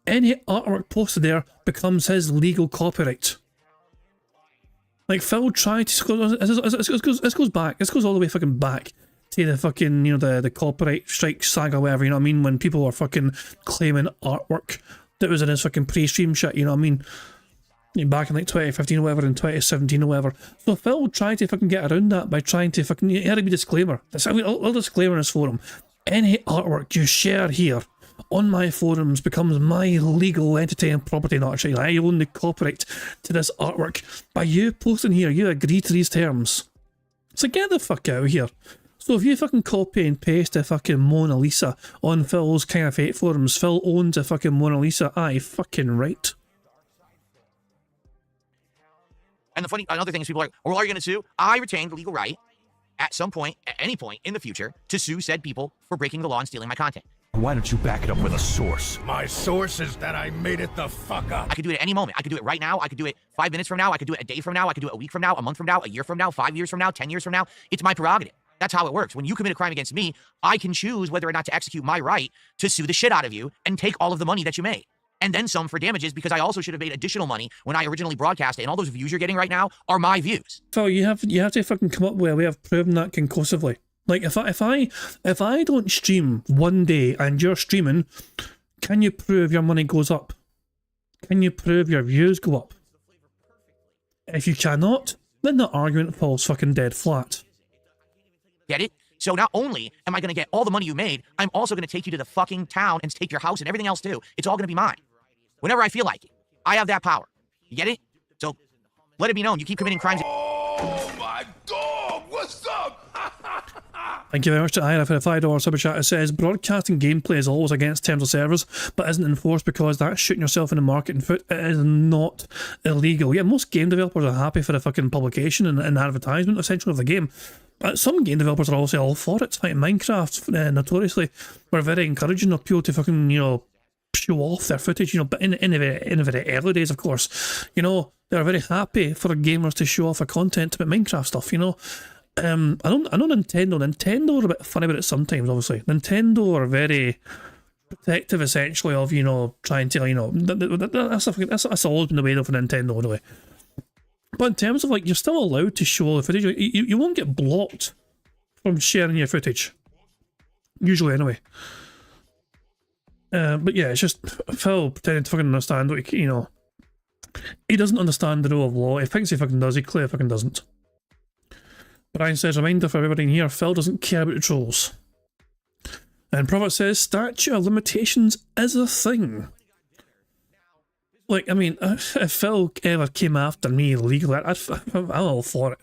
any artwork posted there becomes his legal copyright. Like, Phil tried to, this goes back, this goes all the way fucking back to the fucking, you know, the copyright strike saga, whatever, you know what I mean, when people were fucking claiming artwork that was in his fucking pre-stream shit, you know what I mean? Back in like 2015 or whatever, in 2017 or whatever. So Phil tried to fucking get around that by trying to fucking, he had a wee disclaimer. That's a disclaimer in his forum. Any artwork you share here on my forums becomes my legal entity and property, not actually. I own the copyright to this artwork. By you posting here, you agree to these terms. So get the fuck out of here. So if you fucking copy and paste a fucking Mona Lisa on Phil's King of Hate forums, Phil owns a fucking Mona Lisa, aye, fucking right. And another thing is people are like, well, are you going to sue? I retain the legal right at some point, at any point in the future, to sue said people for breaking the law and stealing my content. Why don't you back it up with a source? My source is that I made it the fuck up. I could do it at any moment. I could do it right now. I could do it 5 minutes from now. I could do it a day from now. I could do it a week from now, a month from now, a year from now, 5 years from now, 10 years from now. It's my prerogative. That's how it works. When you commit a crime against me, I can choose whether or not to execute my right to sue the shit out of you and take all of the money that you made. And then some for damages, because I also should have made additional mone when I originally broadcast it, and all those views you're getting right now are my views. Phil, you have to fucking come up with a way of proving that conclusively. Like, if I don't stream one day and you're streaming, can you prove your money goes up? Can you prove your views go up? If you cannot, then the argument falls fucking dead flat. Get it? So not only am I going to get all the money you made, I'm also going to take you to the fucking town and take your house and everything else too. It's all going to be mine. Whenever I feel like it. I have that power. You get it? So let it be known you keep committing crimes. Oh my dog! What's up? Thank you very much to Ira for the $5 super chat. It says, broadcasting gameplay is always against terms of service, but isn't enforced because that's shooting yourself in the market and foot. It is not illegal. Yeah, most game developers are happy for the fucking publication and advertisement, essentially, of the game. But some game developers are also all for it. Like Minecraft, notoriously, were very encouraging of people to fucking, you know, show off their footage, you know, but in the very early days, of course, you know, they're very happy for gamers to show off their content about Minecraft stuff, you know. I know Nintendo are a bit funny about it sometimes, obviously. Nintendo are very protective, essentially, of, you know, trying to, you know, that's always been the way though for Nintendo, anyway. But in terms of, like, you're still allowed to show the footage. You won't get blocked from sharing your footage. Usually, anyway. But yeah, it's just Phil pretending to fucking understand what he, you know. He doesn't understand the rule of law. He thinks he fucking does. He clearly fucking doesn't. Brian says, reminder for everybody in here, Phil doesn't care about the trolls. And Prophet says, statute of limitations is a thing. Like, I mean, if Phil ever came after me legally, I'm all for it.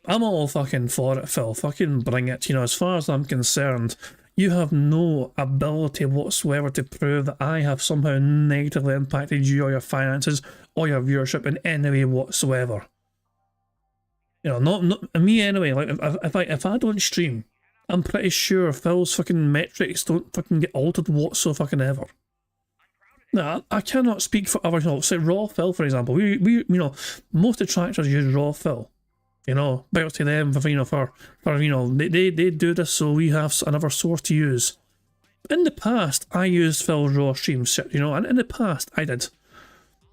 I'm all fucking for it, Phil. Fucking bring it. You know, as far as I'm concerned, you have no ability whatsoever to prove that I have somehow negatively impacted you or your finances or your viewership in any way whatsoever. You know, not me anyway. Like, if I don't stream, I'm pretty sure Phil's fucking metrics don't fucking get altered whatsoever fucking ever. Now, I cannot speak for others. You know, say Raw Phil, for example. We you know, most detractors use Raw Phil. You know, big up to them for, you know, for you know, they do this so we have another source to use. In the past, I used Phil's Raw streams, you know, and in the past I did.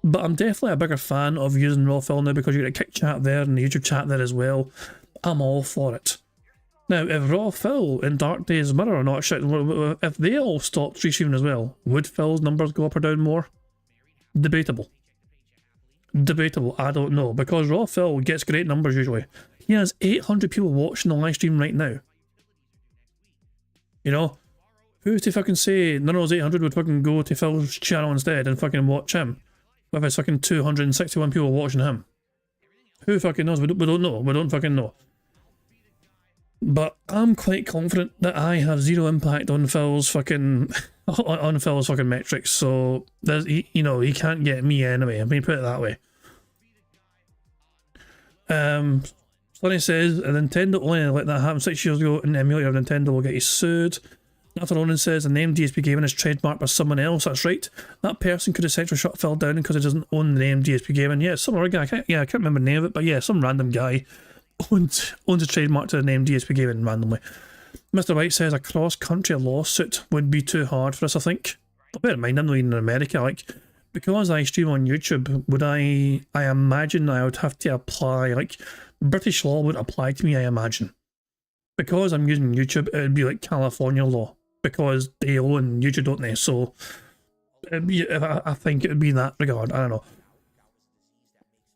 But I'm definitely a bigger fan of using Raw Phil now because you get a kick chat there and the YouTube chat there as well. I'm all for it. Now, if Raw Phil and Dark Days Mirror are not shit, if they all stopped restreaming as well, would Phil's numbers go up or down more? Debatable. Debatable, I don't know, because Raw Phil gets great numbers usually. He has 800 people watching the live stream right now. You know, who's to fucking say none of those 800 would fucking go to Phil's channel instead and fucking watch him? With his fucking 261 people watching him. Who fucking knows? We don't know. We don't fucking know. But I'm quite confident that I have zero impact on Phil's fucking metrics. So there's, you know, he can't get me anyway. I mean, put it that way. Sonny says Nintendo only let that happen 6 years ago, and the emulator of Nintendo will get you sued. Nathan Ronan says the name DSP Gaming is trademarked by someone else. That's right. That person could essentially shut Phil down because he doesn't own the name DSP Gaming. Yeah, some other guy. I can't remember the name of it, but yeah, some random guy owns a trademark to the name DSP Gaming randomly. Mr. White says a cross-country lawsuit would be too hard for us, I think. But bear in mind, I'm not even in America. Like, because I stream on YouTube, would I imagine I would have to apply, like, British law would apply to me, I imagine. Because I'm using YouTube, it would be like California law. Because they own YouTube, don't they? So, I think it would be in that regard. I don't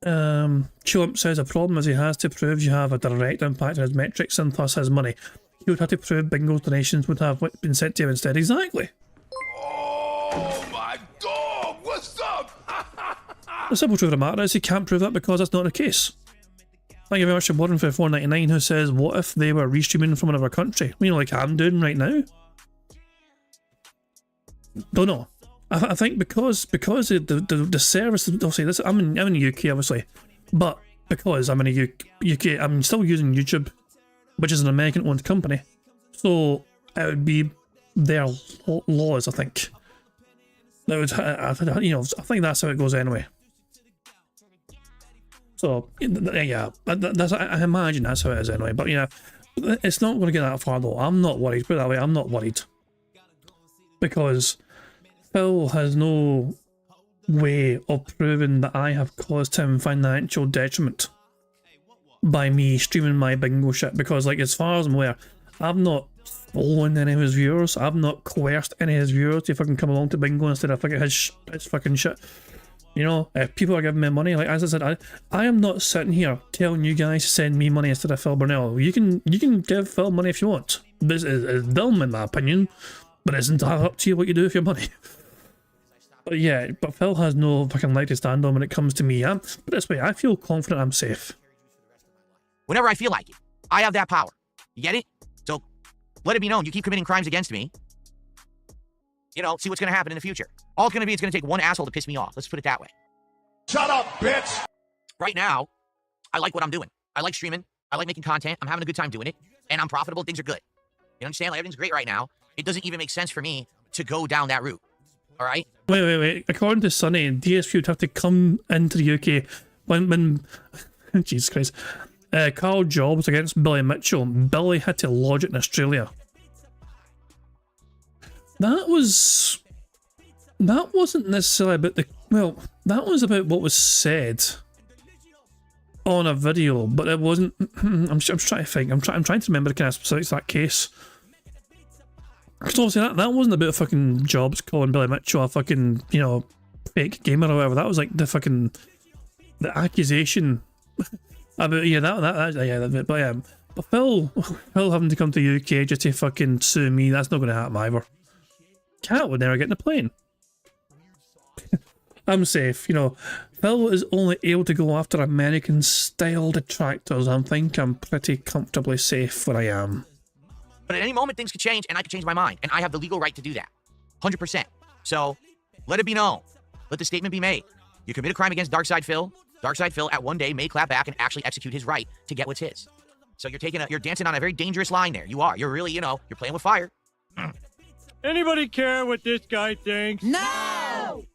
know. Chump says the problem is he has to prove you have a direct impact on his metrics and thus his money. He would have to prove Bingo's donations would have been sent to him instead. Exactly. Oh my dog! What's up? The simple truth of the matter is he can't prove that because that's not the case. Thank you very much to Warren for $4.99 who says, what if they were restreaming from another country? You know, like I'm doing right now? Don't know. I think because the service, obviously, this, I'm in the UK, obviously, but because I'm in the UK, I'm still using YouTube, which is an American-owned company, so it would be their laws, I think. That would, you know, I think that's how it goes anyway. So yeah, I imagine that's how it is anyway. But yeah, it's not going to get that far though. I'm not worried. Put it that way, I'm not worried because Phil has no way of proving that I have caused him financial detriment by me streaming my bingo shit. Because, like, as far as I'm aware, I've not stolen any of his viewers. I've not coerced any of his viewers to fucking come along to bingo instead of fucking his fucking shit. You know, if people are giving me money, like as I said, I am not sitting here telling you guys to send me money instead of Phil Burnell. You can give Phil money if you want. This is dumb in my opinion, but it's entirely up to you what you do with your money. But yeah, but Phil has no fucking leg to stand on when it comes to me. But this way, I feel confident I'm safe. Whenever I feel like it, I have that power. You get it? So let it be known, you keep committing crimes against me. You know, see what's going to happen in the future. All it's going to be, it's going to take one asshole to piss me off. Let's put it that way. Shut up, bitch! Right now, I like what I'm doing. I like streaming. I like making content. I'm having a good time doing it. And I'm profitable. Things are good. You understand? Like, everything's great right now. It doesn't even make sense for me to go down that route. All right? Wait. According to Sonny, DSP would have to come into the UK when Jesus Christ. Carl Jobs against Billy Mitchell. Billy had to lodge it in Australia. That wasn't necessarily about the... Well, that was about what was said on a video, but it wasn't... I'm trying to think. I'm trying to remember the kind of specifics of that case. Because obviously that wasn't about fucking Jobs calling Billy Mitchell a fucking, you know, fake gamer or whatever. That was like the fucking... the accusation about... Yeah, but Phil having to come to the UK just to fucking sue me, that's not going to happen either. Cat would never get in the plane. I'm safe, you know. Phil is only able to go after American-style detractors. I think I'm pretty comfortably safe where I am. But at any moment, things could change, and I could change my mind. And I have the legal right to do that. 100%. So, let it be known. Let the statement be made. You commit a crime against Darkside Phil. Darkside Phil, at one day, may clap back and actually execute his right to get what's his. So you're dancing on a very dangerous line there. You are. You're really, you know, you're playing with fire. Anybody care what this guy thinks? No!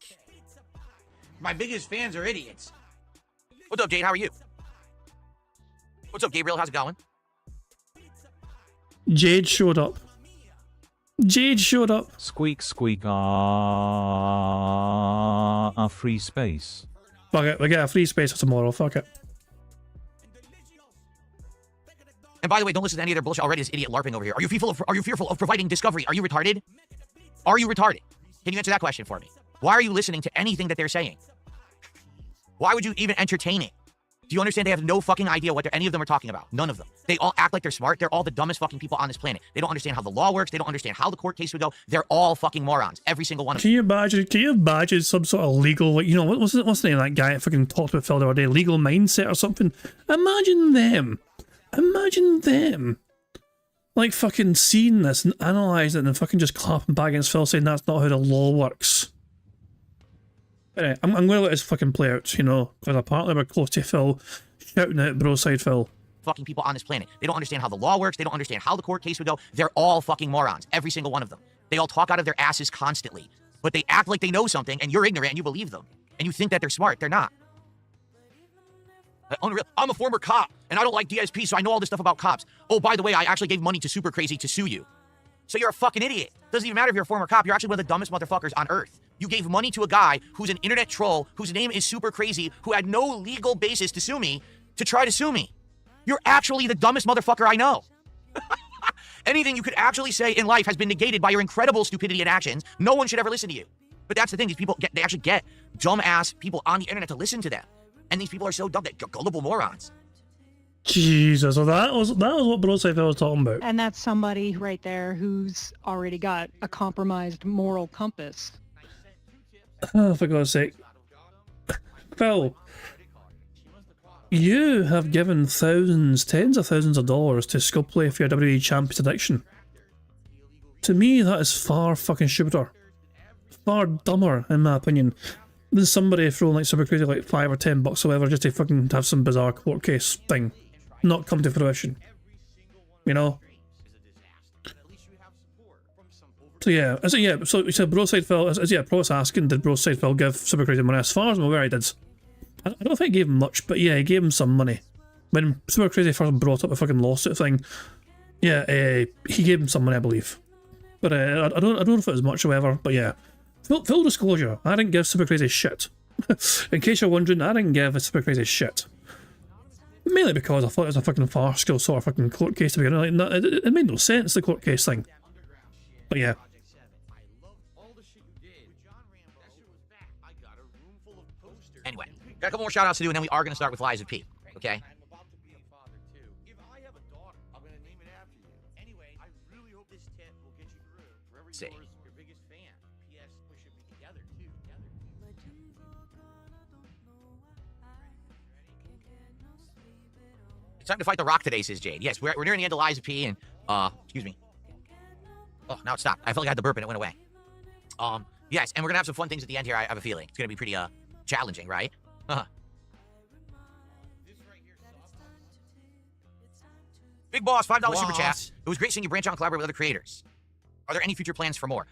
My biggest fans are idiots. What's up, Jade? How are you? What's up, Gabriel? How's it going? Jade showed up. Squeak, squeak, free space. Fuck it, we get a free space for tomorrow, fuck it. And by the way, don't listen to any of their bullshit already. This idiot LARPing over here. Are you fearful of providing discovery? Are you retarded? Are you retarded? Can you answer that question for me? Why are you listening to anything that they're saying? Why would you even entertain it? Do you understand they have no fucking idea what any of them are talking about? None of them. They all act like they're smart. They're all the dumbest fucking people on this planet. They don't understand how the law works. They don't understand how the court case would go. They're all fucking morons. Every single one of them. Can you imagine some sort of legal, like, you know, what's the name of that guy that fucking talked about Phil the other day? Legal mindset or something? Imagine them. Like fucking seeing this and analysing it and fucking just clapping back against Phil saying that's not how the law works. Anyway, I'm going to let this fucking play out, you know, because apparently we're close to Phil shouting out Broside Phil. Fucking people on this planet. They don't understand how the law works. They don't understand how the court case would go. They're all fucking morons. Every single one of them. They all talk out of their asses constantly. But they act like they know something and you're ignorant and you believe them. And you think that they're smart. They're not. Unreal. I'm a former cop and I don't like DSP, so I know all this stuff about cops. Oh, by the way, I actually gave money to Super Crazy to sue you. So you're a fucking idiot. Doesn't even matter if you're a former cop. You're actually one of the dumbest motherfuckers on earth. You gave money to a guy who's an internet troll, whose name is Super Crazy, who had no legal basis to sue me, to try to sue me. You're actually the dumbest motherfucker I know. Anything you could actually say in life has been negated by your incredible stupidity and actions. No one should ever listen to you. But that's the thing. These people, they actually get dumbass people on the internet to listen to them. And these people are so dumb that they're gullible morons. Jesus, so that was what Broside Phil was talking about. And that's somebody right there who's already got a compromised moral compass. Oh, for God's sake. Phil, you have given thousands, tens of thousands of dollars to Scoplay for your WWE Champion's addiction. To me, that is far fucking stupider. Far dumber, in my opinion, than somebody throwing like Super Crazy like $5 or $10 or whatever just to fucking have some bizarre court case thing not come to fruition. You know? So yeah, so Broside Phil, Bro's asking, did Broside Phil give Super Crazy money? As far as I'm aware, he did. I don't think he gave him much, but yeah, he gave him some money. When Super Crazy first brought up the fucking lawsuit thing, yeah, he gave him some money, I believe. But I don't know if it was much or whatever, but yeah. Full disclosure, I didn't give Super Crazy shit. In case you're wondering, I didn't give Super Crazy shit. Mainly because I thought it was a fucking farcical sort of fucking court case to begin with. Like, no, it made no sense, the court case thing. But yeah. Anyway, got a couple more shout outs to do, and then we are going to start with Lies of P. Okay? See. It's time to fight the Rock today, says Jade. Yes, we're nearing the end of Lies of P, and, excuse me. Oh, now it stopped. I felt like I had the burp and it went away. Yes, and we're going to have some fun things at the end here, I have a feeling. It's going to be pretty, challenging, right? Big Boss, $5 super chat. It was great seeing you branch out and collaborate with other creators. Are there any future plans for more?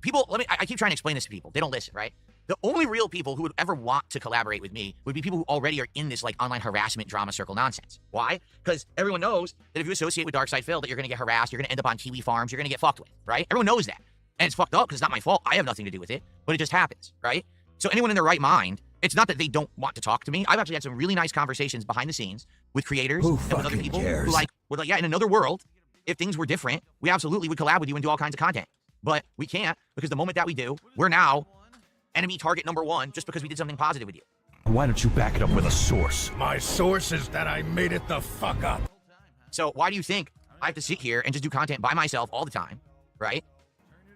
People, I keep trying to explain this to people. They don't listen, right? The only real people who would ever want to collaborate with me would be people who already are in this, like, online harassment drama circle nonsense. Why? Because everyone knows that if you associate with Darkside Phil, that you're going to get harassed, you're going to end up on Kiwi farms, you're going to get fucked with, right? Everyone knows that. And it's fucked up because it's not my fault. I have nothing to do with it, but it just happens, right? So anyone in their right mind, it's not that they don't want to talk to me. I've actually had some really nice conversations behind the scenes with creators and with other people who were like, yeah, in another world, if things were different, we absolutely would collab with you and do all kinds of content. But we can't, because the moment that we do, we're now enemy target number one just because we did something positive with you. Why don't you back it up with a source? My source is that I made it the fuck up. So why do you think I have to sit here and just do content by myself all the time, right?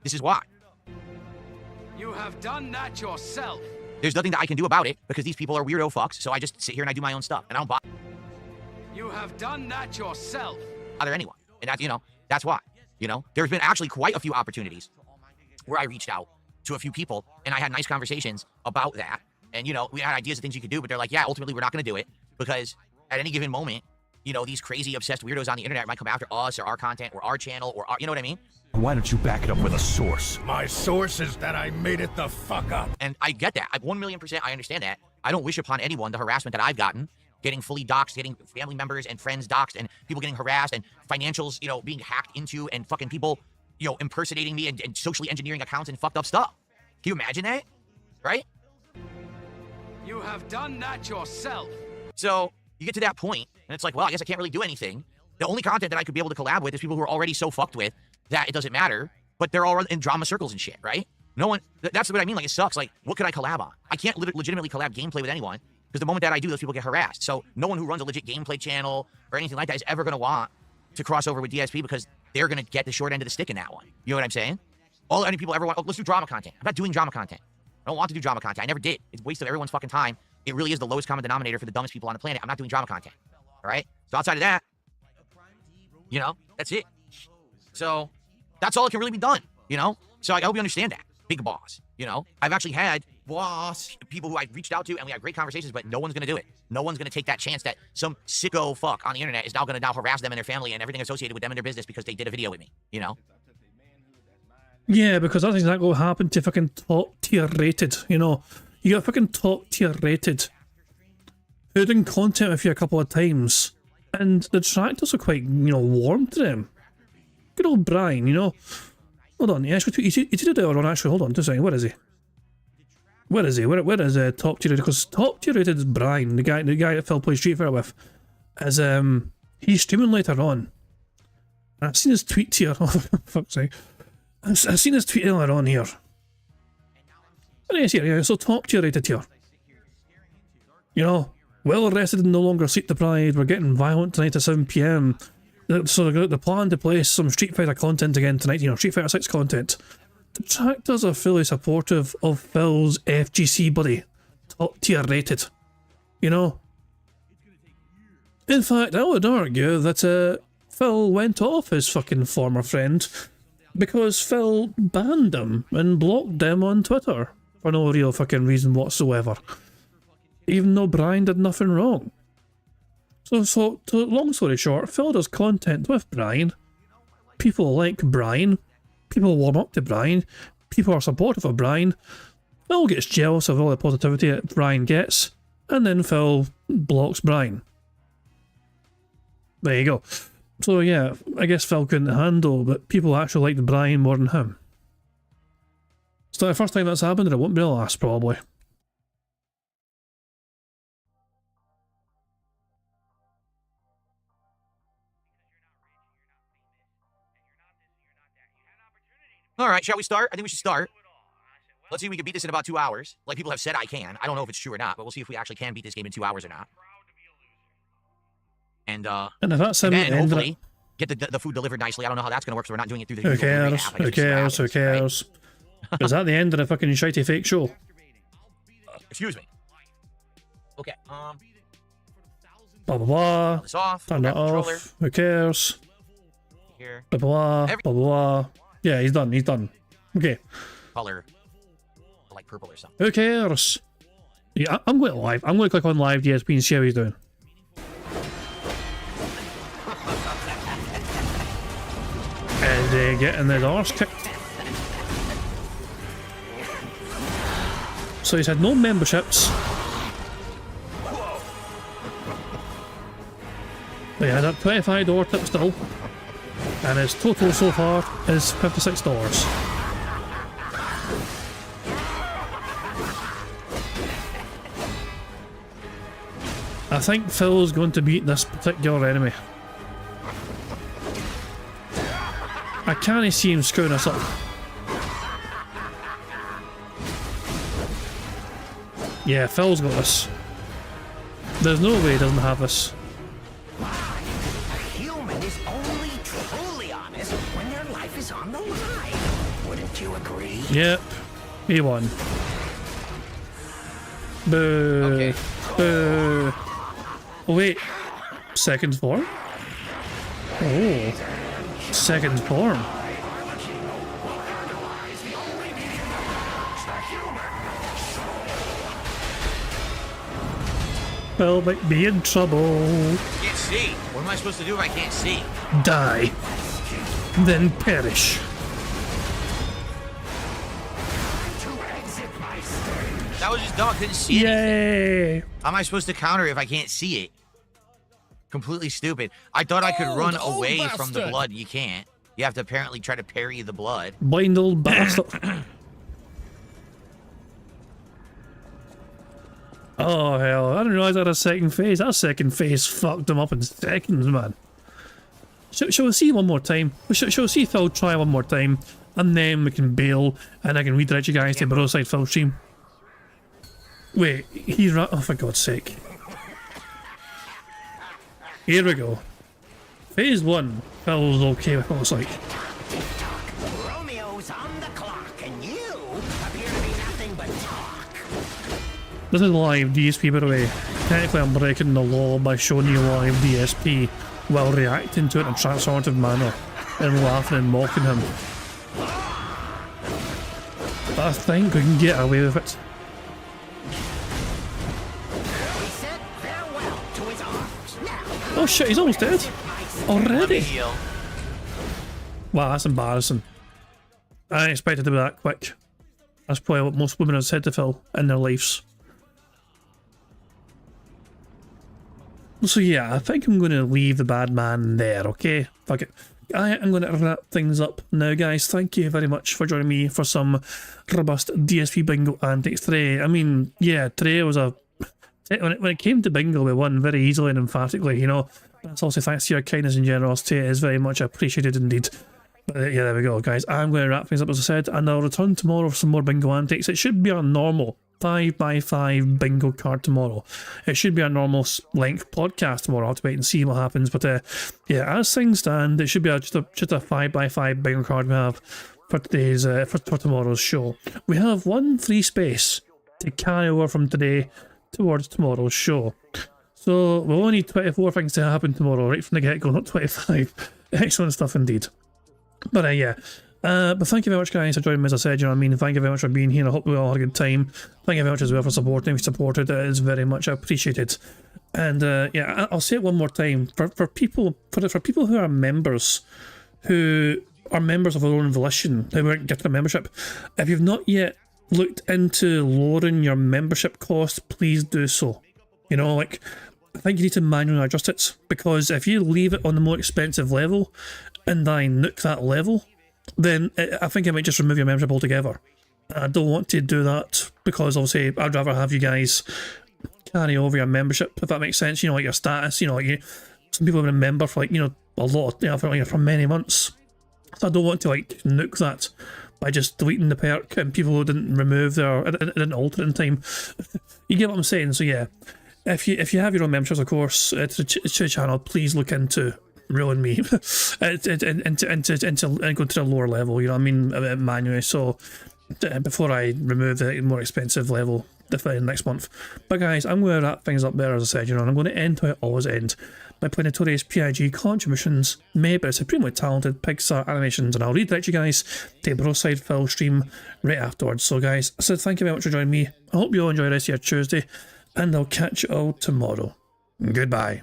This is why. You have done that yourself. There's nothing that I can do about it because these people are weirdo fucks, so I just sit here and I do my own stuff, and I don't bother. You have done that yourself. Bother anyone, and that's, that's why. There's been actually quite a few opportunities where I reached out to a few people, and I had nice conversations about that. And, we had ideas of things you could do, but they're like, yeah, ultimately we're not going to do it because at any given moment, these crazy obsessed weirdos on the internet might come after us or our content or our channel or our, you know what I mean? Why don't you back it up with a source? My source is that I made it the fuck up. And I get that. 1,000,000% I understand that. I don't wish upon anyone the harassment that I've gotten, getting fully doxxed, getting family members and friends doxxed, and people getting harassed, and financials, being hacked into, and fucking people, impersonating me and socially engineering accounts and fucked up stuff. Can you imagine that? Right? You have done that yourself. So you get to that point, and it's like, well, I guess I can't really do anything. The only content that I could be able to collab with is people who are already so fucked with that it doesn't matter, but they're all in drama circles and shit, right? No one, that's what I mean, like, it sucks. Like, what could I collab on? I can't legitimately collab gameplay with anyone, because the moment that I do, those people get harassed. So no one who runs a legit gameplay channel or anything like that is ever going to want to cross over with DSP because they're going to get the short end of the stick in that one. You know what I'm saying? All any people ever want, let's do drama content. I'm not doing drama content. I don't want to do drama content. I never did. It's a waste of everyone's fucking time. It really is the lowest common denominator for the dumbest people on the planet. I'm not doing drama content. All right? So outside of that, that's it. So that's all that can really be done, So I hope you understand that. Big Boss, I've actually had people who I reached out to and we had great conversations, but no one's going to do it. No one's going to take that chance that some sicko fuck on the internet is now going to harass them and their family and everything associated with them and their business because they did a video with me, Yeah, because that's exactly what happened to fucking top tier rated, You got fucking top tier rated who done content with you a couple of times, and the detractors are quite, warm to them. Good old Brian, Hold on, he tweeted earlier on, actually, hold on, 2 seconds, where is he? Where is he? Where is top tier rated? Because top tier rated is Brian, the guy that Phil plays Street Fighter with. As he's streaming later on. I've seen his tweet here. Oh, fuck's sake. I've seen his tweet earlier on here. And yes, here, so top tier rated here. Well rested and no longer sleep deprived. We're getting violent tonight at 7 PM. So they plan to play some Street Fighter content again tonight, Street Fighter 6 content. Detractors are fully supportive of Phil's FGC buddy. Top tier rated. In fact, I would argue that Phil went off his fucking former friend because Phil banned him and blocked them on Twitter for no real fucking reason whatsoever. Even though Brian did nothing wrong. So long story short, Phil does content with Brian. People like Brian. People warm up to Brian. People are supportive of Brian. Phil gets jealous of all the positivity that Brian gets. And then Phil blocks Brian. There you go. So yeah, I guess Phil couldn't handle, but people actually liked Brian more than him. It's not the first time that's happened, and it won't be the last, probably. All right, shall we start? I think we should start. Let's see if we can beat this in about 2 hours. Like people have said I can. I don't know if it's true or not, but we'll see if we actually can beat this game in 2 hours or not. And if that's him, then hopefully get the food delivered nicely. I don't know how that's going to work, so we're not doing it through the Who cares? Who cares? Who cares? Is that the end of the fucking shitey fake show? Excuse me. Okay. Blah blah blah. This off. Turn that off. Who cares? Here. Blah blah blah blah. Yeah, he's done. He's done. Okay. Color. Like purple or something. Who cares? Yeah, I'm going live. I'm going to click on live DSP and see how he's doing. And getting his arse kicked. So he's had no memberships. But he had a $25 tip still. And his total so far is $56. I think Phil's going to beat this particular enemy. I can't see him screwing us up. Yeah, Phil's got this. There's no way he doesn't have this. A human is only truly honest when their life is on the line. Wouldn't you agree? Yep. He won. Boo. Okay. Boo. Oh wait. Second form? Oh. Second form. Phil might be in trouble. Can't see. What am I supposed to do if I can't see? Die. Then perish. That was just dumb. I couldn't see anything. Yay! How am I supposed to counter if I can't see it? Completely stupid. I thought I could run away from the blood. You can't. You have to apparently try to parry the blood. Blind old bastard. Oh hell, I didn't realise I had a second phase. That second phase fucked him up in seconds, man. Shall we see one more time? Shall we see Phil try one more time? And then we can bail and I can redirect you guys to Broadside Phil stream. Wait, he's right. Oh, for God's sake. Here we go. Phase 1. Phil's okay with what it's like. Romeo's on the clock, and you appear to be nothing but talk. This is live DSP, by the way. Technically, I'm breaking the law by showing you live DSP while reacting to it in a transformative manner and laughing and mocking him. But I think we can get away with it. Oh shit, he's almost dead. Already? Wow, that's embarrassing. I didn't expect it to be that quick. That's probably what most women have said to Phil in their lives. So yeah, I think I'm going to leave the bad man there, okay? Fuck it. I'm going to wrap things up now, guys. Thank you very much for joining me for some robust DSP Bingo antics today. I mean, yeah, today was a... When it came to Bingo, we won very easily and emphatically, you know. That's also thanks to your kindness and generosity. It is very much appreciated indeed. But yeah, there we go, guys. I'm going to wrap things up, as I said, and I'll return tomorrow for some more Bingo antics. It should be a normal 5x5 Bingo card tomorrow. It should be a normal length podcast tomorrow. I'll have to wait and see what happens. But yeah, as things stand, it should be just a 5x5 Bingo card we have for today's for tomorrow's show. We have one free space to carry over from today towards tomorrow's show. So we'll only need 24 things to happen tomorrow, right from the get-go, not 25. Excellent stuff indeed. But yeah. But thank you very much, guys, for joining me, as I said, you know what I mean? Thank you very much for being here. I hope we all had a good time. Thank you very much as well for supporting. If you supported, it is very much appreciated. And yeah, I'll say it one more time. For people who are members, who are members of their own volition, who weren't getting a membership, if you've not yet looked into lowering your membership cost, please do so. You know, like, I think you need to manually adjust it, because if you leave it on the more expensive level and I nuke that level, then I think I might just remove your membership altogether. I don't want to do that, because obviously I'd rather have you guys carry over your membership, if that makes sense. You know, like your status, you know, like some people have been a member for, like, you know, a lot, you know, for many months. So I don't want to, like, nuke that by just deleting the perk, and people who didn't remove their, didn't alter it in time. You get what I'm saying? So yeah, if you have your own memberships, of course, to the channel, please look into ruling me into going to the lower level, you know what I mean, manually, so before I remove the more expensive level the next month. But guys, I'm going to wrap things up there, as I said, you know, and I'm going to end how I always end, by playing notorious PIG contributions made by supremely talented Pixar Animations, and I'll redirect you guys to the Broside Phil stream right afterwards. So guys, I said thank you very much for joining me. I hope you all enjoy the rest of your Tuesday, and I'll catch you all tomorrow. Goodbye.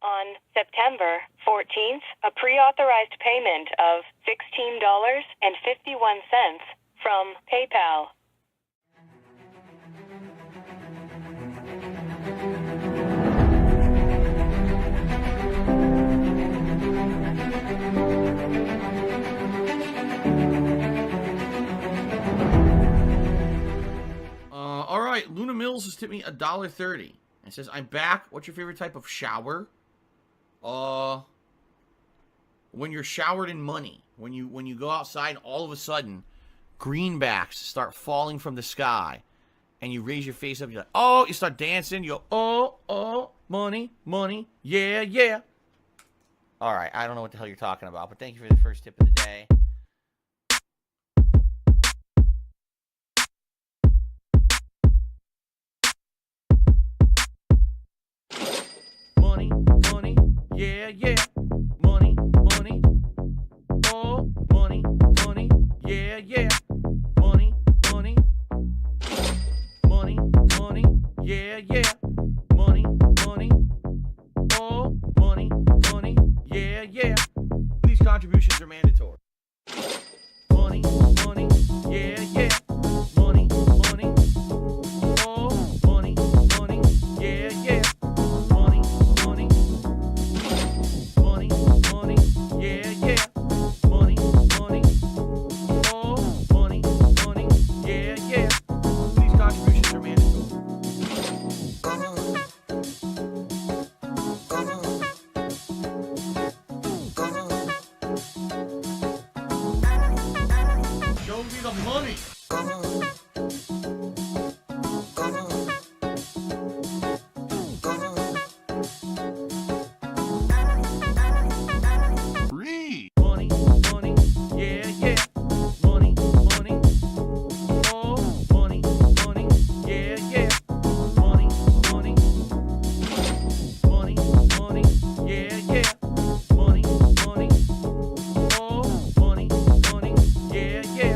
On September 14th, a pre-authorized payment of $16.51 from PayPal. All right, Luna Mills has tipped me $1.30. It says, "I'm back. What's your favorite type of shower?" When you're showered in money, when you go outside, all of a sudden, greenbacks start falling from the sky, and you raise your face up. You're like, oh, you start dancing. You go, oh, money, money, yeah, yeah. All right, I don't know what the hell you're talking about, but thank you for the first tip of the day. Money, money, yeah, yeah. Money, money, oh, money, money, yeah, yeah. Money, money, money, money, yeah, yeah. Money, money, oh, money, money, yeah, yeah. These contributions are mandatory. Money, money, yeah, yeah. Money, money, oh, money, money, yeah, yeah. Money, money, money, money, yeah, yeah. Money, money, oh, money, money, yeah, yeah. These contributions are mandatory. Show me the money. Free. Money, money, yeah, yeah. Money, money, oh, money, money, yeah, yeah. Money, money, money, money, yeah, yeah. Money, money, oh, money, money, yeah, yeah.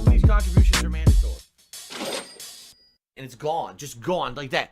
These contributions are mandatory. And it's gone, just gone like that.